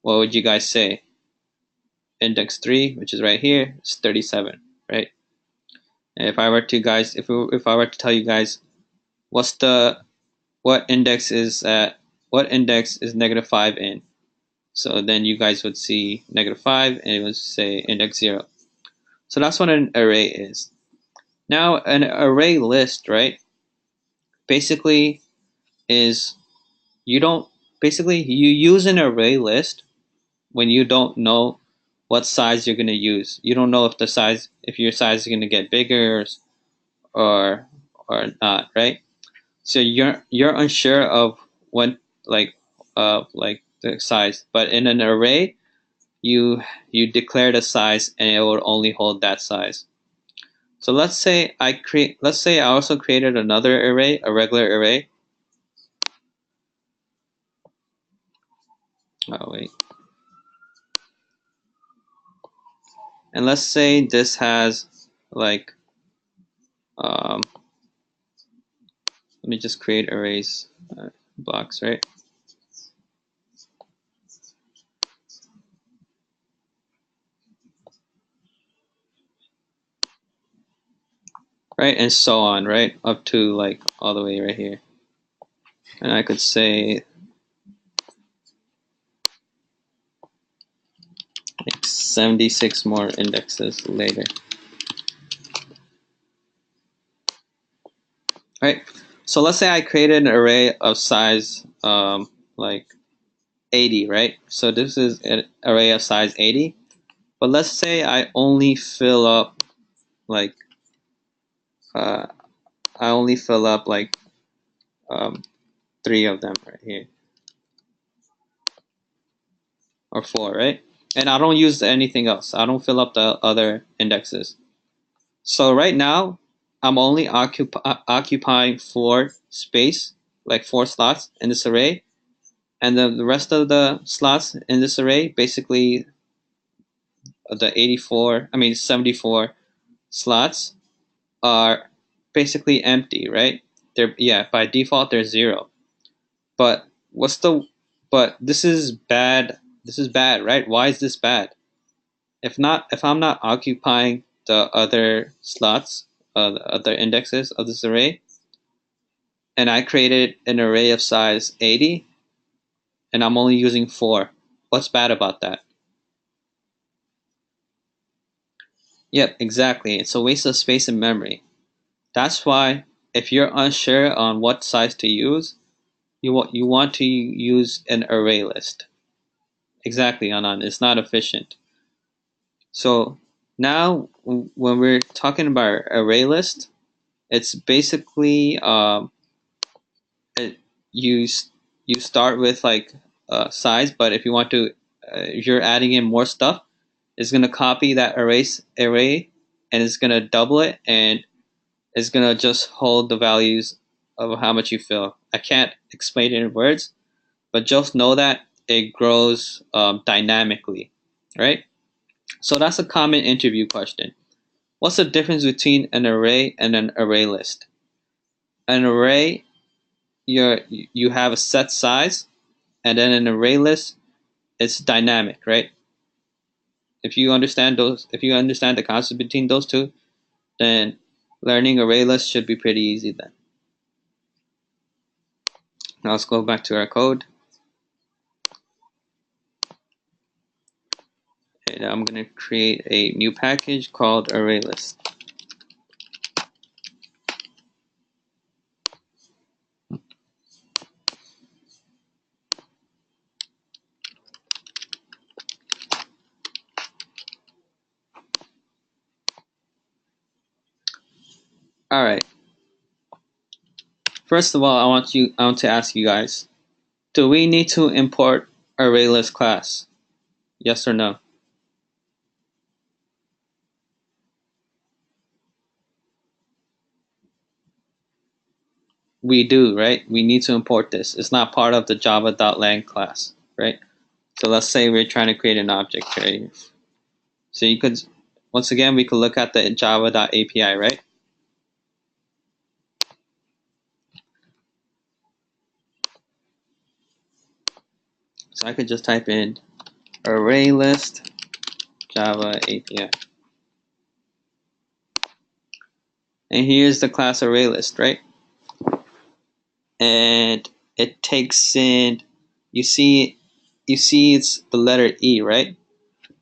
what would you guys say? Index 3, which is right here, is 37, right? And if I were to tell you guys what index is -5 in, so then you guys would see -5 and it would say index 0. So that's what an array is. Now an array list, right, basically is you use an array list when you don't know what size you're going to use. You don't know if your size is going to get bigger or not, right? So you're unsure of what like the size, but in an array you declare the size and it will only hold that size. So let's say I also created another array, a regular array. Oh wait. And let's say this has like let me just create arrays blocks, right? Right, and so on, right? Up to like all the way right here. And I could say like 76 more indexes later. Right. So let's say I created an array of size like 80, right? So this is an array of size 80. But let's say I only fill up like uh, um, 3 of them right here, or 4, right? And I don't use anything else. I don't fill up the other indexes. So right now, I'm only occupying 4 space, like 4 slots in this array. And the rest of the slots in this array, basically the 74 slots are basically empty, right? They're by default they're 0. But but this is bad. This is bad, right? Why is this bad? If I'm not occupying the other slots, the other indexes of this array, and I created an array of size 80, and I'm only using 4, what's bad about that? Yep, exactly. It's a waste of space and memory. That's why if you're unsure on what size to use, you want to use an array list. Exactly, Anand. It's not efficient. So now when we're talking about array list, it's basically it, you you start with like size, but if you want to, if you're adding in more stuff, it's gonna copy that array, and it's gonna double it, and it's gonna just hold the values of how much you fill. I can't explain it in words, but just know that it grows dynamically, right? So that's a common interview question. What's the difference between an array and an array list? An array, you have a set size, and then an array list, it's dynamic, right? If you understand the concept between those two, then learning array lists should be pretty easy then. Now let's go back to our code. And I'm going to create a new package called ArrayList. All right. First of all, I want to ask you guys, do we need to import ArrayList class? Yes or no? We do, right? We need to import this. It's not part of the java.lang class, right? So let's say we're trying to create an object, right? So you could, once again, we could look at the java.api, right? So I could just type in ArrayList Java API. And here's the class ArrayList, right? And it takes in, you see it's the letter E, right?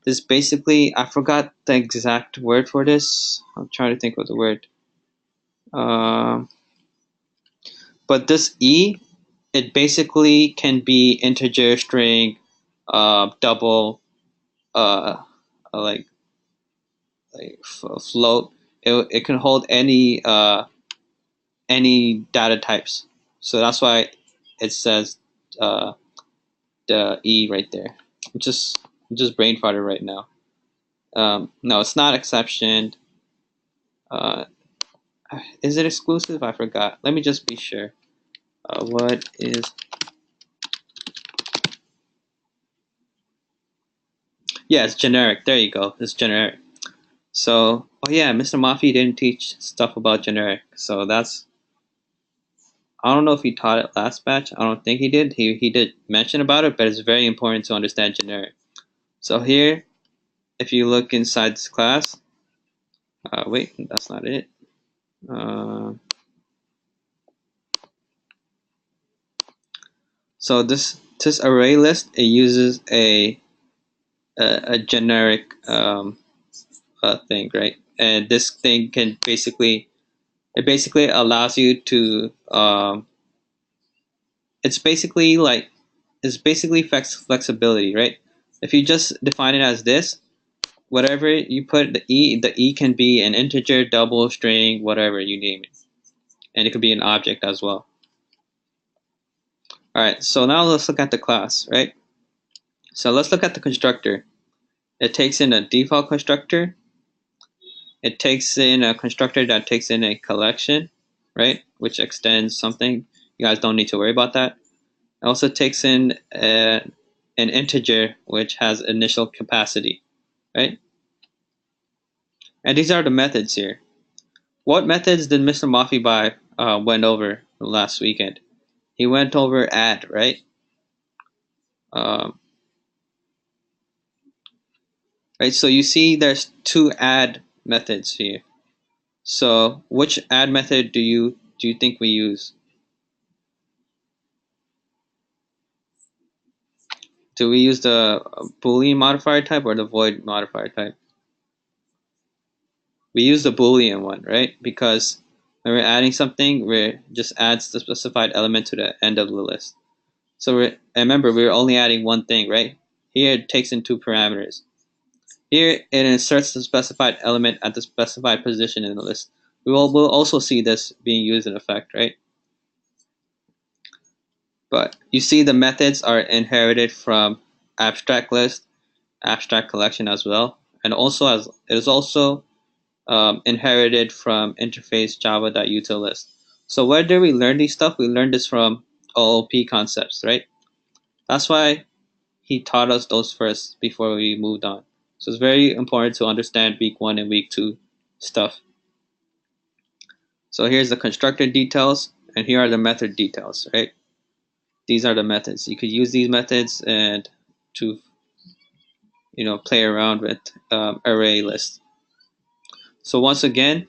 This basically, I forgot the exact word for this. I'm trying to think of the word. But this E, it basically can be integer, string, double, uh, like float. It can hold any data types. So that's why it says the E right there. I'm just brain farted right now. No, it's not exception. Uh, is it exclusive? I forgot. Let me just be sure. What is? Yeah, it's generic. There you go. It's generic. So, oh yeah, Mr. Mafi didn't teach stuff about generic. So that's, I don't know if he taught it last batch. I don't think he did. He did mention about it, but it's very important to understand generic. So here, if you look inside this class, wait, that's not it. So this array list, it uses a generic thing, right? And this thing can basically allows you to it's basically flexibility, right? If you just define it as this, whatever you put the E can be an integer, double, string, whatever you name it, and it could be an object as well. All right, so now let's look at the class, right? So let's look at the constructor. It takes in a default constructor. It takes in a constructor that takes in a collection, right? Which extends something. You guys don't need to worry about that. It also takes in an integer which has initial capacity, right? And these are the methods here. What methods did Mr. Mafibai went over last weekend? He went over add, right? Um, right. So you see, there's two add methods here. So which add method do you think we use? Do we use the Boolean modifier type or the void modifier type? We use the Boolean one, right? Because when we're adding something, we just adds the specified element to the end of the list. So remember, we're only adding one thing, right? Here it takes in two parameters. Here it inserts the specified element at the specified position in the list. We'll also see this being used in effect, right? But you see the methods are inherited from abstract list, abstract collection as well, and also it is also inherited from interface java.util-list. So where did we learn these stuff? We learned this from OOP concepts, right? That's why he taught us those first before we moved on. So it's very important to understand week 1 and week 2 stuff. So here's the constructor details, and here are the method details, right? These are the methods. You could use these methods and to play around with array lists. So once again,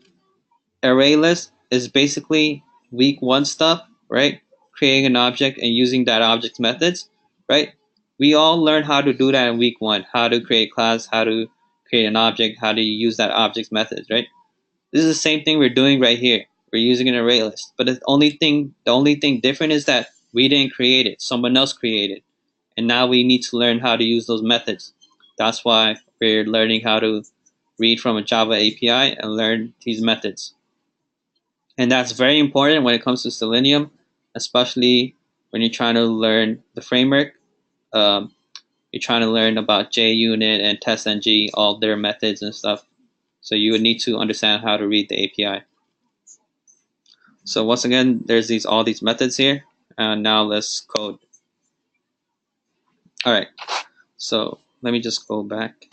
array list is basically week 1 stuff, right? Creating an object and using that object's methods, right? We all learn how to do that in week 1, how to create a class, how to create an object, how to use that object's methods, right? This is the same thing we're doing right here. We're using an array list, but the only thing different is that we didn't create it, someone else created, and now we need to learn how to use those methods. That's why we're learning how to read from a Java API and learn these methods. And that's very important when it comes to Selenium, especially when you're trying to learn the framework. Um, you're trying to learn about JUnit and TestNG, all their methods and stuff. So you would need to understand how to read the API. So once again, there's all these methods here. And now let's code. All right. So let me just go back.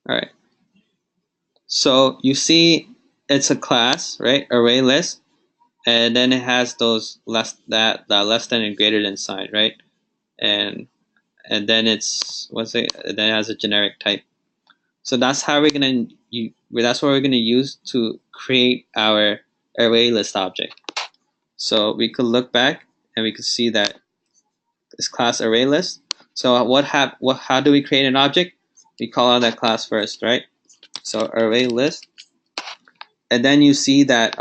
All right. So you see, it's a class, right? Array list, and then it has those that less than and greater than sign, right? And then it's then it has a generic type. So that's how that's what we're gonna use to create our array list object. So we could look back and we could see that this class array list. So how do we create an object? We call out that class first, right? So array list, and then you see that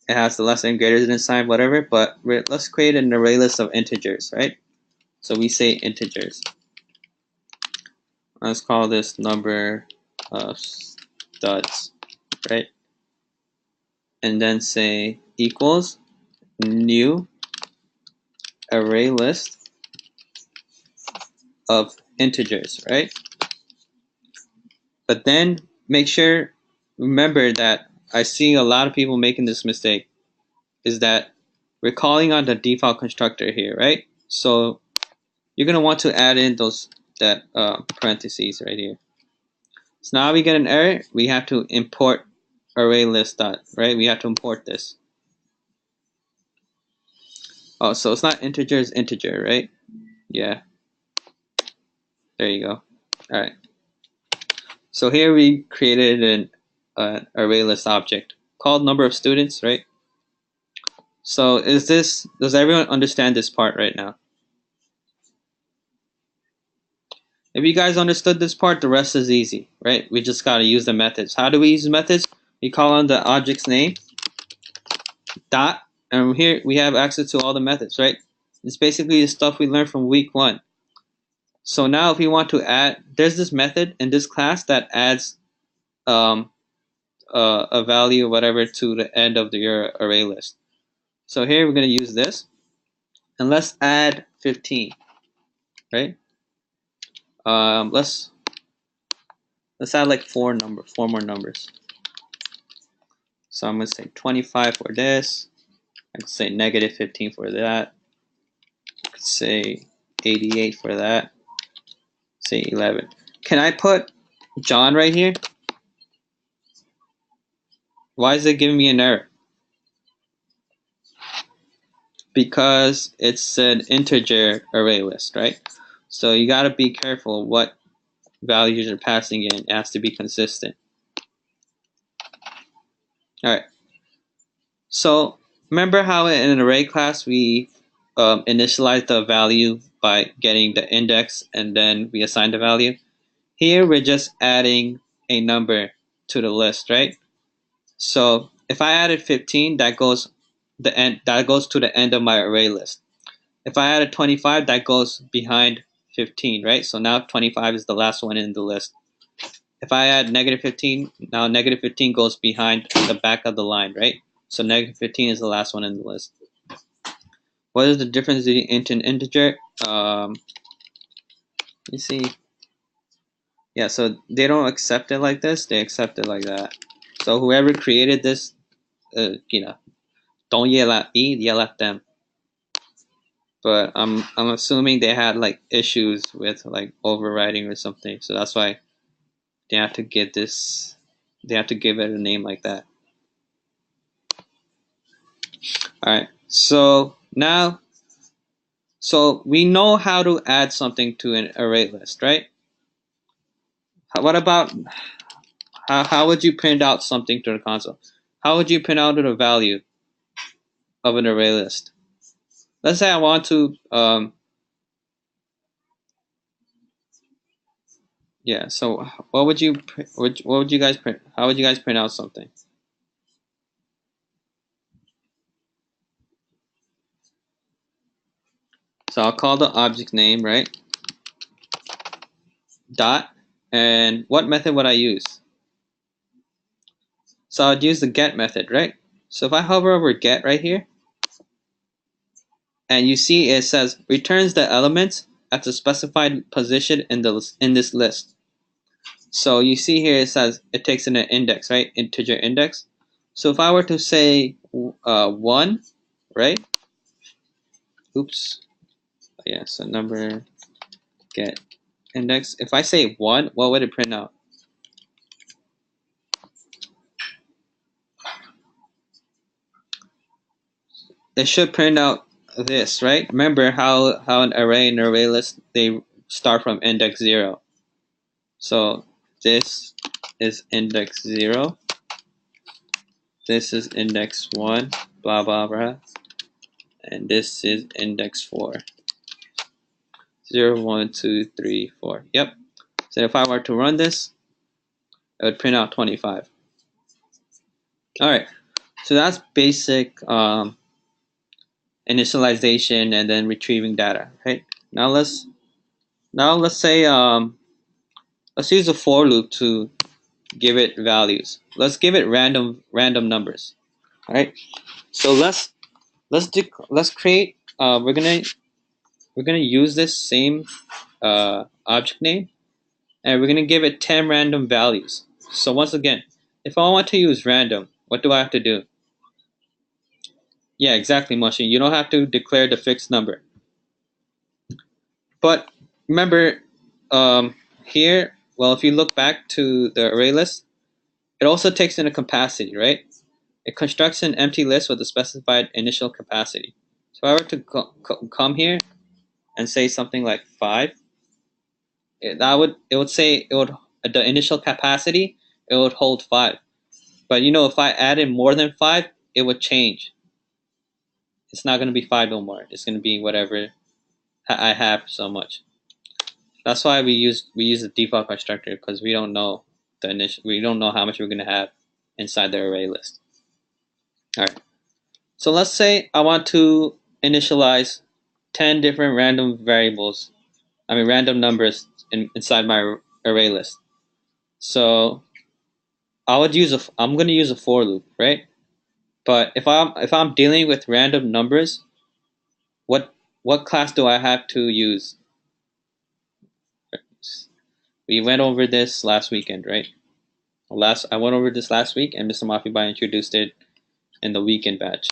it has the less than greater than sign, whatever. But let's create an array list of integers, right? So we say integers. Let's call this number of studs, right? And then say equals new array list of integers, right? But then remember that I see a lot of people making this mistake, is that we're calling on the default constructor here, right? So you're gonna want to add in that parentheses right here. So now we get an error. We have to import array list dot, right? We have to import this. Oh, so it's not integer, it's integer, right? Yeah. There you go. All right. So here we created an array list object called number of students, right? So does everyone understand this part right now? If you guys understood this part, the rest is easy, right? We just gotta use the methods. How do we use the methods? We call on the object's name, dot, and here we have access to all the methods, right? It's basically the stuff we learned from week 1. So now if we want to add, there's this method in this class that adds a value, whatever, to the end of your array list. So here we're gonna use this, and let's add 15, right? Let's Let's add like four more numbers. So I'm gonna say 25 for this. I could say negative 15 for that. I could say 88 for that. Say 11. Can I put John right here? Why is it giving me an error? Because it's an integer array list, right? So you gotta be careful what values you're passing in. It has to be consistent. All right. So remember how in an array class we initialize the value by getting the index and then we assign the value? Here we're just adding a number to the list, right? So if I added 15, that goes to the end of my array list. If I added 25, that goes behind 15, right? So now 25 is the last one in the list. If I add negative 15, now negative 15 goes behind the back of the line, right? So negative 15 is the last one in the list. What is the difference between int and integer? You see, yeah, so they don't accept it like this, they accept it like that. So whoever created this, don't yell at me, yell at them. But I'm assuming they had like issues with like overriding or something, so that's why they have to give this. They have to give it a name like that. All right. So now, so we know how to add something to an array list, right? What about how would you print out something to the console? How would you print out the value of an array list? Let's say I want to, yeah. So what would you guys print? How would you guys print out something? So I'll call the object name, right? Dot, and what method would I use? So I'd use the get method, right? So if I hover over get right here, and you see it says returns the elements at the specified position in this list. So you see here it says it takes in an index, right? Integer index. So if I were to say 1, right? Oops. Yeah, so number get index. If I say 1, what would it print out? It should print out this, right? Remember how an array and array list, they start from index 0. So this is index 0. This is index 1, blah, blah, blah. And this is index 4. 0, 1, 2, 3, 4. Yep. So if I were to run this, it would print out 25. All right. So that's basic initialization and then retrieving data, right? Now let's say let's use a for loop to give it values. Let's give it random numbers. All right. So let's create. We're gonna use this same object name, and we're gonna give it 10 random values. So once again, if I want to use random, what do I have to do? Yeah, exactly, Machine. You don't have to declare the fixed number. But remember, here, well, if you look back to the array list, it also takes in a capacity, right? It constructs an empty list with a specified initial capacity. So if I were to come here and say something like 5, it would say the initial capacity, it would hold 5. But if I added more than 5, it would change. It's not going to be 5 no more. It's going to be whatever I have so much. That's why we use the default constructor, because we don't know we don't know how much we're going to have inside the array list. All right. So let's say I want to initialize 10 different random random numbers inside my array list. So I'm going to use a for loop, right? But if I'm dealing with random numbers, what class do I have to use? We went over this last weekend, right? I went over this last week, and Mr. Mafibai introduced it in the weekend batch.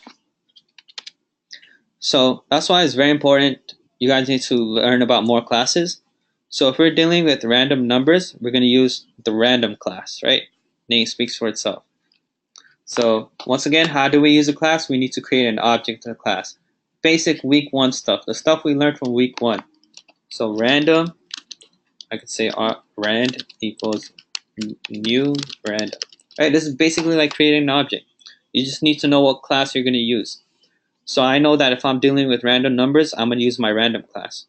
So that's why it's very important. You guys need to learn about more classes. So if we're dealing with random numbers, we're going to use the random class, right? Name speaks for itself. So once again, how do we use a class? We need to create an object in the class. Basic week 1 stuff, the stuff we learned from week 1. So random, I could say rand equals new random. Right, this is basically like creating an object. You just need to know what class you're going to use. So I know that if I'm dealing with random numbers, I'm going to use my random class.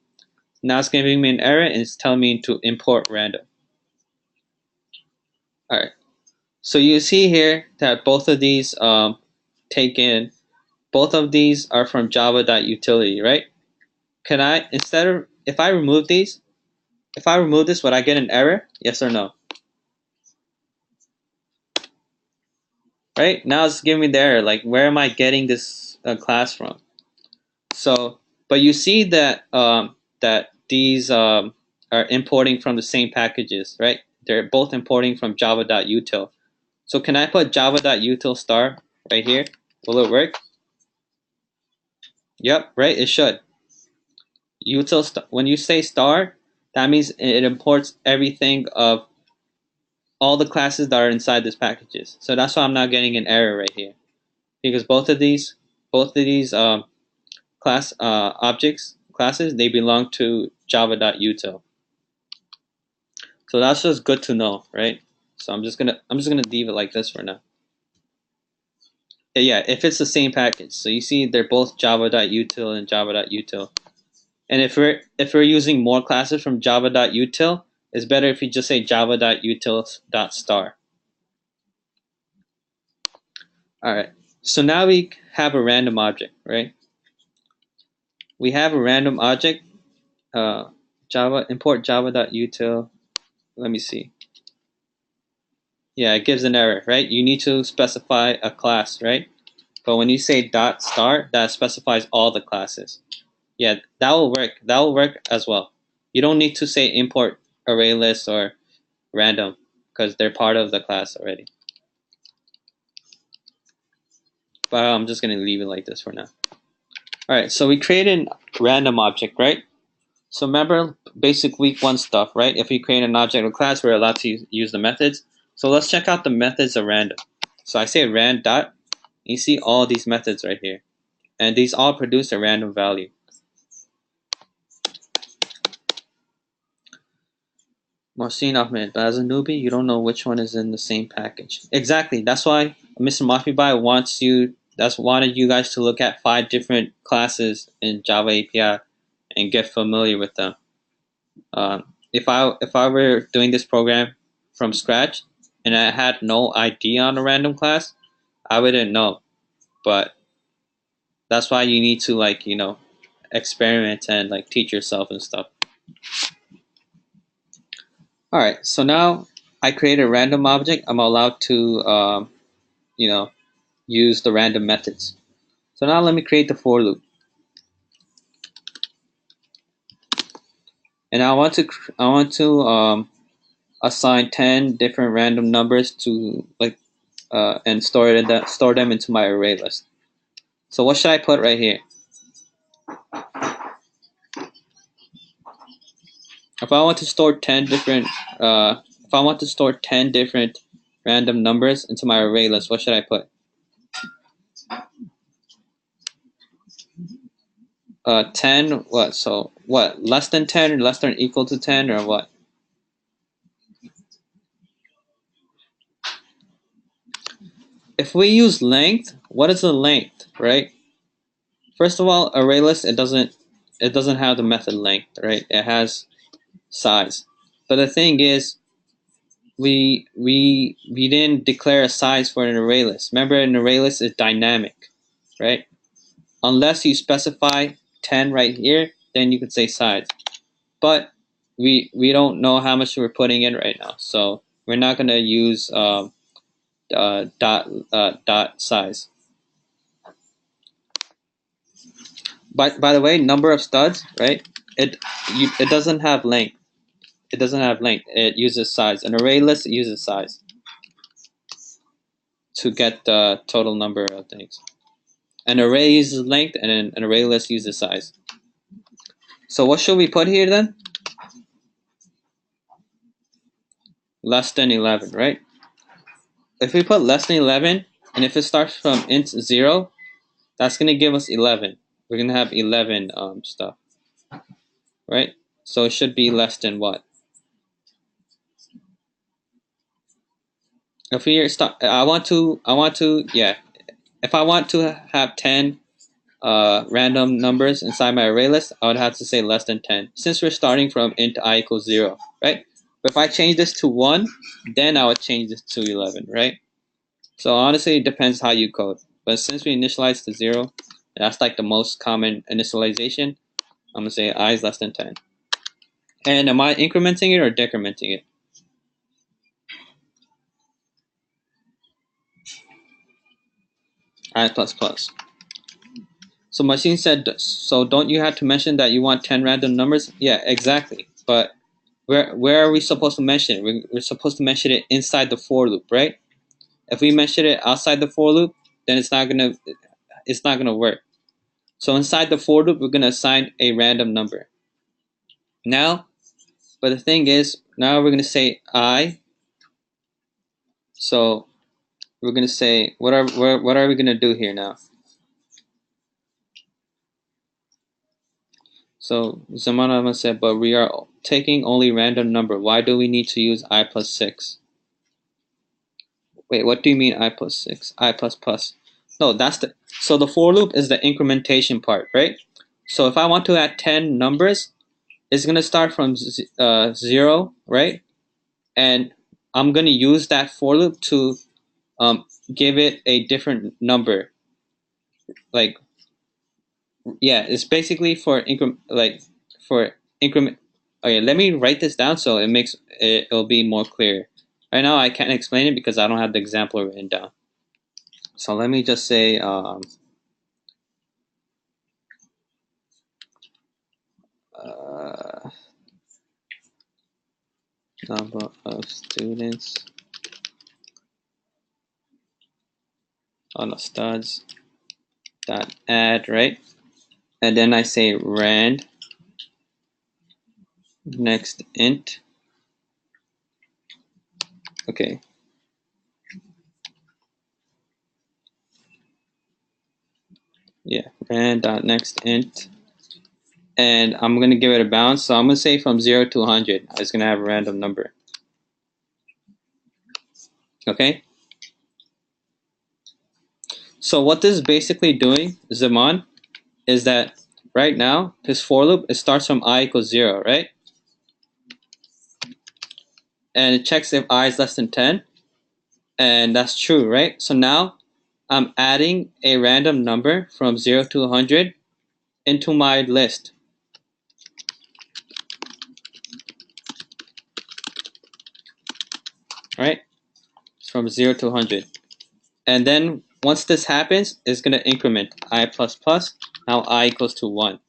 Now it's giving me an error and it's telling me to import random. All right. So you see here that both of these both of these are from java.utility, right? Can I, if I remove these, if I remove this, would I get an error? Yes or no? Right? Now it's giving me the error. Like, where am I getting this class from? So, but you see that that these are importing from the same packages, right? They're both importing from java.util. So can I put java.util star right here? Will it work? Yep, right, it should. When you say star, that means it imports everything of all the classes that are inside this packages. So that's why I'm not getting an error right here, because both of these classes, they belong to java.util. So that's just good to know, right? So I'm just gonna leave it like this for now. Yeah, if it's the same package. So you see they're both java.util and java.util. And if we're using more classes from java.util, it's better if you just say java.util.star. All right. So now we have a random object, right? We have a random object. Import java.util. Let me see. Yeah, it gives an error, right? You need to specify a class, right? But when you say dot star, that specifies all the classes. Yeah, that will work. That will work as well. You don't need to say import ArrayLists or random because they're part of the class already. But I'm just going to leave it like this for now. All right, so we created a random object, right? So remember basic week 1 stuff, right? If we create an object or class, we're allowed to use the methods. So let's check out the methods of random. So I say rand dot. You see all these methods right here. And these all produce a random value. Marcin Ahmed, but as a newbie, you don't know which one is in the same package. Exactly. That's why Mr. Mafibai wanted you guys to look at 5 different classes in Java API and get familiar with them. If I were doing this program from scratch and I had no idea on a random class, I wouldn't know. But that's why you need to experiment and teach yourself and stuff. All right, so now I create a random object. I'm allowed to use the random methods. So now let me create the for loop, and I want to assign 10 different random numbers to and store them into my array list. So what should I put right here? If I want to store 10 different random numbers into my array list, what should I put? 10 what? So what? Less than 10 or less than or equal to 10 or what? If we use length, what is the length, right? First of all, ArrayList it doesn't have the method length, right? It has size. But the thing is, we didn't declare a size for an ArrayList. Remember, an ArrayList is dynamic, right? Unless you specify 10 right here, then you could say size. But we don't know how much we're putting in right now, so we're not gonna use dot size. By the way, number of studs, right? It doesn't have length. it doesn't have length. It uses size. An array list uses size to get the total number of things. An array uses length, and an array list uses size. So what should we put here then? Less than 11, right? If we put less than 11, and if it starts from int 0, that's going to give us 11. We're going to have 11 stuff, right? So it should be less than what? If we start, yeah. If I want to have 10 random numbers inside my array list, I would have to say less than 10, since we're starting from int I equals 0, right? But if I change this to 1, then I would change this to 11, right? So honestly, it depends how you code. But since we initialize to 0, that's like the most common initialization, I'm going to say I is less than 10. And am I incrementing it or decrementing it? I plus plus. So Machine said, so don't you have to mention that you want 10 random numbers? Yeah, exactly. But where are we supposed to mention it? We're supposed to mention it inside the for loop, right? If we mention it outside the for loop, then it's not gonna work. So inside the for loop, we're gonna assign a random number. Now, but the thing is, now we're gonna say I. So we're gonna say what are we gonna do here now? So Zamanama said, but we are taking only random number. Why do we need to use I plus 6? Wait, what do you mean I plus 6? I plus plus. No, so the for loop is the incrementation part, right? So if I want to add 10 numbers, it's going to start from 0, right? And I'm going to use that for loop to give it a different number. Like, yeah, it's basically for increment. Okay, let me write this down so it'll be more clear. Right now, I can't explain it because I don't have the example written down. So let me just say number of students on the studs dot add, right? And then I say rand next int. Okay. Yeah, rand dot next int. And I'm going to give it a bounce. So I'm going to say from 0 to 100. It's going to have a random number. Okay? So what this is basically doing, Zaman, is that right now, this for loop, it starts from I equals 0, right? And it checks if I is less than 10. And that's true, right? So now I'm adding a random number from 0 to 100 into my list. Right? From 0 to 100. And then once this happens, it's going to increment I plus plus. Now I equals to 1.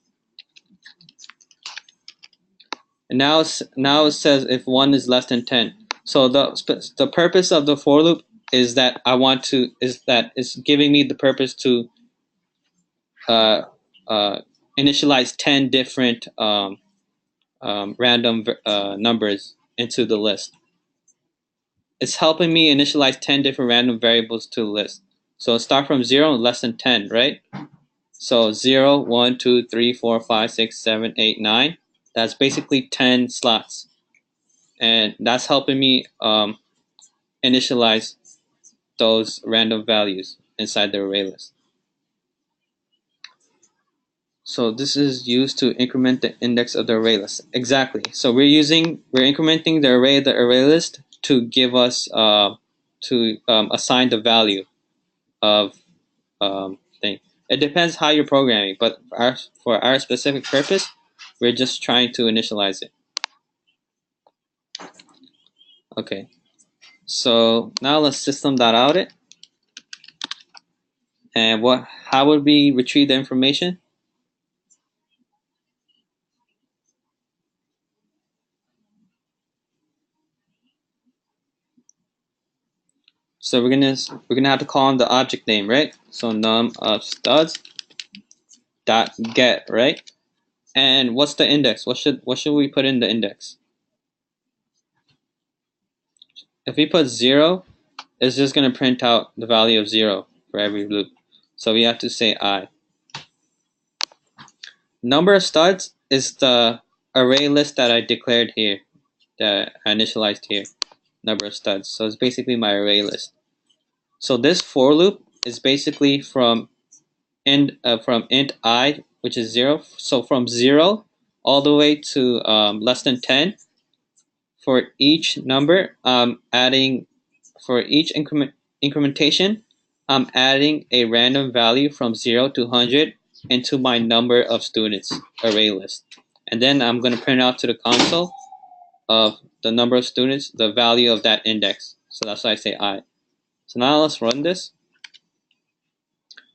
And now it says if 1 is less than 10. So the purpose of the for loop is that it's giving me the purpose to initialize 10 different random numbers into the list. It's helping me initialize 10 different random variables to the list. So start from 0 and less than 10, right? So 0, 1, 2, 3, 4, 5, 6, 7, 8, 9. That's basically 10 slots. And that's helping me initialize those random values inside the array list. So this is used to increment the index of the array list. Exactly. So we're incrementing the array list to give us assign the value of thing. It depends how you're programming, but for our specific purpose, we're just trying to initialize it. Okay. So now let's system.out it. And how would we retrieve the information? So we're gonna have to call in the object name, right? So num of studs dot get, right? And what's the index? What should we put in the index? If we put 0, it's just gonna print out the value of 0 for every loop. So we have to say I. Number of studs is the array list that I declared here, that I initialized here. Number of studs. So it's basically my array list. So this for loop is basically from int I, which is 0. So from 0 all the way to less than 10. For each number, adding for each incrementation, I'm adding a random value from 0 to 100 into my number of students array list. And then I'm going to print out to the console of the number of students, the value of that index. So that's why I say I. So now let's run this.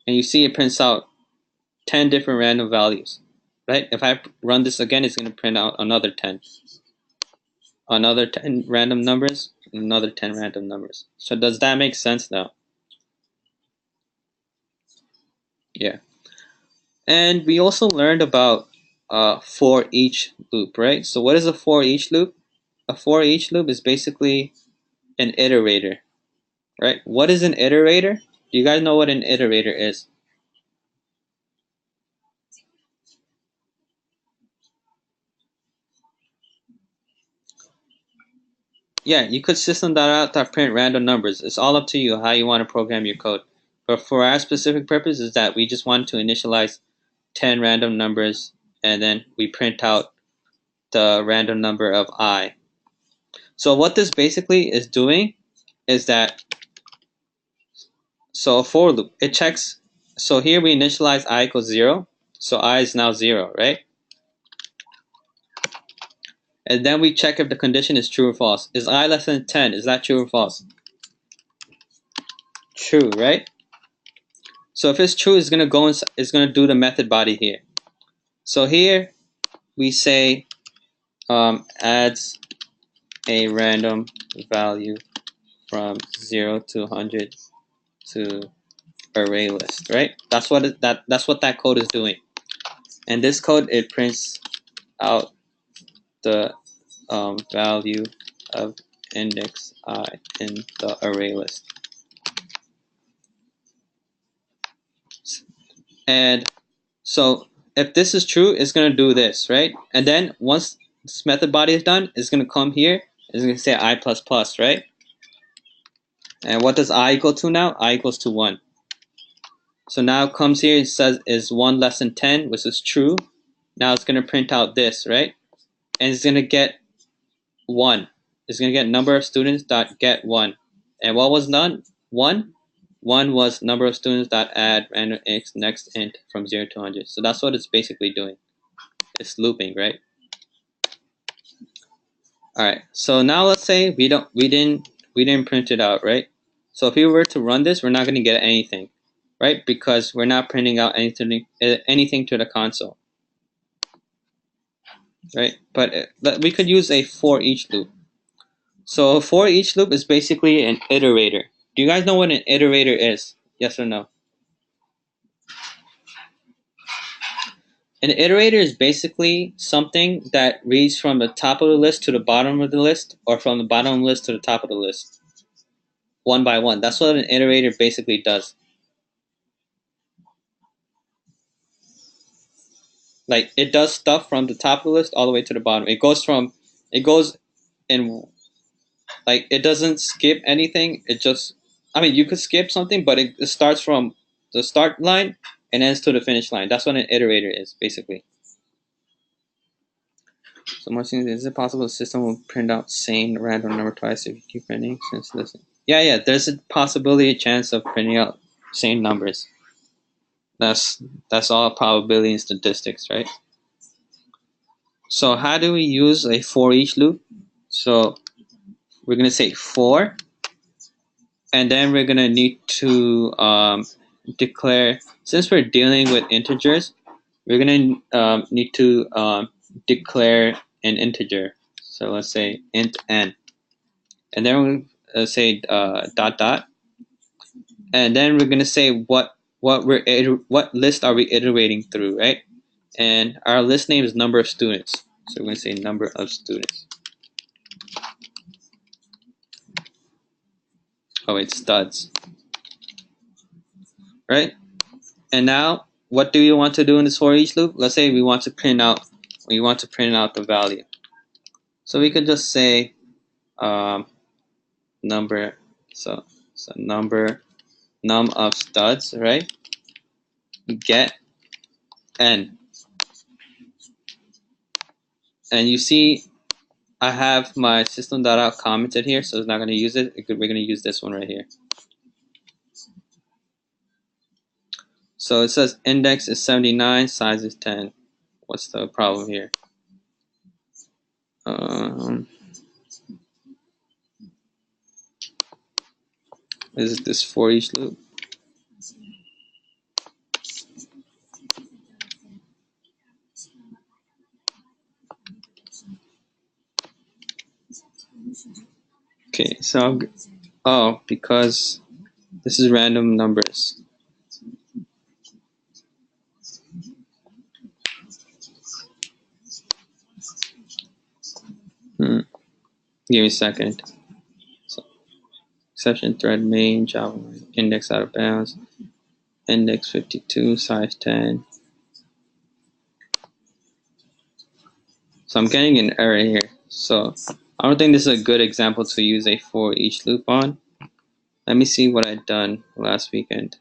And you see it prints out 10 different random values, right? If I run this again, it's going to print out another 10. Another 10 random numbers, another 10 random numbers. So does that make sense now? Yeah. And we also learned about for each loop, right? So what is a for each loop? A for each loop is basically an iterator, right? What is an iterator? Do you guys know what an iterator is? Yeah, you could system that out to print random numbers. It's all up to you how you want to program your code. But for our specific purpose is that we just want to initialize 10 random numbers and then we print out the random number of I. So what this basically is doing is that, so a for loop, it checks, so here we initialize I equals 0, so I is now 0, right? And then we check if the condition is true or false. Is I less than 10? Is that true or false? True, right? So if it's true, it's gonna go inside, it's gonna do the method body here. So here we say adds a random value from 0 to 100 to array list, right? That's what that's what that code is doing. And this code, it prints out the value of index I in the array list. And so if this is true, it's going to do this, right? And then once this method body is done, it's going to come here. It's going to say I++, right? And what does I equal to now? I equals to 1. So now it comes here, it says is 1 less than 10, which is true. Now it's going to print out this, right? And it's going to get 1. It's going to get number of students dot get 1. And what was done? 1? 1 was number of students dot add random x next int from 0 to 100. So that's what it's basically doing. It's looping, right? All right. So now let's say we didn't print it out, right? So if we were to run this, we're not going to get anything, right? Because we're not printing out anything to the console, right? But we could use a for each loop. So a for each loop is basically an iterator. Do you guys know what an iterator is? Yes or no? An iterator is basically something that reads from the top of the list to the bottom of the list, or from the bottom of the list to the top of the list, one by one. That's what an iterator basically does. Like, it does stuff from the top of the list all the way to the bottom. It goes in, like, it doesn't skip anything. It just, I mean, you could skip something, but it starts from the start line and ends to the finish line. That's what an iterator is, basically. So more things, is it possible the system will print out same random number twice if you keep printing? Since this, yeah, there's a possibility, a chance of printing out same numbers. That's all probability and statistics, right? So how do we use a for each loop? So we're gonna say for, and then we're gonna need to declare, since we're dealing with integers, we're gonna need to declare an integer. So let's say int n, and then we'll say dot dot, and then we're gonna say what list are we iterating through, right? And our list name is number of students, so we're gonna say number of students. Oh wait, studs, right? And now, what do you want to do in this for each loop? Let's say we want to print out the value. So we could just say number, so num of studs, right? Get n, and you see I have my system.out commented here, so it's not going to use it. We're going to use this one right here. So it says index is 79, size is 10. What's the problem here? Is it this for each loop? Okay, so because this is random numbers. Give me a second. So, exception thread main Java index out of bounds, index 52, size 10. So I'm getting an error here. So I don't think this is a good example to use a for each loop on. Let me see what I'd done last weekend.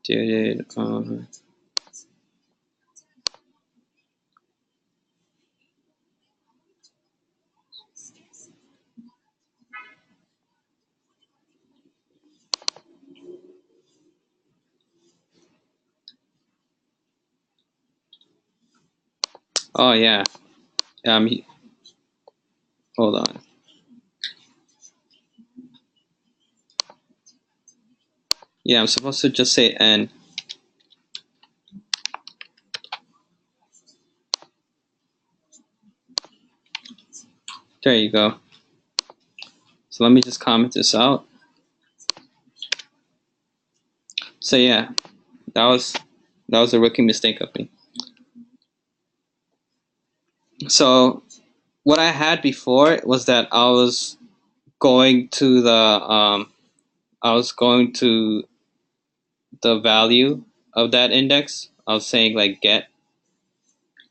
Did it oh yeah. Hold on. Yeah, I'm supposed to just say n. There you go. So let me just comment this out. So yeah, that was a rookie mistake of me. So what I had before was that I was going to the value of that index. I was saying like get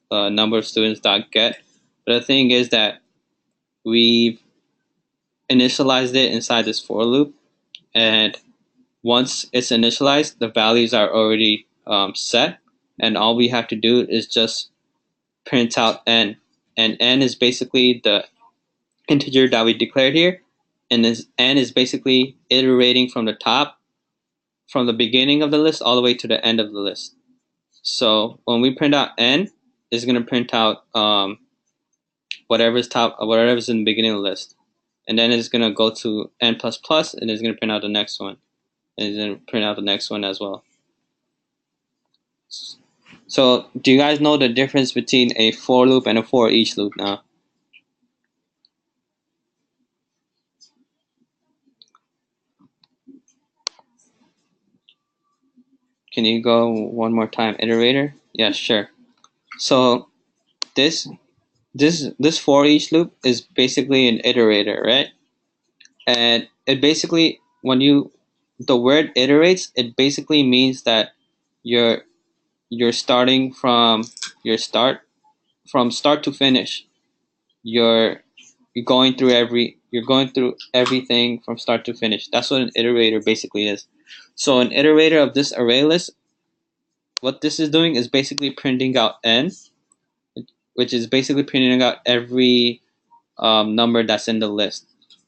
number of students dot get, but the thing is that we've initialized it inside this for loop, and once it's initialized, the values are already set, and all we have to do is just print out n, and n is basically the integer that we declared here, and this n is basically iterating from the top, from the beginning of the list all the way to the end of the list. So when we print out n, it's going to print out whatever's in the beginning of the list, and then it's going to go to n plus plus, and it's going to print out the next one, and it's going to print out the next one as well. So do you guys know the difference between a for loop and a for each loop now? Can you go one more time, iterator? Yeah, sure. So this for each loop is basically an iterator, right? And it basically, when the word iterates, it basically means that you're starting from start to finish. You're going through everything from start to finish. That's what an iterator basically is. So an iterator of this array list, what this is doing is basically printing out n, which is basically printing out every number that's in the list.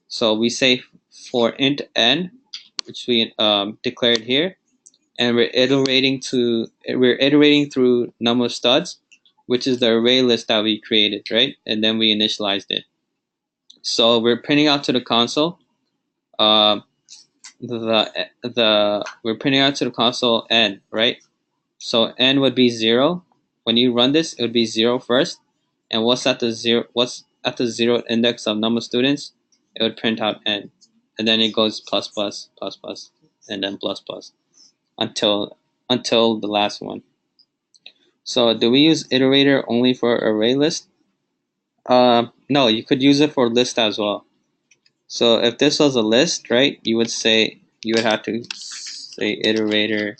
So we say for int n, which we declared here, and we're iterating through number of studs, which is the array list that we created, right? And then we initialized it. So we're printing out to the console. We're printing out to the console n, right? So n would be 0. When you run this, it would be 0 first. And what's at the zero index of number of students? It would print out n. and then it goes plus plus plus plus, and then plus plus until the last one. So do we use iterator only for array list? No, you could use it for list as well. So if this was a list, right, you would have to say iterator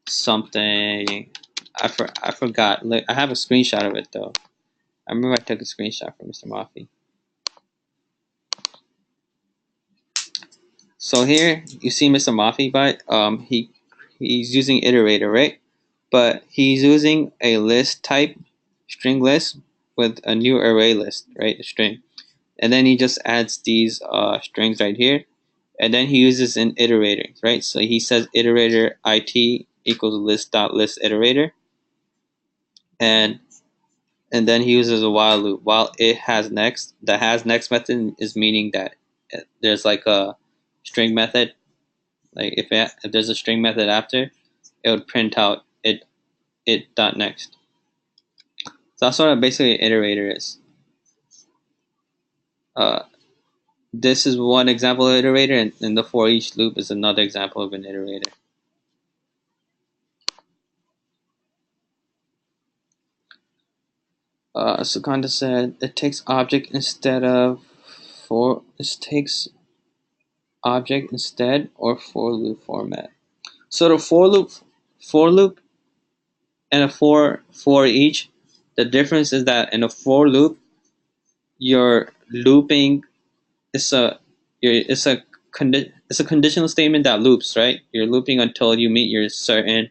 something. I forgot. I have a screenshot of it though. I remember I took a screenshot from Mr. Mafi. So here you see Mr. Mafi, but he's using iterator, right? But he's using a list type, string list, with a new array list, right? A string, and then he just adds these strings right here, and then he uses an iterator, right? So he says iterator it equals list dot list iterator, and then he uses a while loop. While it has next, the has next method is meaning that there's like a string method. Like if there's a string method after, it would print out it dot next. So that's what basically an iterator is. This is one example of iterator, and the for each loop is another example of an iterator. Sukanda said it takes object instead of for. It takes object instead or for loop format. So the for loop, and a for each. The difference is that in a for loop, you're looping. It's a it's a conditional statement that loops, right? You're looping until you meet your certain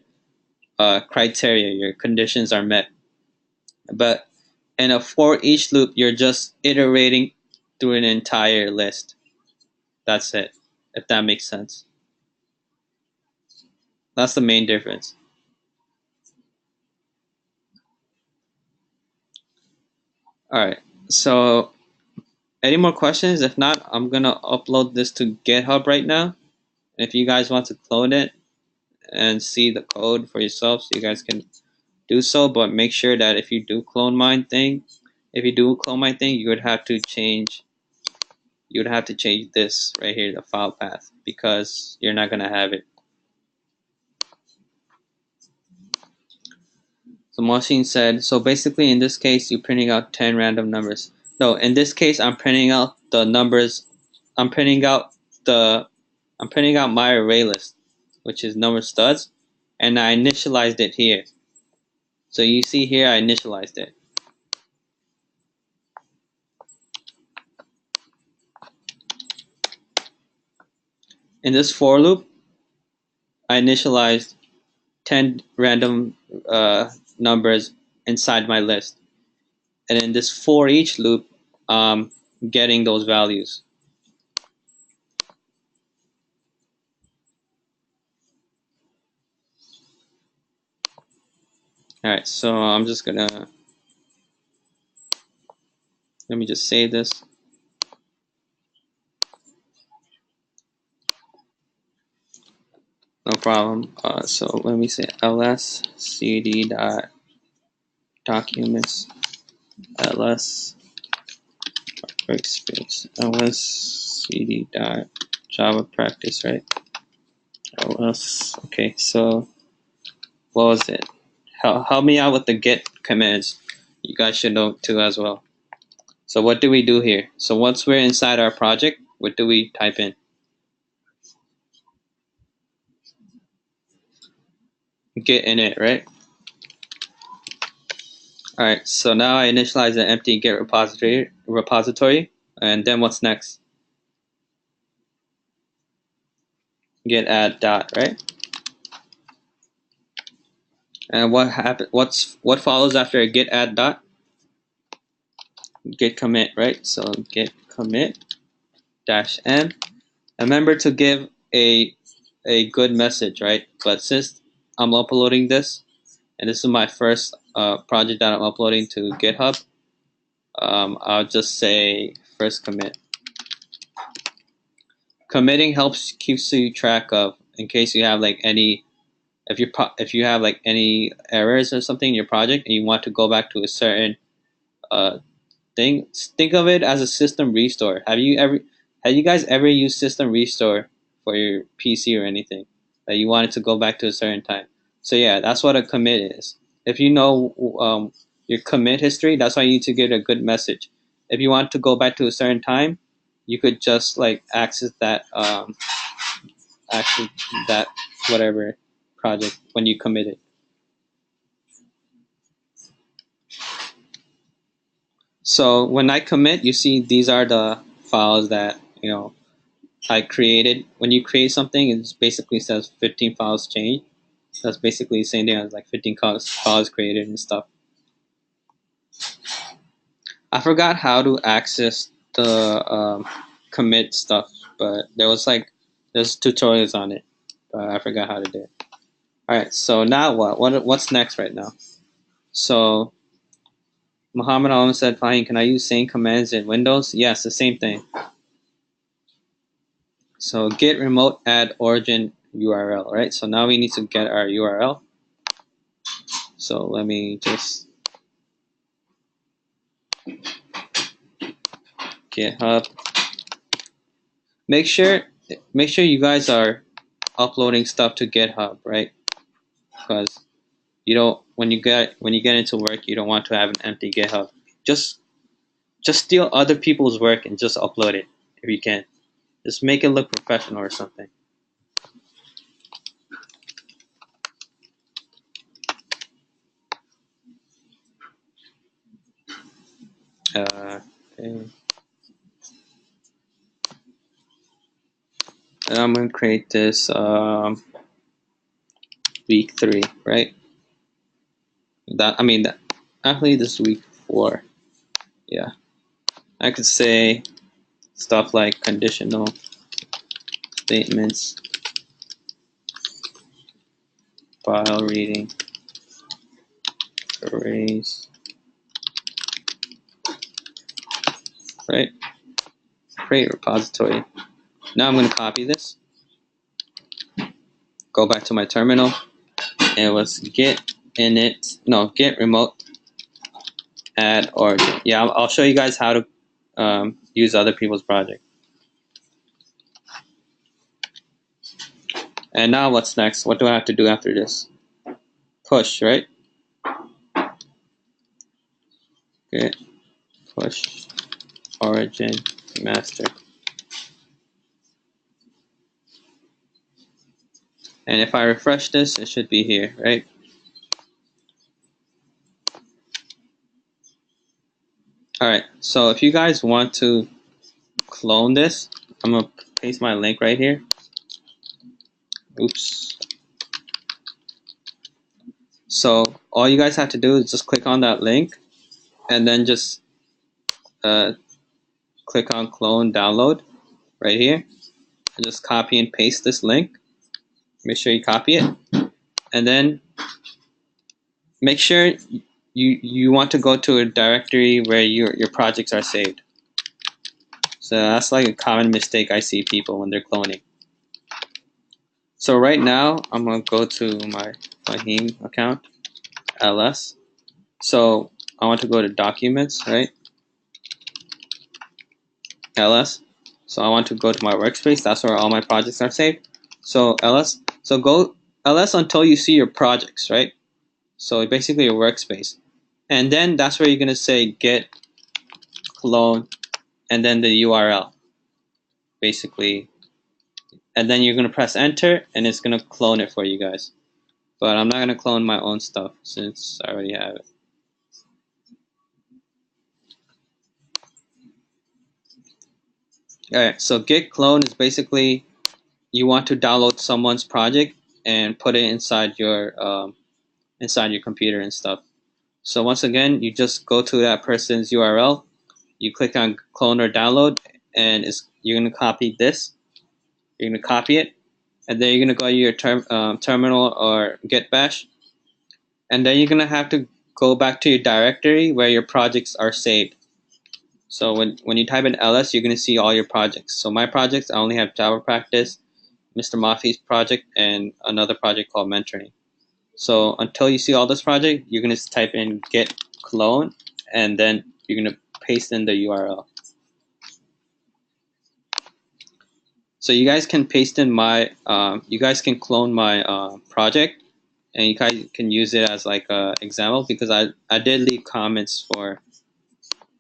criteria. Your conditions are met. But in a for each loop, you're just iterating through an entire list. That's it. If that makes sense. That's the main difference. All right. So, any more questions? If not, I'm gonna upload this to GitHub right now. If you guys want to clone it and see the code for yourselves, you guys can do so. But make sure that if you do clone my thing, you would have to change. You would have to change this right here, the file path, because you're not gonna have it. So Machine said, so basically in this case, you're printing out 10 random numbers. No, in this case, I'm printing out the numbers. I'm printing out my array list, which is number studs, and I initialized it here. So you see here, I initialized it. In this for loop, I initialized 10 random numbers inside my list. And in this for each loop, getting those values. All right, so I'm just gonna, let me just save this. No problem. So let me say ls cd dot documents ls workspace ls cd dot java practice, right? Ls. Okay, so what was it? Help me out with the git commands. You guys should know too as well. So what do we do here? So once we're inside our project, what do we type in? Git init, right? All right. So now I initialize an empty git repository, and then what's next? Git add dot, right? And what follows after a git add dot? Git commit, right? So git commit -n. Remember to give a good message, right? But since I'm uploading this, and this is my first project that I'm uploading to GitHub, I'll just say first commit. Committing keeps you track of, in case you have like any, if you have like any errors or something in your project and you want to go back to a certain thing. Think of it as a system restore. have you guys ever used system restore for your PC or anything that you wanted to go back to a certain time? So yeah, that's what a commit is. If you know your commit history, that's why you need to get a good message. If you want to go back to a certain time, you could just like access that whatever project when you commit it. So when I commit, you see these are the files that I created. When you create something, it basically says 15 files changed. That's basically the same thing as like 15 files created and stuff. I forgot how to access the commit stuff, but there's tutorials on it, but I forgot how to do it. All right, so now what? What's next right now? So Muhammad Alam said, "Fahim, can I use same commands in Windows?" Yes, the same thing. So git remote add origin URL, right? So now we need to get our URL. So let me just GitHub. Make sure you guys are uploading stuff to GitHub, right? Because you don't when you get into work, you don't want to have an empty GitHub. Just steal other people's work and just upload it if you can. Just make it look professional or something. Okay. And I'm gonna create this week 3, right? Actually this week 4. Yeah. I could say stuff like conditional statements, file reading, arrays, right? Create repository. Now I'm going to copy this, go back to my terminal, and it was git remote add origin. Yeah, I'll show you guys how to use other people's project. And now what's next? What do I have to do after this? Push, right? Git push origin master. And if I refresh this, it should be here, right? All right, so if you guys want to clone this, I'm gonna paste my link right here. Oops. So all you guys have to do is just click on that link and then just click on clone download right here and just copy and paste this link. Make sure you copy it, and then make sure you want to go to a directory where your projects are saved. So that's like a common mistake I see people when they're cloning. So right now I'm gonna go to my Fahim account, ls. So I want to go to documents, right? ls. So I want to go to my workspace. That's where all my projects are saved. So ls. So go ls until you see your projects, right? So basically your workspace. And then that's where you're going to say git clone and then the URL, basically. And then you're going to press enter and it's going to clone it for you guys. But I'm not going to clone my own stuff since I already have it. Alright, so git clone is basically you want to download someone's project and put it inside your computer and stuff. So once again, you just go to that person's URL, you click on clone or download, and you're going to copy this. You're going to copy it, and then you're going to go to your terminal or git bash, and then you're going to have to go back to your directory where your projects are saved. So when you type in ls, you're going to see all your projects. So my projects, I only have Java Practice, Mr. Mafi's project, and another project called Mentoring. So until you see all this project, you're going to type in git clone, and then you're going to paste in the URL. So you guys can paste in my, you guys can clone my project, and you guys can use it as like a example, because I did leave comments for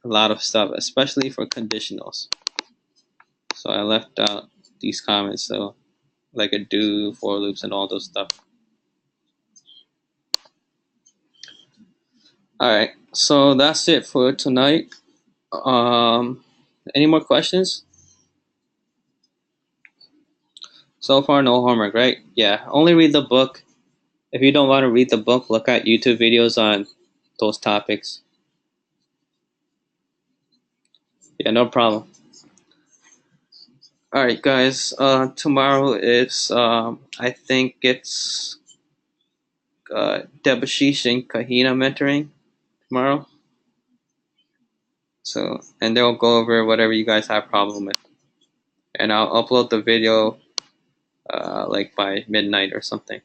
a lot of stuff, especially for conditionals. So I left out these comments, so like a do, for loops, and all those stuff. All right, so that's it for tonight. Any more questions? So far, no homework, right? Yeah, only read the book. If you don't want to read the book, look at YouTube videos on those topics. Yeah, no problem. All right, guys. Tomorrow is I think it's Debashish and Kahina mentoring tomorrow. So, and they'll go over whatever you guys have problem with, and I'll upload the video like by midnight or something.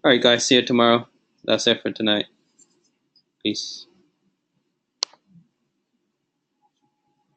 All right, guys. See you tomorrow. That's it for tonight. Peace.